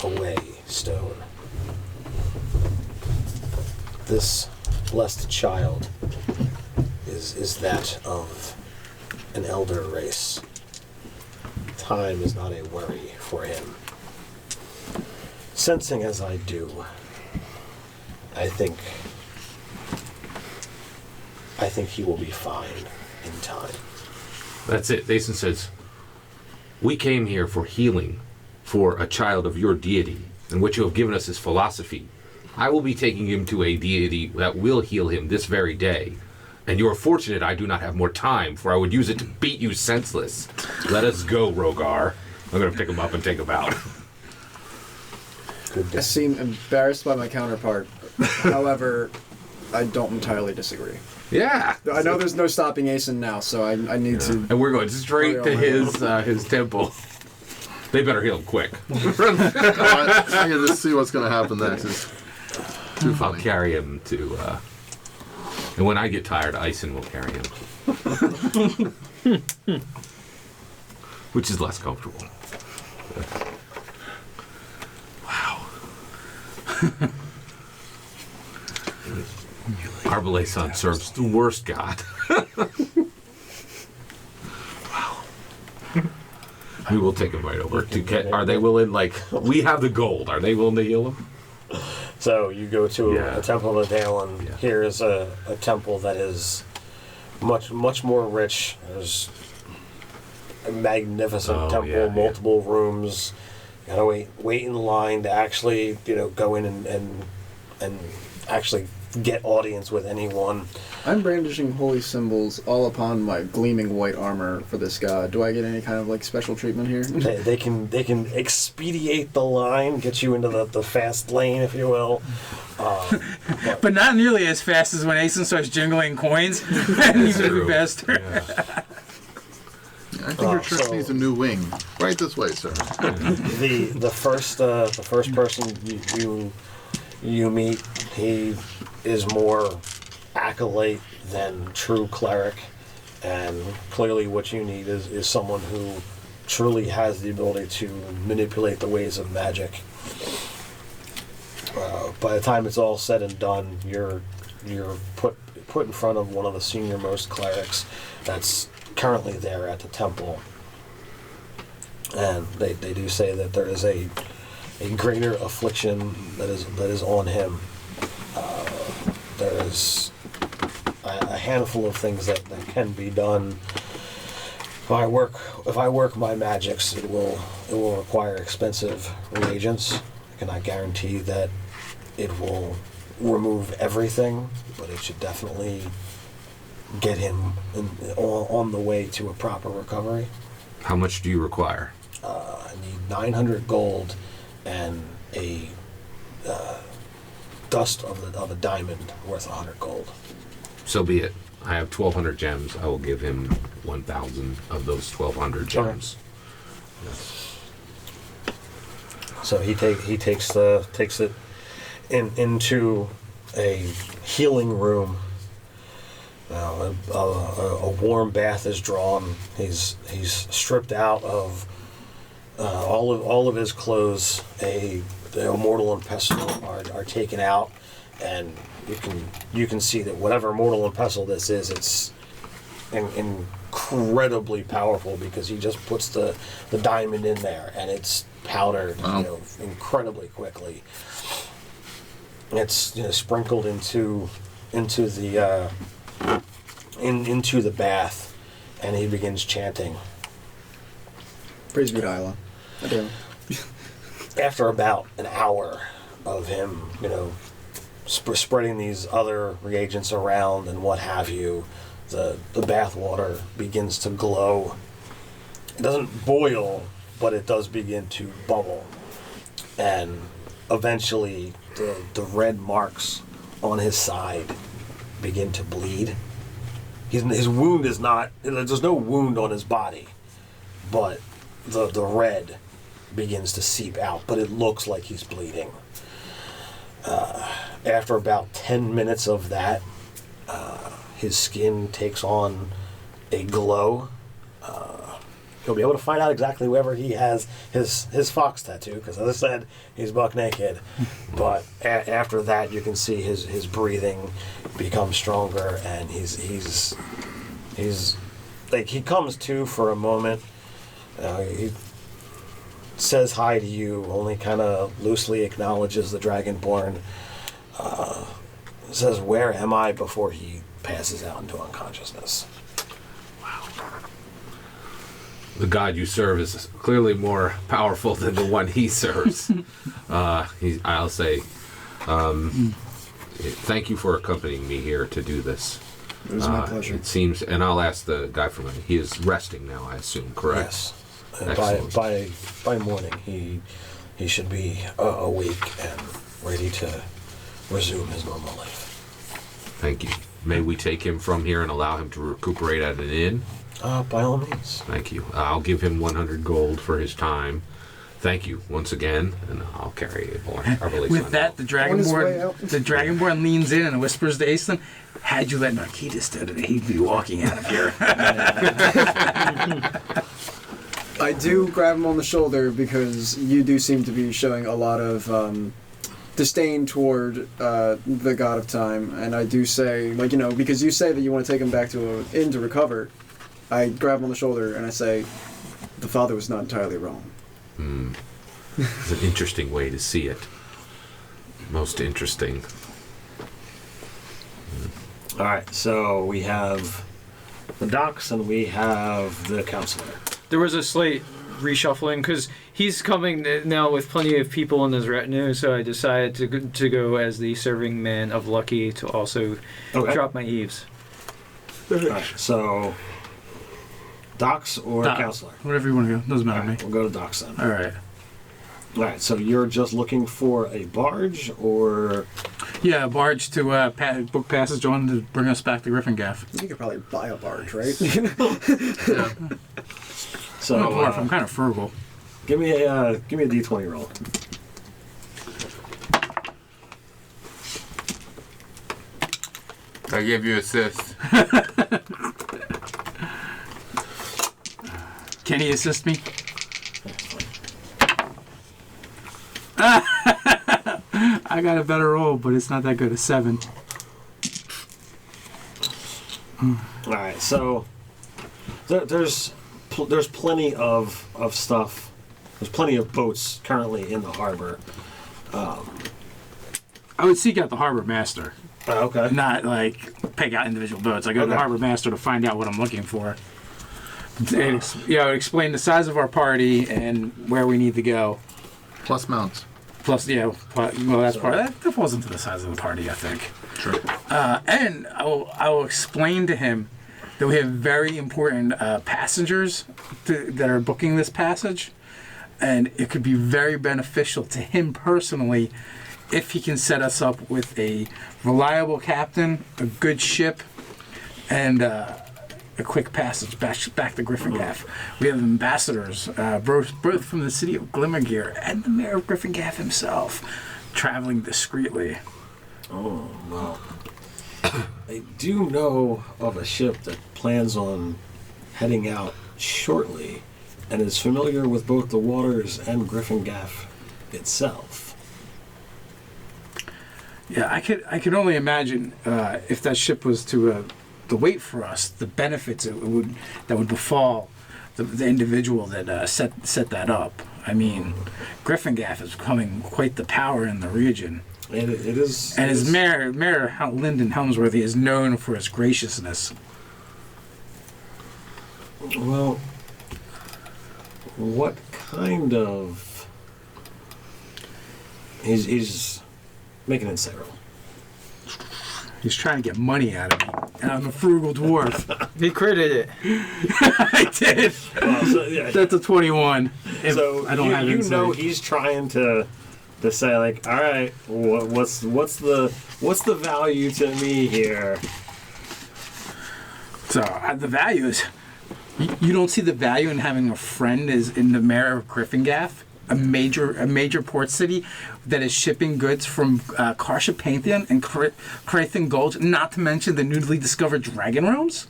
S1: away stone. This blessed child is that of an elder race. Time is not a worry for him. Sensing as I do, I think he will be fine in time.
S2: That's it. Aeson says, we came here for healing for a child of your deity, and what you have given us is philosophy. I will be taking him to a deity that will heal him this very day. And you are fortunate I do not have more time, for I would use it to beat you senseless. Let us go, Rogar. I'm going to pick him up and take him out.
S5: I seem embarrassed by my counterpart. However, I don't entirely disagree.
S2: Yeah.
S5: I know there's no stopping Aeson now, so I need to.
S2: And we're going straight to his temple. They better heal him quick.
S7: I can just see what's going to happen next. It's too
S2: I'll
S7: funny.
S2: carry him to... and when I get tired, Aeson will carry him. Which is less comfortable. Wow. Arbalason serves the worst god. Wow. We will take him right over. Are they willing, we have the gold. Are they willing to heal him?
S1: So you go to a temple of Dalen.
S2: Yeah.
S1: Here is a temple that is much more rich. There's a magnificent temple, multiple rooms. gotta wait in line to actually, go in and actually get audience with anyone.
S5: I'm brandishing holy symbols all upon my gleaming white armor for this god. Do I get any kind of like special treatment here?
S1: They can expedite the line, get you into the fast lane, if you will.
S4: But not nearly as fast as when Asen starts jingling coins. And he's gonna be faster.
S2: Yeah.
S7: I think your church
S1: so-
S7: needs a new wing. Right this way, sir.
S1: The first person you meet, he is more acolyte than true cleric, and clearly what you need is someone who truly has the ability to manipulate the ways of magic. By the time it's all said and done, you're put in front of one of the senior most clerics that's currently there at the temple, and they do say that there is a greater affliction that is on him. There is a handful of things that can be done. If I work my magics, it will require expensive reagents. I cannot guarantee that it will remove everything, but it should definitely get him on the way to a proper recovery.
S2: How much do you require?
S1: I need 900 gold and a dust of a diamond worth 100 gold.
S2: So be it. I have 1,200 gems. I will give him 1,000 of those 1,200 gems. Yes.
S1: So he takes it into a healing room. A warm bath is drawn. He's stripped out of all of his clothes. The mortal and pestle are taken out, and you can see that whatever mortal and pestle this is, it's incredibly powerful because he just puts the diamond in there and it's powdered, incredibly quickly. It's sprinkled into the bath, and he begins chanting.
S5: Praise be to Isla. I do.
S1: After about an hour of him, spreading these other reagents around and what have you, the bath water begins to glow. It doesn't boil, but it does begin to bubble, and eventually the red marks on his side begin to bleed. His wound is not, there's no wound on his body, but the red begins to seep out, but it looks like he's bleeding. After about 10 minutes of that, his skin takes on a glow. He'll be able to find out exactly wherever he has his fox tattoo, because as I said, he's buck naked. But after that, you can see his breathing become stronger, and he's like, he comes to for a moment. He says hi to you, only kind of loosely acknowledges the Dragonborn. Says, "Where am I?" before he passes out into unconsciousness.
S2: The god you serve is clearly more powerful than the one he serves. I'll say, thank you for accompanying me here to do this.
S5: It was my pleasure.
S2: It seems, and I'll ask the guy from it. He is resting now, I assume, correct?
S1: Yes.
S2: Excellent.
S1: By morning, he should be awake and ready to resume his normal life.
S2: Thank you. May we take him from here and allow him to recuperate at an inn?
S1: By all means.
S2: Thank you. I'll give him 100 gold for his time. Thank you once again, and I'll carry it more.
S4: With that, the Dragonborn leans in and whispers to Aeslan, "Had you let Narcitus do it, he'd be walking out of here."
S5: I do grab him on the shoulder because you do seem to be showing a lot of disdain toward the God of Time, and I do say, because you say that you want to take him back to an inn to recover, I grab him on the shoulder and I say, the father was not entirely wrong.
S2: It's an interesting way to see it. Most interesting.
S1: All right, so we have the docs and we have the counselor.
S3: There was a slight reshuffling because he's coming now with plenty of people in his retinue. So I decided to go as the serving man of Lucky to also drop my eaves.
S1: All right, so Docs or
S4: Doc.
S1: Counselor?
S4: Whatever you want to go. Doesn't matter
S1: All right,
S4: to me.
S1: we'll go to Docs then.
S4: All right.
S1: All right, so you're just looking for a barge or...
S4: Yeah, a barge to book passage on to bring us back to Griffin Gaff.
S5: You could probably buy a barge, right?
S1: So
S4: I'm a dwarf. I'm kind of frugal.
S1: give me a D20 roll.
S8: I give you assist.
S4: Can he assist me? I got a better roll, but it's not that good. A 7.
S1: All right, so there's plenty of stuff. There's plenty of boats currently in the harbor.
S4: I would seek out the harbor master,
S1: Okay.
S4: not like pick out individual boats. I go to the
S1: Okay.
S4: harbor master to find out what I'm looking for. And explain the size of our party and where we need to go.
S7: Plus mounts.
S4: Plus, well, that's part that falls into the size of the party, I think.
S7: Sure.
S4: And I will explain to him that we have very important passengers that are booking this passage, and it could be very beneficial to him personally if he can set us up with a reliable captain, a good ship, and a quick passage back to Griffin Gaff. We have ambassadors, both from the city of Glimmergear and the mayor of Griffin Gaff himself, traveling discreetly.
S1: Oh, well. I do know of a ship that plans on heading out shortly and is familiar with both the waters and Griffin Gaff itself.
S4: Yeah, I could only imagine if that ship was to wait for us, the benefits that would befall the individual that set that up. I mean, Griffin Gaff is becoming quite the power in the region.
S1: And it is.
S4: And his mayor Lyndon Helmsworthy is known for his graciousness.
S1: Well, what kind of... He's making an insight roll.
S4: He's trying to get money out of me, and I'm a frugal dwarf.
S3: He critted it.
S4: I did.
S1: Well, so, yeah.
S4: That's a 21.
S1: So
S4: I don't have
S1: you
S4: insight.
S1: know he's trying to say like, all right, what's the value to me here?
S4: So the value is, you don't see the value in having a friend as in the mayor of Griffin Gaff, a major port city that is shipping goods from Carshapanthian and Crathan Gulch, not to mention the newly discovered Dragon Realms.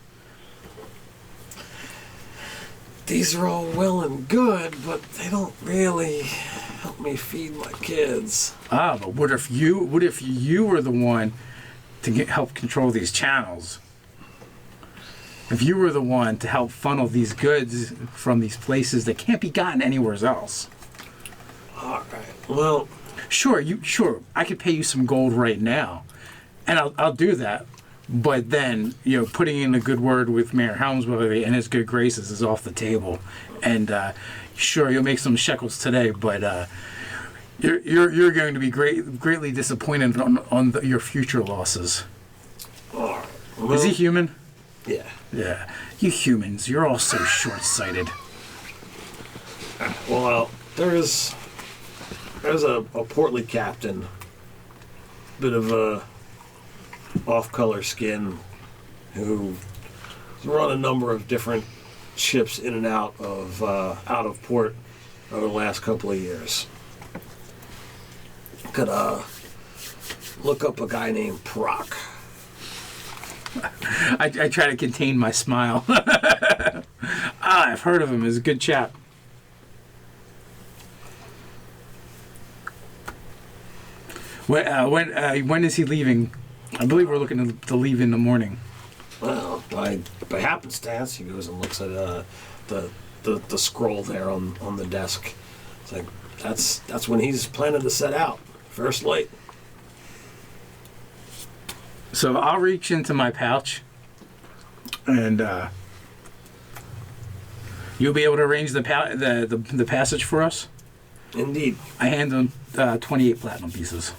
S1: These are all well and good, but they don't really help me feed my kids.
S4: But what if you were the one to help control these channels? If you were the one to help funnel these goods from these places that can't be gotten anywhere else.
S1: All right. Well,
S4: Sure, I could pay you some gold right now, and I'll do that. But then, putting in a good word with Mayor Helmsworthy and his good graces is off the table. And sure, you'll make some shekels today, but you're going to be greatly disappointed on your future losses.
S1: all right. Well,
S4: Is he human?
S1: Yeah.
S4: Yeah. You humans, you're all so short-sighted.
S1: Well, there's a portly captain, bit of a off-color skin, who's run a number of different ships in and out of port over the last couple of years. Could look up a guy named Proc.
S4: I try to contain my smile. I've heard of him. He's a good chap. When is he leaving? I believe we're looking to leave in the morning.
S1: Well, by happenstance, he goes and looks at the scroll there on the desk. It's like that's when he's planning to set out. First light.
S4: So I'll reach into my pouch and You'll be able to arrange the passage for us?
S1: Indeed.
S4: I hand him 28 platinum pieces.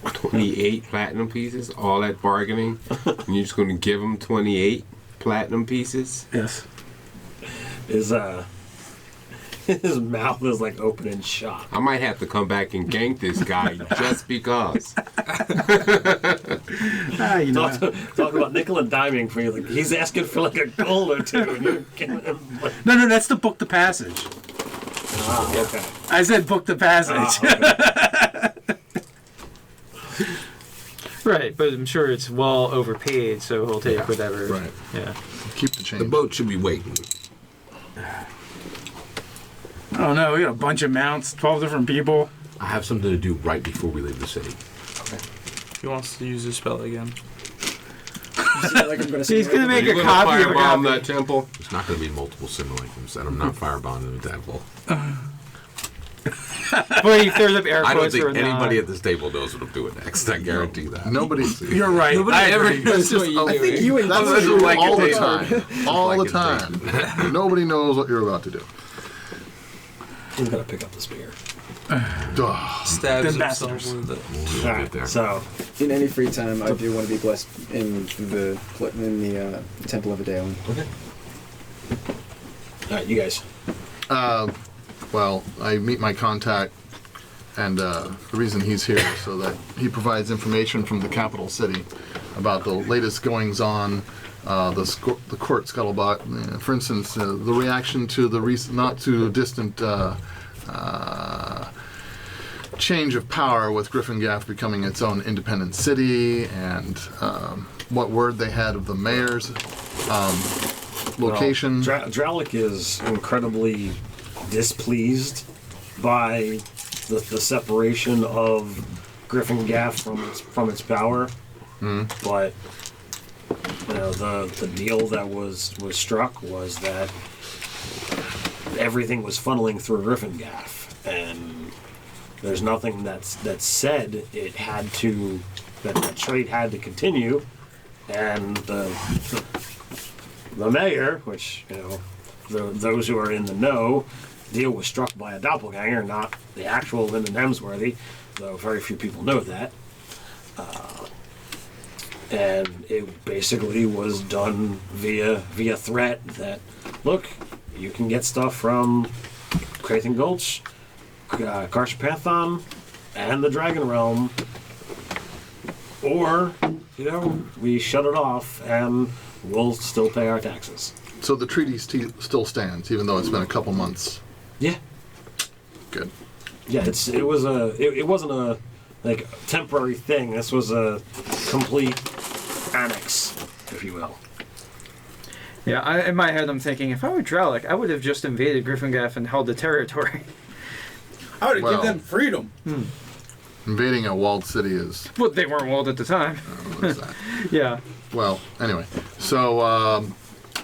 S8: 28 platinum pieces, all that bargaining, and you're just going to give him 28 platinum pieces?
S4: Yes.
S1: His mouth is like open and shut.
S8: I might have to come back and gank this guy just because.
S4: You know.
S1: Talk about nickel and diming for you. Like, he's asking for like a gold or two, and you're giving him like,
S4: No, that's to book the passage.
S1: okay.
S4: I said book the passage.
S1: Okay.
S3: Right, but I'm sure it's well overpaid, so he'll take whatever.
S7: Right.
S3: Yeah.
S7: Keep the change.
S2: The boat should be waiting.
S4: I don't know. We got a bunch of mounts, 12 different people.
S2: I have something to do right before we leave the city.
S6: He wants to use his spell again.
S3: He's gonna make a
S8: You're
S3: copy of a
S8: firebomb
S3: copy.
S8: that temple?
S2: It's not going to be multiple simulacrums, and I'm not firebombing the temple.
S3: But he throws up air
S2: I don't
S3: quotes
S2: think
S3: for
S2: anybody
S3: not.
S2: at this table knows what I'm doing next. I guarantee that.
S7: Nobody.
S4: You're right. I agree.
S8: knows what you're
S5: I think
S8: doing.
S5: you and
S7: That's
S5: George
S7: true
S5: like
S7: all the
S5: it.
S7: time. All the time. Nobody knows what you're about to do.
S1: He's gonna pick up the spear.
S7: Duh.
S6: Stabs
S4: The
S6: himself
S4: ambassadors.
S6: with it.
S2: We'll
S1: All
S2: get
S1: right.
S2: there.
S1: So
S5: In any free time, I do want to be blessed in the Temple of Adalin.
S1: all right, you guys.
S7: Well, I meet my contact, and the reason he's here is so that he provides information from the capital city about the latest goings-on, the court scuttlebutt. For instance, the reaction to the not too distant change of power with Gryffindor becoming its own independent city, and what word they had of the mayor's location.
S1: Well, Dralik is incredibly displeased by the separation of Gryffindor from its power. But you know, the deal that was struck was that everything was funneling through Gryffindor, and there's nothing that said it had to, that trade had to continue, and the mayor, which, you know, those who are in the know, deal was struck by a doppelganger, not the actual Lyndon Hemsworthy, though very few people know that. And it basically was done via threat that, look, you can get stuff from Crathen Gulch, Karshpanthon, and the Dragon Realm, or, you know, we shut it off and we'll still pay our taxes.
S7: So the treaty still stands, even though it's been a couple months.
S1: Yeah.
S7: Good.
S1: Yeah, it wasn't a like temporary thing. This was a complete annex, if you will.
S3: Yeah, in my head I'm thinking, if I were Dralik, I would have just invaded Gryffindor and held the territory.
S6: I would have
S7: Well.
S6: given them freedom.
S7: Invading a walled city is.
S3: Well, they weren't walled at the time.
S7: What is that?
S3: Yeah.
S7: Well, anyway, so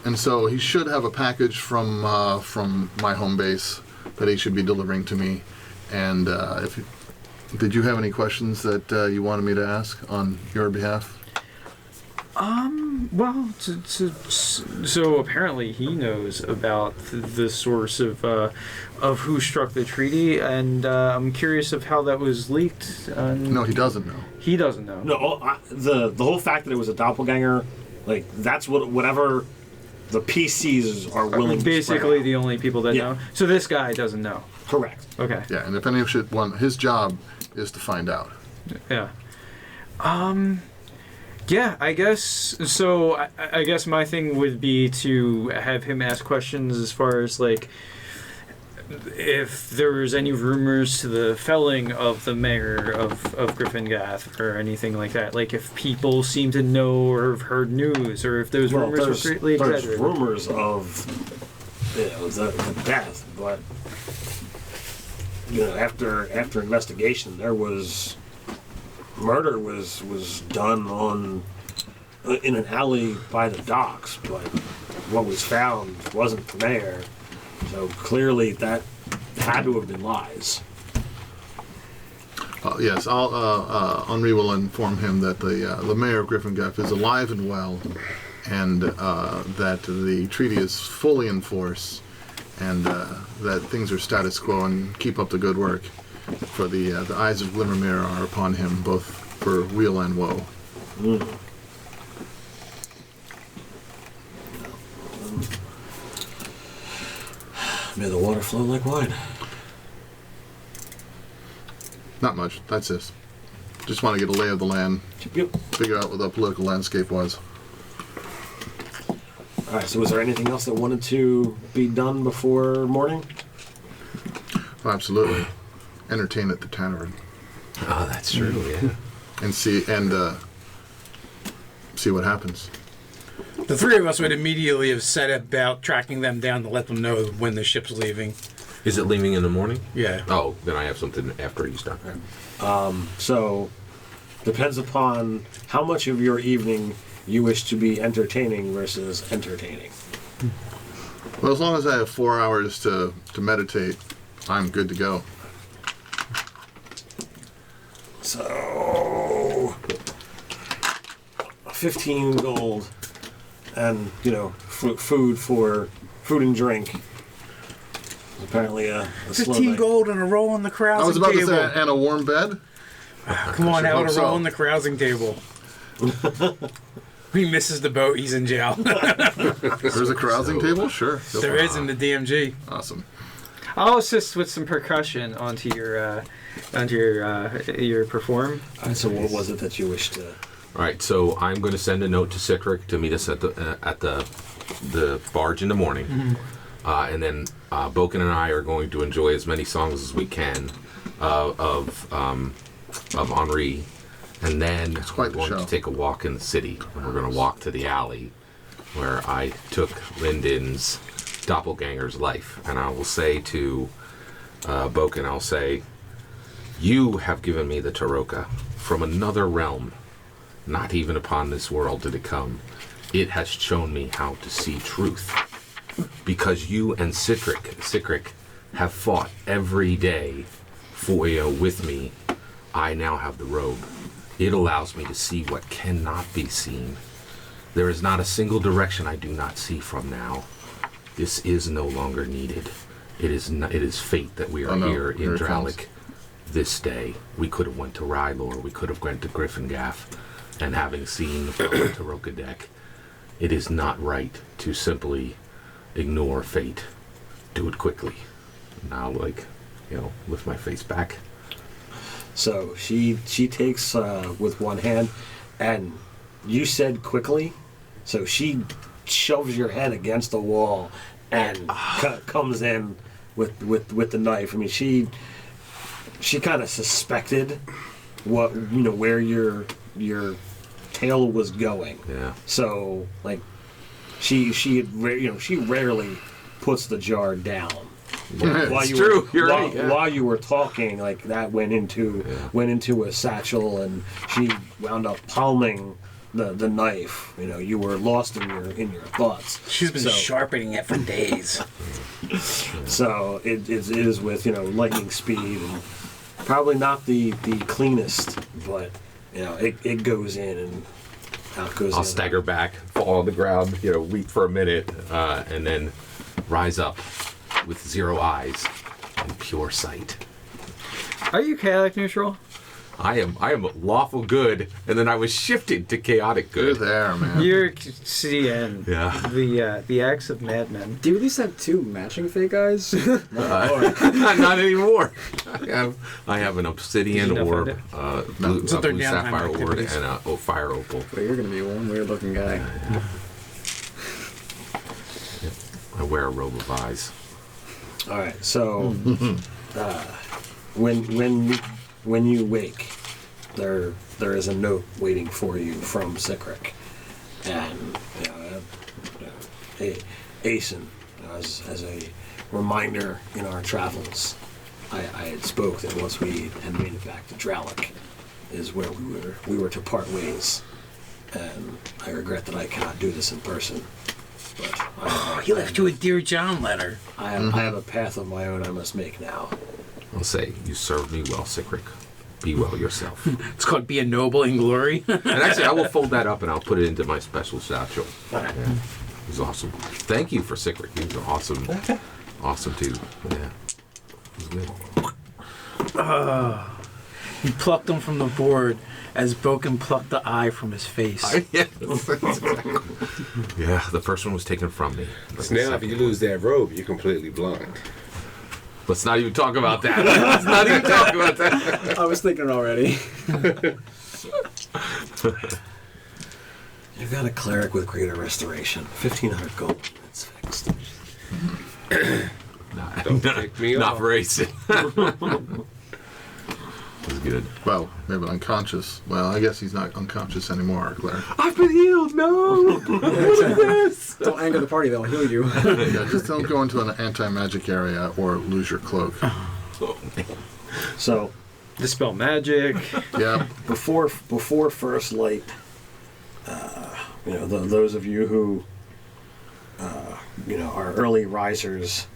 S7: and so he should have a package from my home base that he should be delivering to me. And did you have any questions that you wanted me to ask on your behalf?
S3: Well, so apparently he knows about the source of who struck the treaty, and I'm curious of how that was leaked.
S7: No, he doesn't know.
S3: He doesn't know.
S1: No, the whole fact that it was a doppelganger, like that's whatever the PCs are willing to
S3: Basically,
S1: spread out.
S3: the only people that
S1: Yeah.
S3: know. So this guy doesn't know.
S1: Correct.
S3: Okay.
S7: Yeah, and if any should want, his job is to find out.
S3: Yeah. Yeah, I guess so. I guess my thing would be to have him ask questions as far as like if there was any rumors to the felling of the mayor of Gryffindor or anything like that. Like if people seem to know or have heard news, or if those rumors were greatly
S1: there's
S3: exaggerated.
S1: rumors of the death, but you know, after investigation, there was murder was done in an alley by the docks, but what was found wasn't the mayor. So clearly that had to have been lies.
S7: Yes, Henri will inform him that the mayor of Gryffindor is alive and well, and that the treaty is fully in force, and that things are status quo, and keep up the good work. For the eyes of Glimmermere are upon him, both for weal and woe.
S1: May the water flow like wine.
S7: Not much. That's it. Just want to get a lay of the land,
S1: Yep.
S7: figure out what the political landscape was.
S1: All right. So, was there anything else that wanted to be done before morning?
S7: Oh, absolutely. Entertain at the tavern
S2: Oh, that's true. Yeah.
S7: and see what happens.
S4: The three of us would immediately have set about tracking them down to let them know when the ship's leaving.
S2: Is it leaving in the morning?
S4: Yeah.
S2: Oh, then I have something after he's done.
S1: So, depends upon how much of your evening you wish to be entertaining versus entertaining.
S7: Well, as long as I have 4 hours to meditate, I'm good to go.
S1: So, 15 gold, and food and drink. Apparently, a slow
S4: 15
S1: night.
S4: gold and a roll on the carousing
S7: I was about
S4: table.
S7: to say, and a warm bed?
S4: Come on,
S7: I
S4: out
S7: hope
S4: a
S7: so.
S4: roll on the carousing table. He misses the boat, he's in jail.
S7: There's a carousing table? Sure. Go
S4: There
S7: for it.
S4: is in the DMG.
S7: Awesome.
S3: I'll assist with some percussion onto your perform.
S1: All right, so what was it that you wished to?
S2: All right, so I'm going to send a note to Citric to meet us at the barge in the morning, and then Boken and I are going to enjoy as many songs as we can of Henri, and then
S7: quite
S2: we're
S7: the
S2: going
S7: show.
S2: to take a walk in the city, and we're going to walk to the alley where I took Lyndon's doppelganger's life, and I will say to Boken, I'll say, "You have given me the Taroka from another realm. Not even upon this world did it come. It has shown me how to see truth. Because you and Citric have fought every day with me, I now have the robe. It allows me to see what cannot be seen. There is not a single direction I do not see from now. This is no longer needed. It is fate that we are here in
S7: here it comes.
S2: Dralic this day. We could have went to Rylor, we could have went to Gryffindor, and having seen the Taroka deck, it is not right to simply ignore fate. Do it quickly." Now, lift my face back.
S1: So she takes with one hand, and you said quickly, so she shoves your head against the wall and comes in with the knife. I mean, she kind of suspected where your tail was going.
S2: Yeah.
S1: So she rarely puts the jar down.
S7: It's
S2: true. You're right. Yeah.
S1: While you were talking, that went into a satchel, and she wound up palming the knife. You were lost in your thoughts.
S4: She's been sharpening it for days.
S1: So it is with lightning speed, and probably not the cleanest, but it goes in and out goes.
S2: I'll
S1: in.
S2: stagger back, fall on the ground, weep for a minute, and then rise up with 0 eyes and pure sight.
S3: Are you chaotic neutral?
S2: I am lawful good, and then I was shifted to chaotic
S7: You're
S2: good.
S7: there, man.
S3: You're CN.
S2: Yeah.
S3: The acts of madmen.
S5: Do you at least have 2 matching fake eyes?
S2: Not anymore. I have an obsidian
S3: Did you not
S2: orb,
S3: find
S2: blue
S4: So they're
S2: blue
S4: downtime
S2: sapphire orb,
S4: activities.
S2: and a fire opal.
S5: But you're gonna be one weird looking guy.
S2: I wear a robe of eyes.
S1: All right. So when you wake, there is a note waiting for you from Citric, and Asen, as a reminder in our travels, I had spoke that once we had made it back to Dralic, is where we were to part ways, and I regret that I cannot do this in person. But
S4: He left you a Dear John letter.
S1: I have a path of my own I must make now.
S2: I'll say, you served me well, Citric. Be well yourself.
S4: It's called Be a Noble in Glory.
S2: And actually, I will fold that up and I'll put it into my special satchel. Yeah. It was awesome. Thank you for Sickrick. He was awesome. Awesome, too. Yeah. It was good.
S4: He plucked him from the board as Boken plucked the eye from his face.
S2: Yeah, the first one was taken from me.
S9: So now, if you lose that robe, you're completely blind.
S2: Let's not even talk about that. Let's not even talk about that.
S5: I was thinking already.
S1: You've got a cleric with greater restoration. 1,500 gold. It's fixed.
S9: Don't pick me
S2: Not
S9: off.
S2: for racing. It was good.
S7: Well, maybe unconscious. Well, I guess he's not unconscious anymore, Claire.
S2: I've been healed. No. What is this?
S5: Don't anger the party, they'll heal you.
S7: Yeah, just don't go into an anti-magic area or lose your cloak.
S1: So,
S3: Dispel magic.
S7: Yeah.
S1: before first light, those of you who are early risers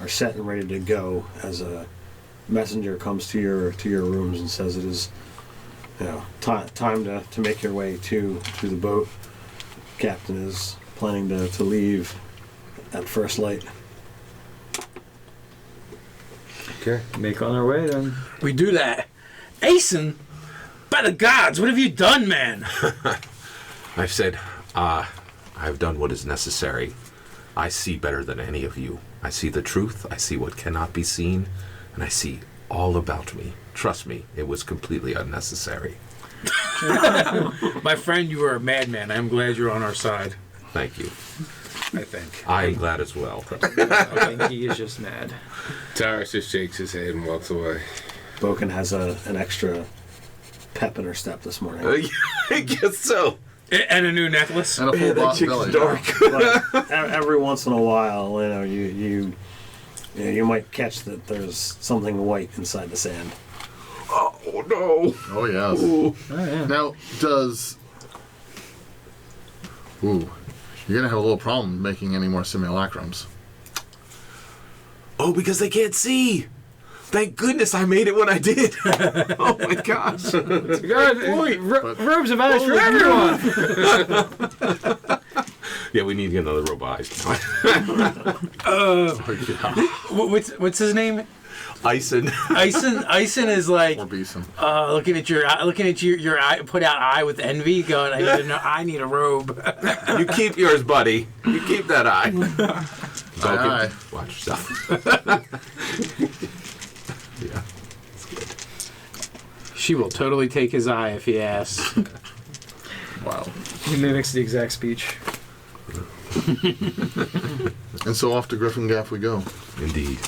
S1: are set and ready to go as a messenger comes to your rooms and says it is time to make your way to the boat. Captain is planning to leave at first light.
S9: Okay.
S3: Make on our way then.
S4: We do that. Asen, by the gods, what have you done, man?
S2: I've said, I've done what is necessary. I see better than any of you. I see the truth. I see what cannot be seen. And I see all about me. Trust me, it was completely unnecessary.
S4: My friend, you are a madman. I'm glad you're on our side.
S2: Thank you.
S4: I think.
S2: I am glad as well.
S3: I think he is just mad.
S9: Tyrus just shakes his head and walks away.
S1: Boken has an extra pep in her step this morning.
S2: I guess so.
S4: And a new necklace.
S7: And a full belly.
S1: But every once in a while, you might catch that there's something white inside the sand.
S2: Oh, no.
S7: Oh, yes.
S3: Oh, yeah.
S7: Now, you're going to have a little problem making any more simulacrums.
S2: Oh, because they can't see. Thank goodness I made it when I did. Oh, my gosh.
S3: God, robes of eyes for everyone.
S2: Yeah, we need to get another robe of eyes.
S4: What's his name?
S2: Ison.
S4: Ison is like
S7: Or Beeson.
S4: looking at your eye, put out eye with envy, going, I need a robe.
S2: You keep yours, buddy. You keep that eye.
S7: Aye.
S2: Watch yourself. Yeah.
S4: She will totally take his eye if he asks.
S7: Wow.
S3: He mimics the exact speech.
S7: And so off to Griffin Gaff we go.
S2: Indeed.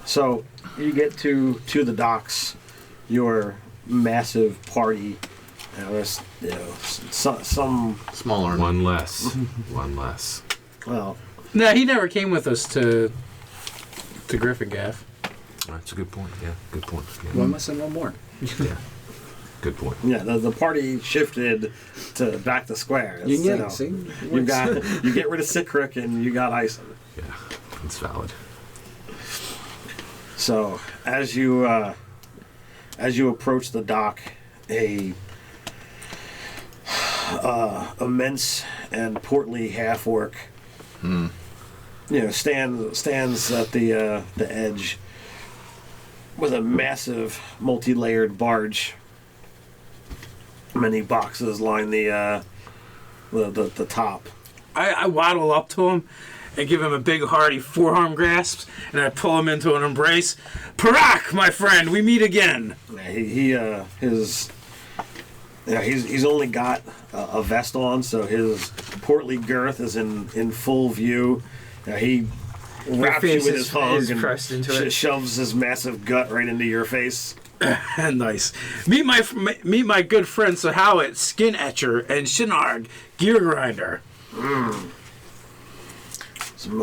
S1: So you get to the docks. Your massive party. There's some.
S7: Smaller.
S2: One less. One less.
S1: Well,
S4: No, he never came with us to Griffin Gaff.
S2: That's a good point. Yeah, good point. Yeah.
S5: One less and one more.
S2: Yeah. Good point.
S1: yeah, the party shifted to back to square. It's,
S5: Yin yang, see?
S1: you get rid of Sickrick and you got Ison.
S2: Yeah, it's valid.
S1: So as you approach the dock, a immense and portly half orc, stands at the edge with a massive multi-layered barge. Many boxes line the top.
S4: I waddle up to him and give him a big hearty forearm grasp, and I pull him into an embrace. Parak, my friend, we meet again.
S1: He's only got a vest on, so his portly girth is in full view. He wraps you with his hug and
S3: pressed into it.
S1: shoves his massive gut right into your face.
S4: Nice. Meet my good friend Sahawit, Skin Etcher, and Shinarg, Gear Grinder.
S1: Some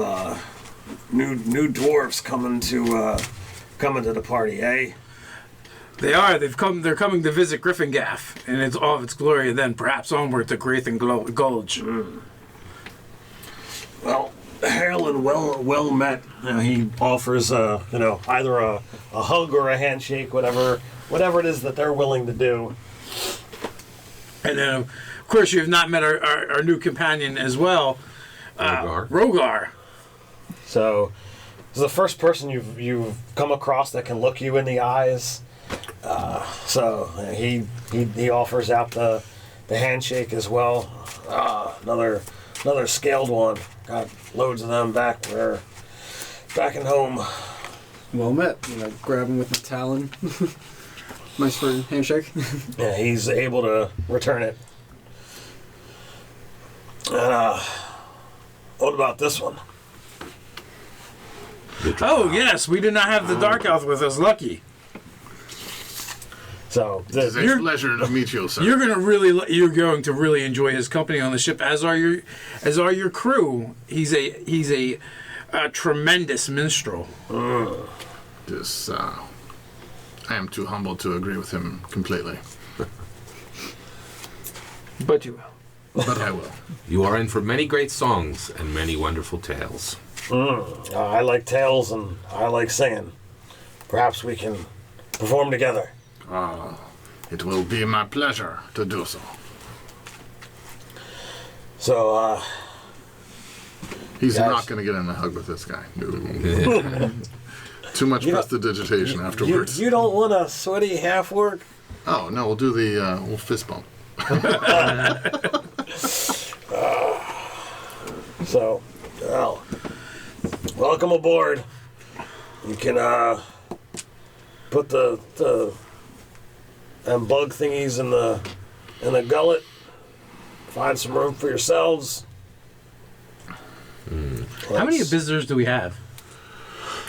S1: new dwarves coming to the party, eh?
S4: They are. They're coming to visit Griffin Gaff, and it's all of its glory, and then perhaps onward to Graithan Gulch.
S1: Well, hail and well met. He offers either a hug or a handshake, whatever whatever it is that they're willing to do.
S4: And then, of course, you have not met our new companion as well, Rogar.
S1: So, this is the first person you've come across that can look you in the eyes. So he offers out the handshake as well. Another scaled one. Got loads of them back in home.
S5: Well met. Grab him with the talon. Nice for a handshake.
S1: Yeah, he's able to return it. And what about this one?
S4: Oh yes, we did not have the Dark Elf with us. Lucky.
S1: So
S7: It's a pleasure to meet you, sir.
S4: You're going to really enjoy his company on the ship, as are your crew. He's a tremendous minstrel.
S7: This, I am too humble to agree with him completely.
S3: But you will.
S7: But I will.
S2: You are in for many great songs and many wonderful tales.
S1: I like tales and I like singing. Perhaps we can perform together.
S7: It will be my pleasure to do so.
S1: So,
S7: He's
S1: guys,
S7: not going to get in a hug with this guy. No. Too much prestidigitation afterwards.
S1: You don't want a sweaty half work?
S7: Oh, no, we'll do the we'll fist bump.
S1: So, well, welcome aboard. You can put the them bug thingies in the gullet. Find some room for yourselves.
S4: How many visitors do we have?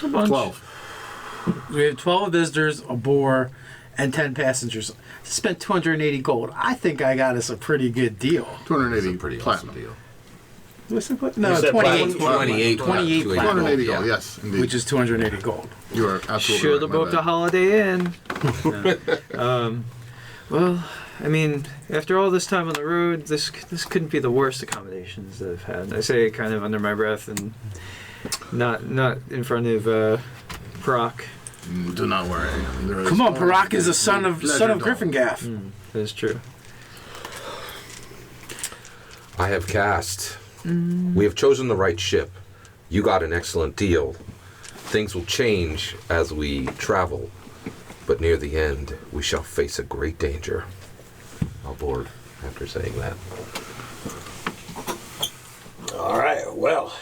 S3: A bunch.
S7: 12.
S4: We have 12 visitors, a boar, and 10 passengers. Spent 280 gold. I think I got us a pretty good deal.
S7: 280
S2: Pretty
S7: platinum.
S2: awesome deal.
S4: No,
S1: You said
S4: 28.
S2: 28
S4: 28
S2: platinum.
S7: 280
S2: Yeah.
S7: gold, yes, indeed.
S4: Which is 280 gold.
S7: You are absolutely
S3: Should have
S7: right, my
S3: booked a
S7: bad.
S3: Holiday Inn. Well, I mean, after all this time on the road, this couldn't be the worst accommodations that I've had. I say it kind of under my breath and not in front of Brock.
S7: Do not worry. There is
S4: Come on,
S7: always
S4: Parak is
S7: a
S4: a son of
S7: pleasure dog.
S4: Gryffindor.
S3: That's true.
S2: I have cast. We have chosen the right ship. You got an excellent deal. Things will change as we travel, but near the end, we shall face a great danger. I'll board after saying that.
S1: All right. Well,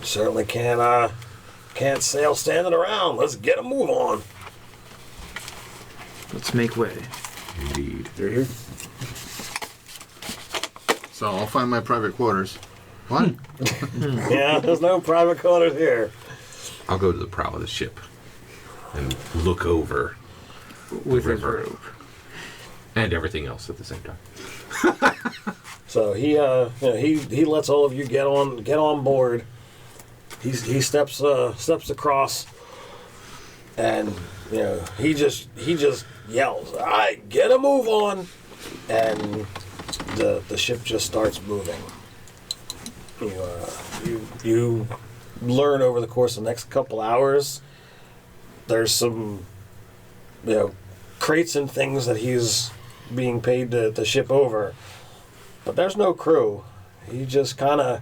S1: certainly can't sail standing around. Let's get a move on.
S3: Let's make way.
S2: Indeed.
S1: You're here.
S7: So I'll find my private quarters. What?
S1: Yeah, there's no private quarters here.
S2: I'll go to the prow of the ship and look over
S3: With
S2: the
S3: his
S2: river
S3: rope.
S2: and everything else at the same time.
S1: So he lets all of you get on board. He steps across, and he just yells, "All right, get a move on," and the ship just starts moving. You learn over the course of the next couple hours. There's some crates and things that he's being paid to ship over. But there's no crew. He just kind of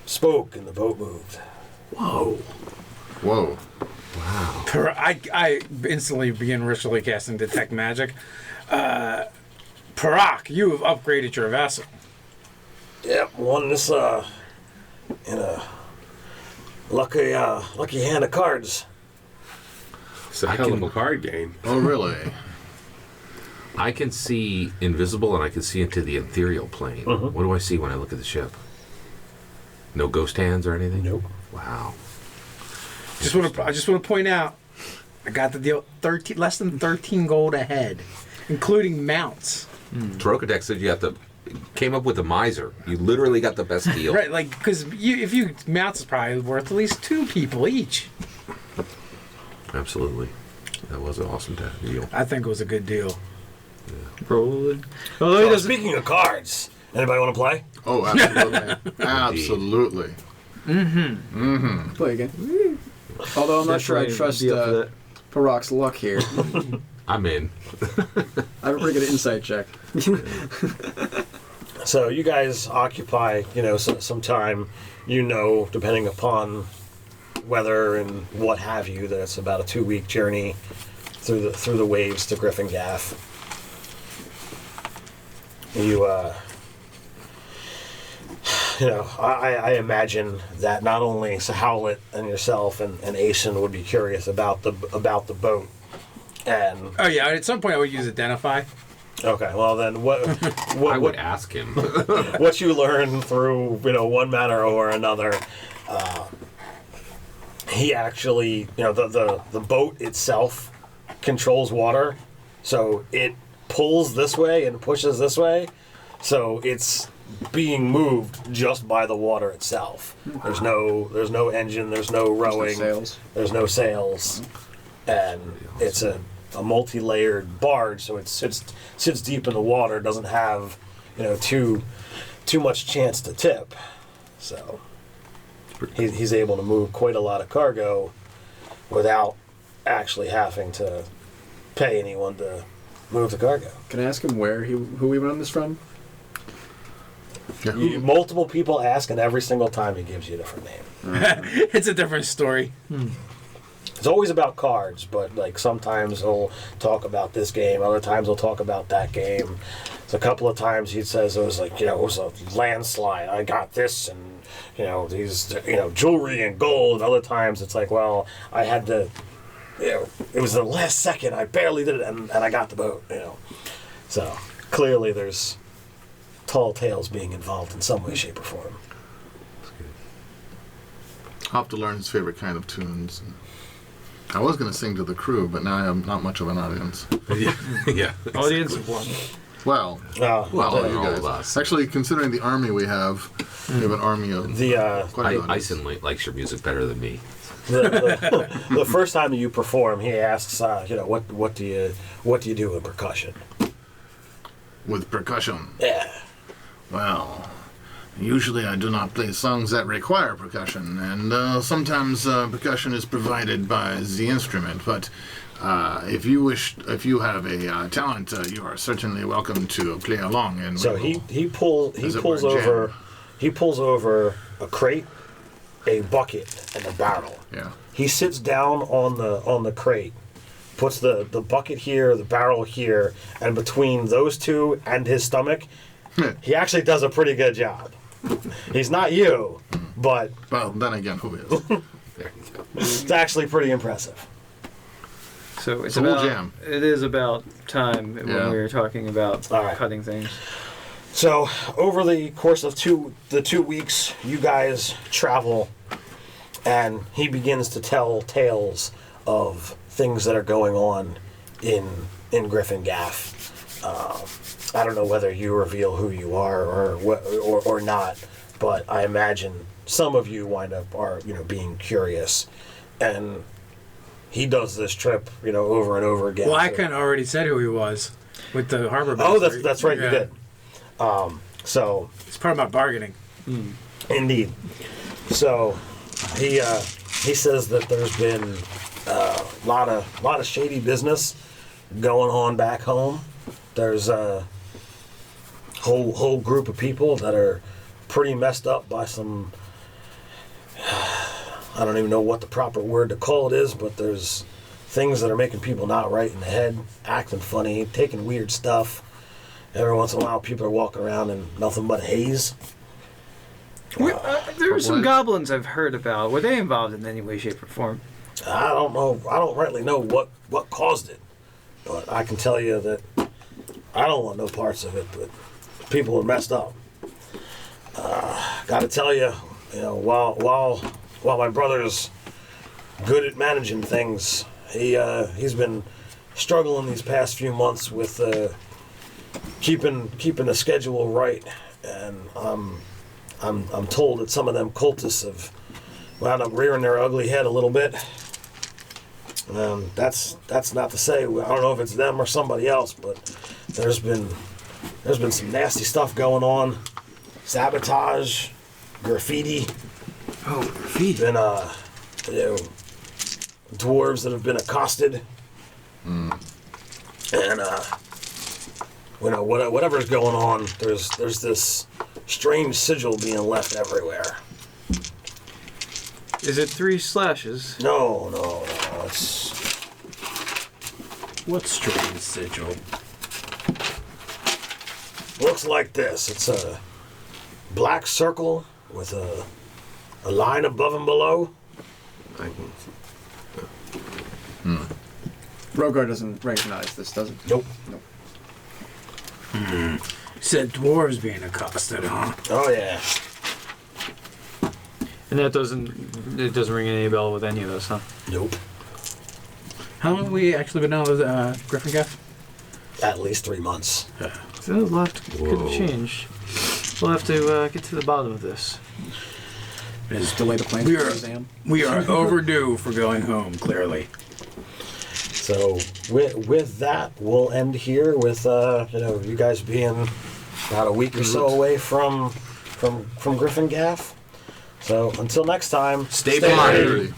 S1: spoke and the boat moved.
S4: Whoa.
S7: Whoa.
S4: I instantly begin ritually casting Detect Magic. Parak, you have upgraded your vessel.
S1: Yep, won this in a lucky hand of cards.
S9: It's a hell of a card game.
S7: Oh, really?
S2: I can see invisible and I can see into the ethereal plane. What do I see when I look at the ship? No ghost hands or anything?
S1: Nope.
S2: Wow.
S4: I just want to point out, I got the deal less than 13 gold ahead, including mounts.
S2: Trokodex said came up with a miser. You literally got the best deal.
S4: Right, like, because if you mounts is probably worth at least 2 people each.
S2: Absolutely. That was an awesome deal.
S4: I think it was a good deal.
S3: Rolling.
S1: So, speaking of cards, anybody want to play?
S7: Oh, absolutely. Absolutely.
S5: Play again. Although I'm not sure I trust Parok's luck here.
S2: I'm in.
S5: I have a pretty good insight check.
S1: So you guys occupy, some time, depending upon weather and what have you, that it's about a 2-week journey through the waves to Griffin Gaff. I imagine that not only Howlett and yourself and Asen would be curious about the boat, and
S4: Oh yeah, at some point I would use identify.
S1: okay, well then what
S2: I would ask him.
S1: what you learn through one manner or another, he actually the boat itself controls water, so it pulls this way and pushes this way, so it's being moved just by the water itself. There's no engine, there's no rowing, there's no sails, and it's a multi-layered barge, so it sits deep in the water, doesn't have too much chance to tip, so he's able to move quite a lot of cargo without actually having to pay anyone to move the cargo.
S5: Can I ask him who he went on this from?
S7: Yeah.
S1: Multiple people ask, and every single time he gives you a different name.
S4: It's a different story.
S1: It's always about cards, but like sometimes he'll talk about this game, other times he'll talk about that game. So a couple of times he says it was like, it was a landslide. I got this, and these jewelry and gold. Other times it's like, well, I had to, it was the last second. I barely did it, and I got the boat. So clearly there's tall tales being involved in some way, shape, or form.
S7: I'll have to learn his favorite kind of tunes. I was going to sing to the crew, but now I have not much of an audience.
S2: Yeah.
S3: Audience of one.
S7: Well,
S2: Well,
S7: you
S2: all
S7: guys.
S2: of us.
S7: Actually, considering the army we have an army of quite an audience.
S2: Ison likes your music better than me.
S1: The first time you perform, he asks, what do you do in percussion?
S7: With percussion.
S1: Yeah.
S7: Well, usually I do not play songs that require percussion, and sometimes percussion is provided by the instrument. But if you have a talent, you are certainly welcome to play along. And
S1: so he pulls over a crate, a bucket, and a barrel.
S7: Yeah.
S1: He sits down on the crate, puts the bucket here, the barrel here, and between those two and his stomach, he actually does a pretty good job. He's not you, but
S7: Well, then again, who is?
S2: There you go.
S1: it's actually pretty impressive.
S3: So it's
S7: So we'll
S3: about
S7: jam.
S3: it is about time when
S7: Yeah.
S3: we were talking about
S1: All right.
S3: cutting things.
S1: So over the course of the 2 weeks, you guys travel, and he begins to tell tales of things that are going on in Griffin Gaff. I don't know whether you reveal who you are or not, but I imagine some of you are being curious, and he does this trip over and over again.
S4: Well, I
S1: So-
S4: kind of already said who he was with the harbor.
S1: Oh,
S4: master.
S1: that's right, you
S4: Yeah.
S1: did. So
S4: It's part of my bargaining.
S1: indeed. So he says that there's been a lot of shady business going on back home. There's a whole group of people that are pretty messed up by some. I don't even know what the proper word to call it is, but there's things that are making people not right in the head, acting funny, taking weird stuff. Every once in a while, people are walking around in nothing but haze.
S3: There were some goblins I've heard about. Were they involved in any way, shape, or form?
S1: I don't know. I don't rightly know what caused it, but I can tell you that I don't want no parts of it. But people are messed up. Got to tell you, while my brother's good at managing things, he's been struggling these past few months with keeping the schedule right, and I'm told that some of them cultists have wound up rearing their ugly head a little bit. That's not to say I don't know if it's them or somebody else, but there's been some nasty stuff going on, sabotage, graffiti.
S4: Oh, graffiti.
S1: Been dwarves that have been accosted. And whatever's going on, there's this strange sigil being left everywhere.
S3: Is it 3 slashes?
S1: No. It's
S4: What strange sigil?
S1: looks like this. It's a black circle with a line above and below.
S8: I can see.
S5: Rogar doesn't recognize this, does it?
S1: Nope.
S4: Said dwarves being accosted, huh?
S1: Oh yeah.
S3: And that doesn't ring any bell with any of this, huh?
S1: Nope.
S4: How long have we actually been out with Griffin Gaff?
S1: At least 3 months.
S3: So a lot could have changed. We'll have to get to the bottom of this.
S5: Just delay the plan
S4: We
S5: for
S4: are-
S5: the exam.
S4: We are overdue for going home, clearly.
S1: So with that, we'll end here with you guys being about a week or so away from Griffin Gaff. So until next time,
S2: Stay blind.
S7: Very.